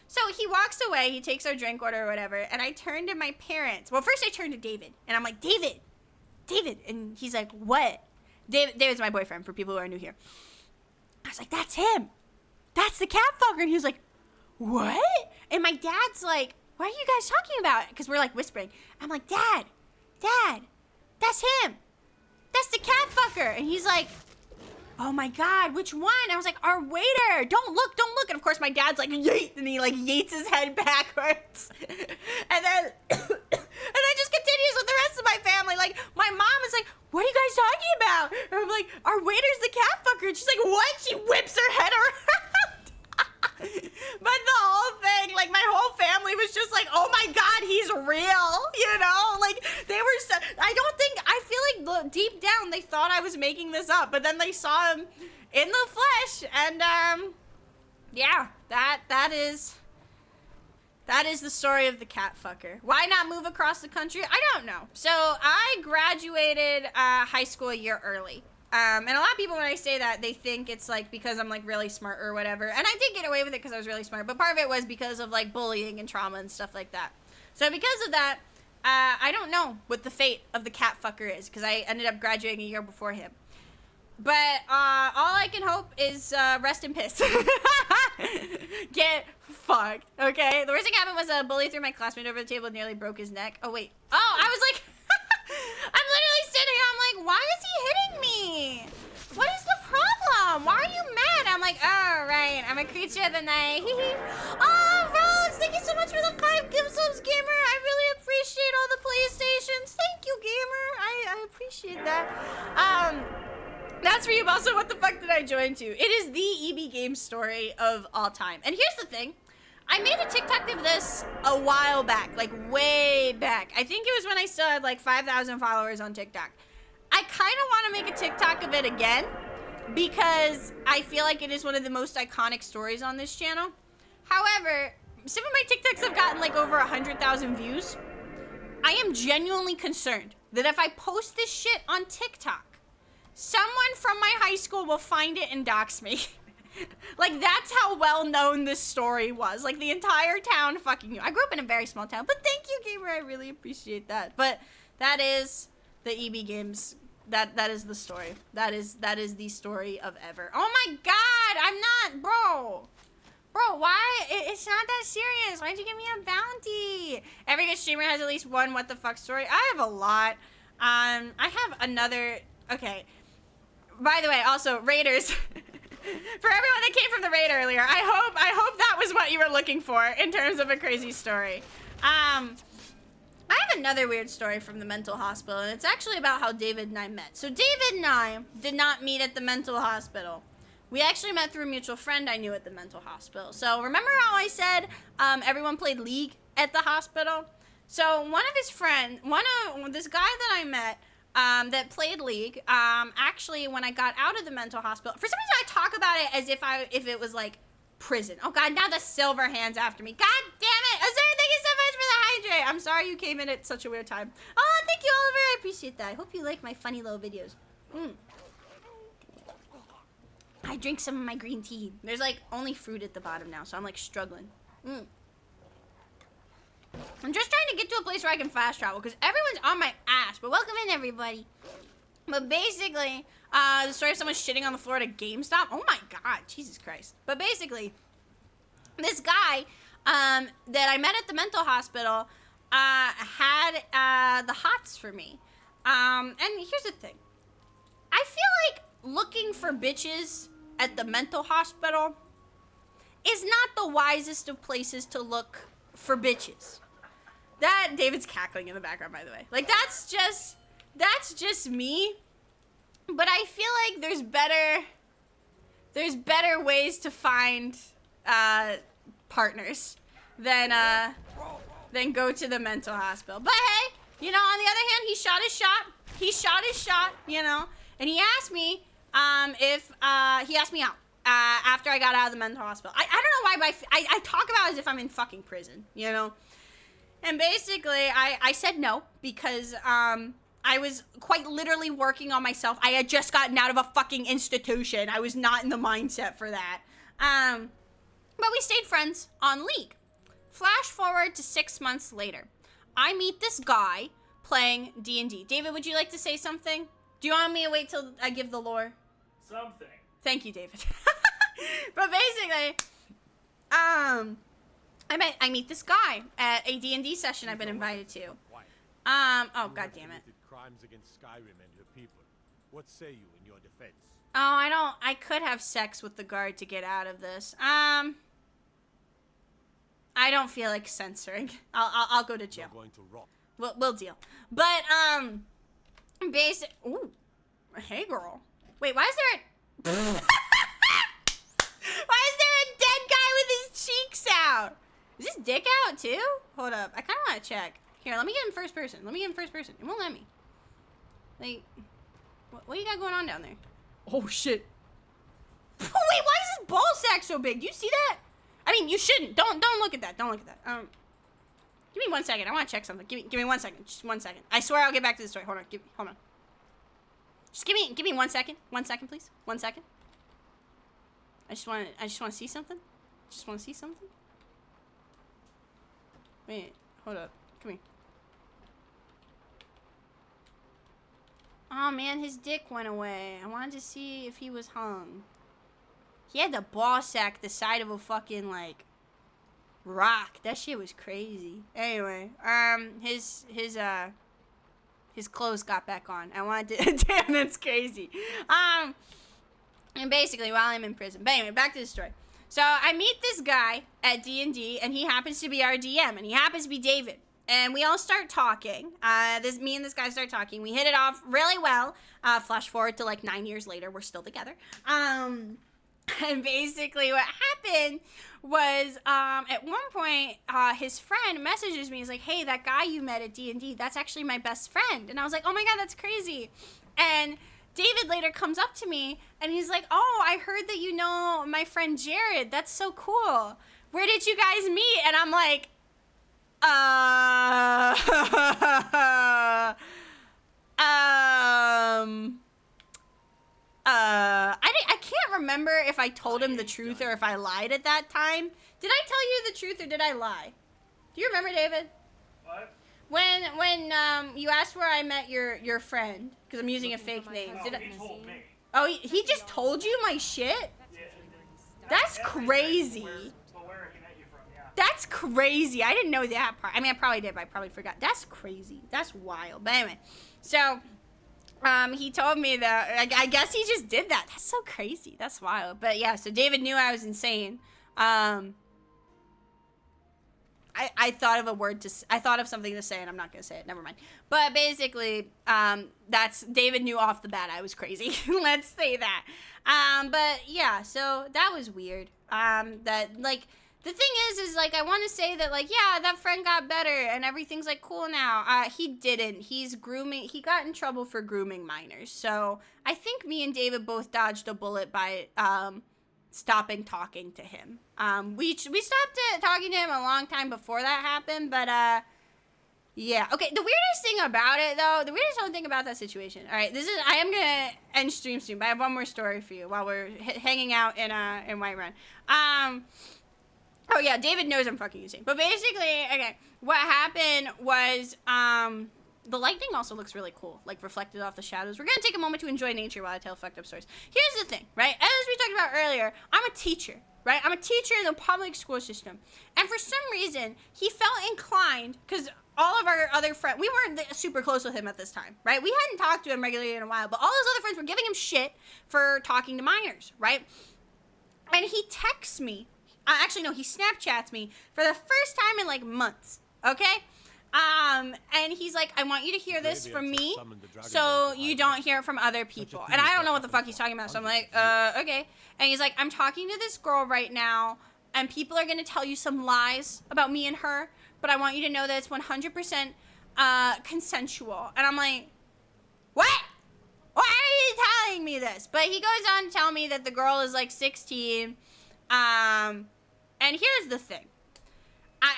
A: So he walks away, he takes our drink order or whatever, and I turn to my parents. Well, first I turned to David, and I'm like, David. And he's like, what? David's my boyfriend, for people who are new here. I was like, that's him. That's the cat fucker. And he was like, what? And my dad's like, what are you guys talking about? Because we're, like, whispering. I'm like, Dad, that's him. That's the cat fucker. And he's like, oh my God, which one? I was like, our waiter. Don't look. And of course my dad's like, yeet. And he like yeets his head backwards. And then just continues with the rest of my family. Like, my mom is like, what are you guys talking about? And I'm like, our waiter's the cat fucker. And she's like, what? She whips her head around. But the whole thing, like, my whole family was just like, oh my God, he's real, you know? Like, they were so, I feel like deep down they thought I was making this up, but then they saw him in the flesh, and, yeah, that is the story of the cat fucker. Why not move across the country? I don't know. So, I graduated, high school a year early. And a lot of people, when I say that, they think it's, like, because I'm, like, really smart or whatever. And I did get away with it because I was really smart. But part of it was because of, like, bullying and trauma and stuff like that. So because of that, I don't know what the fate of the cat fucker is. Because I ended up graduating a year before him. But all I can hope is rest in piss. Get fucked, okay? The worst thing happened was a bully threw my classmate over the table and nearly broke his neck. Oh, wait. Oh, I was like... I'm literally sitting here, I'm like, why is he hitting me? What is the problem? Why are you mad? I'm like, oh, right, I'm a creature of the night. Oh, Rose, thank you so much for the 5 gift subs, Gamer. I really appreciate all the PlayStations. Thank you, Gamer. I appreciate that. That's for you, also, what the fuck did I join to? It is the EB game story of all time. And here's the thing. I made a TikTok of this a while back, like way back. I think it was when I still had like 5,000 followers on TikTok. I kind of want to make a TikTok of it again because I feel like it is one of the most iconic stories on this channel. However, some of my TikToks have gotten like over 100,000 views. I am genuinely concerned that if I post this shit on TikTok, someone from my high school will find it and dox me. Like, that's how well known this story was. Like, the entire town fucking knew. I grew up in a very small town, but thank you, Gamer. I really appreciate that. But that is the EB Games. That is the story. That is the story of ever. Oh my God, I'm not, bro. Bro, why? It's not that serious. Why'd you give me a bounty? Every good streamer has at least one what the fuck story. I have a lot. I have another. Okay. By the way, also Raiders. For everyone that came from the raid earlier, I hope that was what you were looking for in terms of a crazy story. I have another weird story from the mental hospital, and it's actually about how David and I met. So David and I did not meet at the mental hospital. We actually met through a mutual friend I knew at the mental hospital. So remember how I said everyone played League at the hospital? So one of his friends, this guy that I met, that played League, actually, when I got out of the mental hospital, for some reason I talk about it as if it was like prison. Oh God, now the silver hand's after me. God damn it! Azur, thank you so much for the hydrate. I'm sorry you came in at such a weird time. Oh, thank you, Oliver. I appreciate that. I hope you like my funny little videos. I drink some of my green tea. There's like only fruit at the bottom now, so I'm like struggling. I'm just trying to get to a place where I can fast travel because everyone's on my ass. But welcome in, everybody. But basically, the story of someone shitting on the floor at a GameStop. Oh my God, Jesus Christ. But basically, this guy that I met at the mental hospital had the hots for me. And here's the thing. I feel like looking for bitches at the mental hospital is not the wisest of places to look for bitches. That David's cackling in the background, by the way. Like, that's just me. But I feel like there's better ways to find partners than go to the mental hospital. But hey, you know, on the other hand, he shot his shot. He shot his shot, you know, and he asked me if he asked me out after I got out of the mental hospital. I don't know why, but I talk about it as if I'm in fucking prison, you know. And basically, I said no because I was quite literally working on myself. I had just gotten out of a fucking institution. I was not in the mindset for that. But we stayed friends on League. Flash forward to 6 months later. I meet this guy playing D&D. David, would you like to say something? Do you want me to wait till I give the lore?
I: Something.
A: Thank you, David. But basically, I meet this guy at a D&D session I've been invited to. Oh, God damn it.
J: Crimes against Skyrim and her people. What say you in your defense?
A: Oh, I could have sex with the guard to get out of this. I don't feel like censoring. I'll go to jail.
J: You're going to rock.
A: We'll deal. But, basic. Ooh. Hey, girl. Wait, why is there a... Why is there a dead guy with his cheeks out? Is his dick out, too? Hold up. I kind of want to check. Here, let me get in first person. It won't let me. Like, what you got going on down there? Oh, shit. Wait, why is his ball sack so big? Do you see that? I mean, you shouldn't. Don't look at that. Don't look at that. Give me 1 second. I want to check something. Give me 1 second. Just 1 second. I swear I'll get back to the story. Hold on. Just give me 1 second. 1 second, please. 1 second. I just want to see something. Wait, hold up. Come here. Oh man, his dick went away. I wanted to see if he was hung. He had the ball sack the side of a fucking, like, rock. That shit was crazy. Anyway, his clothes got back on. I wanted to... Damn, that's crazy. And basically, while I'm in prison. But anyway, back to the story. So, I meet this guy at D&D, and he happens to be our DM, and he happens to be David. And we all start talking. Me and this guy start talking. We hit it off really well. Flash forward to, like, 9 years later. We're still together. And basically what happened was, at one point, his friend messages me. He's like, hey, that guy you met at D&D, that's actually my best friend. And I was like, oh my God, that's crazy. And David later comes up to me, and he's like, oh, I heard that you know my friend Jared. That's so cool. Where did you guys meet? And I'm like, I can't remember if I told him the truth or if I lied at that time. Did I tell you the truth or did I lie? Do you remember, David?
I: What?
A: When you asked where I met your friend, because I'm using a fake name.
I: He told me.
A: Oh, he just told you my shit?
I: Yeah.
A: That's crazy.
I: Where he met you from, yeah.
A: That's crazy. I didn't know that part. I mean, I probably did, but I probably forgot. That's crazy. That's wild. But anyway, so... he told me that, I guess he just did that. That's so crazy. That's wild. But yeah, so David knew I was insane. I thought of I thought of something to say and I'm not going to say it. Never mind. But basically, David knew off the bat I was crazy. Let's say that. But yeah, so that was weird. The thing is like, I want to say that, like, yeah, that friend got better and everything's, like, cool now. He didn't. He got in trouble for grooming minors. So, I think me and David both dodged a bullet by, stopping talking to him. We stopped talking to him a long time before that happened, but, yeah. Okay, the weirdest thing about it, though, the weirdest thing about that situation, alright, I am gonna end stream soon, but I have one more story for you while we're hanging out in Whiterun. Oh yeah, David knows I'm fucking insane. But basically, okay, what happened was, the lightning also looks really cool, like reflected off the shadows. We're gonna take a moment to enjoy nature while I tell fucked up stories. Here's the thing, right? As we talked about earlier, I'm a teacher, right? I'm a teacher in the public school system. And for some reason, he felt inclined, because all of our other friends, we weren't super close with him at this time, right? We hadn't talked to him regularly in a while, but all his other friends were giving him shit for talking to minors, right? And he texts me. Actually, no, he Snapchats me for the first time in, like, months, okay? And he's like, I want you to hear this from me so you don't hear it from other people. And I don't know what the fuck he's talking about, so I'm like, okay. And he's like, I'm talking to this girl right now, and people are going to tell you some lies about me and her, but I want you to know that it's 100% consensual. And I'm like, what? Why are you telling me this? But he goes on to tell me that the girl is, like, 16, and here's the thing.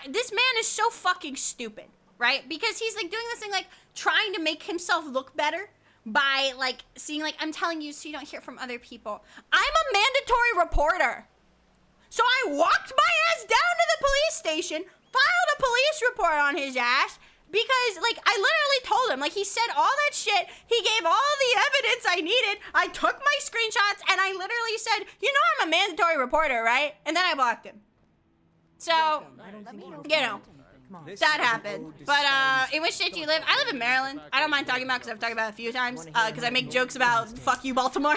A: This man is so fucking stupid, right? Because he's, like, doing this thing, like, trying to make himself look better by, like, seeing, like, I'm telling you so you don't hear from other people. I'm a mandatory reporter. So I walked my ass down to the police station, filed a police report on his ass, because, like, I literally told him, like, he said all that shit, he gave all the evidence I needed, I took my screenshots, and I literally said, you know I'm a mandatory reporter, right? And then I blocked him. So, you know, that happened. But, in which state do you live? I live in Maryland. I don't mind talking about it because I've talked about it a few times, because I make jokes about, fuck you, Baltimore.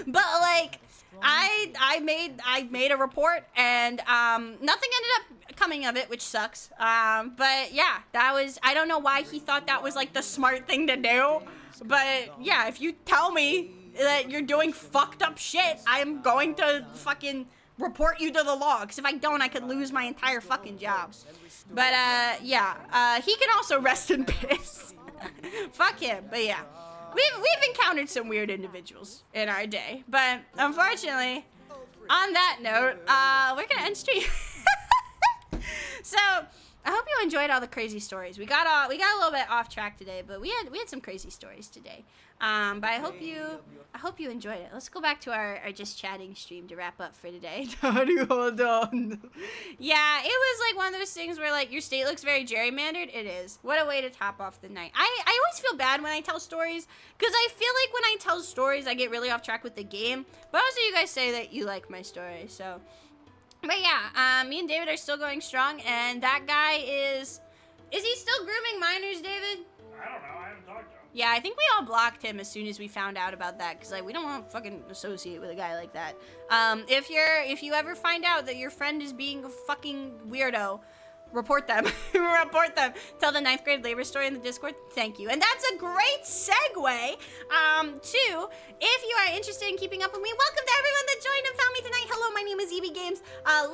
A: But, like, I I made a report, and nothing ended up coming of it, which sucks. But yeah, that was, I don't know why he thought that was like the smart thing to do, but yeah, if you tell me that you're doing fucked up shit, I'm going to fucking report you to the law, because if I don't, I could lose my entire fucking job. But yeah, he can also rest in peace. Fuck him. But yeah, we've encountered some weird individuals in our day, but unfortunately, on that note, we're gonna end stream. So I hope you enjoyed all the crazy stories. We got a little bit off track today, but we had some crazy stories today. But I hope you enjoyed it. Let's go back to our just chatting stream to wrap up for today. Hold on. Yeah, it was like one of those things where like your state looks very gerrymandered. It is. What a way to top off the night. I always feel bad when I tell stories, because I feel like when I tell stories, I get really off track with the game. But also you guys say that you like my story, so. But yeah, me and David are still going strong, and that guy is he still grooming minors, David?
I: I don't know. I haven't talked to him.
A: Yeah, I think we all blocked him as soon as we found out about that, because like we don't want to fucking associate with a guy like that. If you ever find out that your friend is being a fucking weirdo, report them. Report them. Tell the 9th grade labor story in the Discord. Thank you. And that's a great segue to, if you are interested in keeping up with me, welcome to everyone that joined and found me tonight. Hello, my name is EB Games,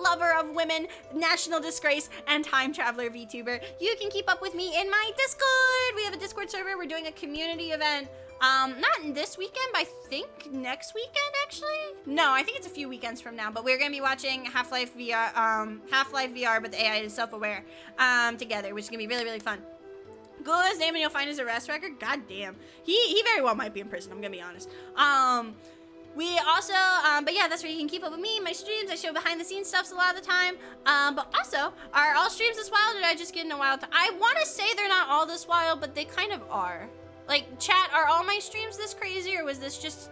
A: lover of women, national disgrace, and time traveler VTuber. You can keep up with me in my Discord. We have a Discord server. We're doing a community event. Not this weekend, but I think next weekend, actually? No, I think it's a few weekends from now, but we're gonna be watching Half-Life VR, but the AI is self-aware, together, which is gonna be really, really fun. Google his name and you'll find his arrest record? God damn. He very well might be in prison, I'm gonna be honest. We also, but yeah, that's where you can keep up with me, my streams. I show behind the scenes stuff a lot of the time. But also, are all streams this wild, or did I just get in a wild time? I want to say they're not all this wild, but they kind of are. Like, chat, are all my streams this crazy, or was this just...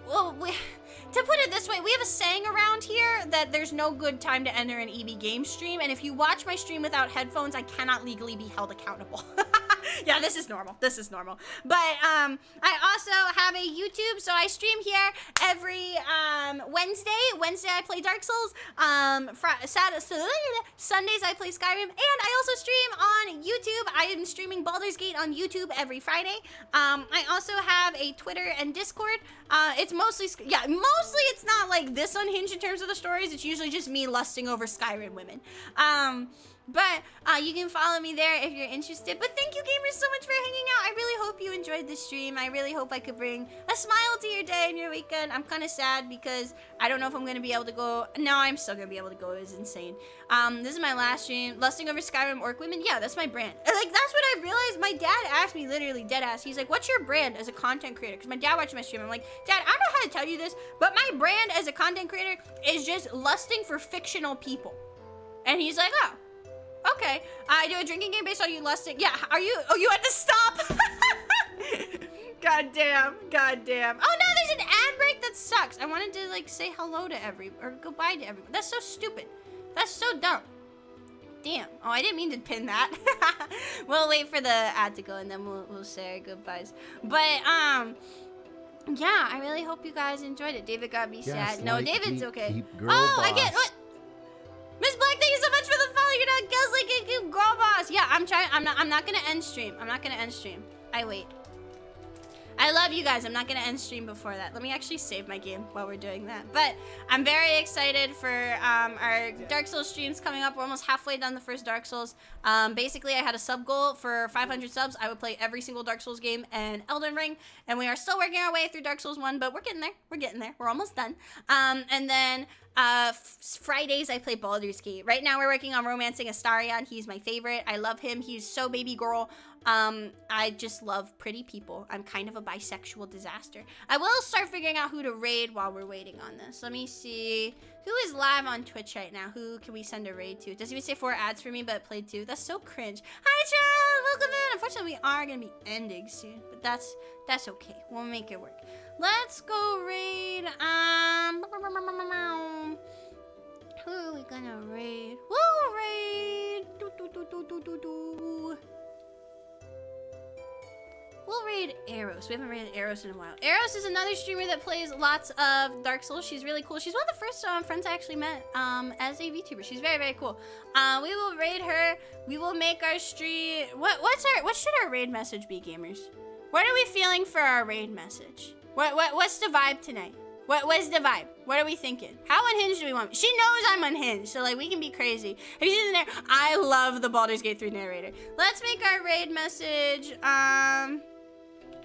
A: Well, to put it this way, we have a saying around here that there's no good time to enter an EB game stream, and if you watch my stream without headphones, I cannot legally be held accountable. Yeah, this is normal. This is normal. But I also have a YouTube, so I stream here every Wednesday. Wednesday I play Dark Souls. Sundays I play Skyrim, and I also stream on YouTube. I am streaming Baldur's Gate on YouTube every Friday. I also have a Twitter and Discord. It's mostly it's not like this unhinged in terms of the stories. It's usually just me lusting over Skyrim women. But you can follow me there if you're interested. But thank you, gamers, so much for hanging out. I really hope you enjoyed this stream. I really hope I could bring a smile to your day and your weekend. I'm kind of sad because I don't know if I'm going to be able to go. No, I'm still going to be able to go. It was insane. This is my last stream. Lusting over Skyrim Orc Women. Yeah, that's my brand. Like, that's what I realized. My dad asked me, literally, dead ass. He's like, what's your brand as a content creator? Because my dad watched my stream. I'm like, Dad, I don't know how to tell you this, but my brand as a content creator is just lusting for fictional people. And he's like, oh. Okay, I do a drinking game based on you lusting. Yeah, are you? Oh, you had to stop. God damn. Oh no, there's an ad break. That sucks. I wanted to like say hello to or goodbye to everyone. That's so stupid. That's so dumb. Damn. Oh, I didn't mean to pin that. We'll wait for the ad to go and then we'll say our goodbyes. But yeah, I really hope you guys enjoyed it. David got me sad. No, David's okay. Oh, I get what? Miss Black, thank you so much for the follow. You're not gaslighting, girl boss. Yeah, I'm not gonna end stream. I wait. I love you guys. I'm not gonna end stream before that. Let me actually save my game while we're doing that. But I'm very excited for our Dark Souls streams coming up. We're almost halfway done the first Dark Souls. Basically, I had a sub goal for 500 subs. I would play every single Dark Souls game and Elden Ring. And we are still working our way through Dark Souls 1, but we're getting there. We're almost done. And then Fridays I play Baldur's Gate. Right now we're working on romancing Astarion. He's my favorite. I love him. He's so baby girl. I just love pretty people. I'm kind of a bisexual disaster. I will start figuring out who to raid while we're waiting on this. Let me see. Who is live on Twitch right now? Who can we send a raid to? It doesn't even say 4 ads for me, but it played 2. That's so cringe. Hi, Charles! Welcome in! Unfortunately, we are going to be ending soon, but that's okay. We'll make it work. Let's go raid, who are we gonna raid? We'll raid, We'll raid, raid Eros. We haven't raided Eros in a while. Eros is another streamer that plays lots of Dark Souls. She's really cool. She's one of the first friends I actually met as a VTuber. She's very, very cool. We will raid her. We will make our stream. What should our raid message be, gamers? What are we feeling for our raid message? What's the vibe tonight? What's the vibe? What are we thinking? How unhinged do we want? She knows I'm unhinged, so like we can be crazy. Have you seen the narrator? I love the Baldur's Gate 3 narrator. Let's make our raid message,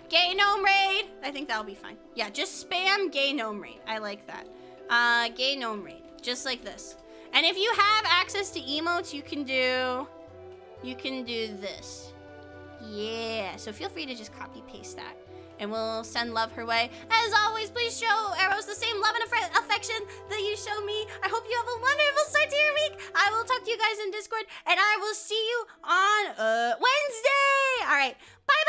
A: gay gnome raid. I think that'll be fine. Yeah, just spam gay gnome raid. I like that. Gay gnome raid, just like this. And if you have access to emotes, you can do this. Yeah, so feel free to just copy paste that. And we'll send love her way. As always, please show Eros the same love and affection that you show me. I hope you have a wonderful start to your week. I will talk to you guys in Discord, and I will see you on Wednesday. All right, bye.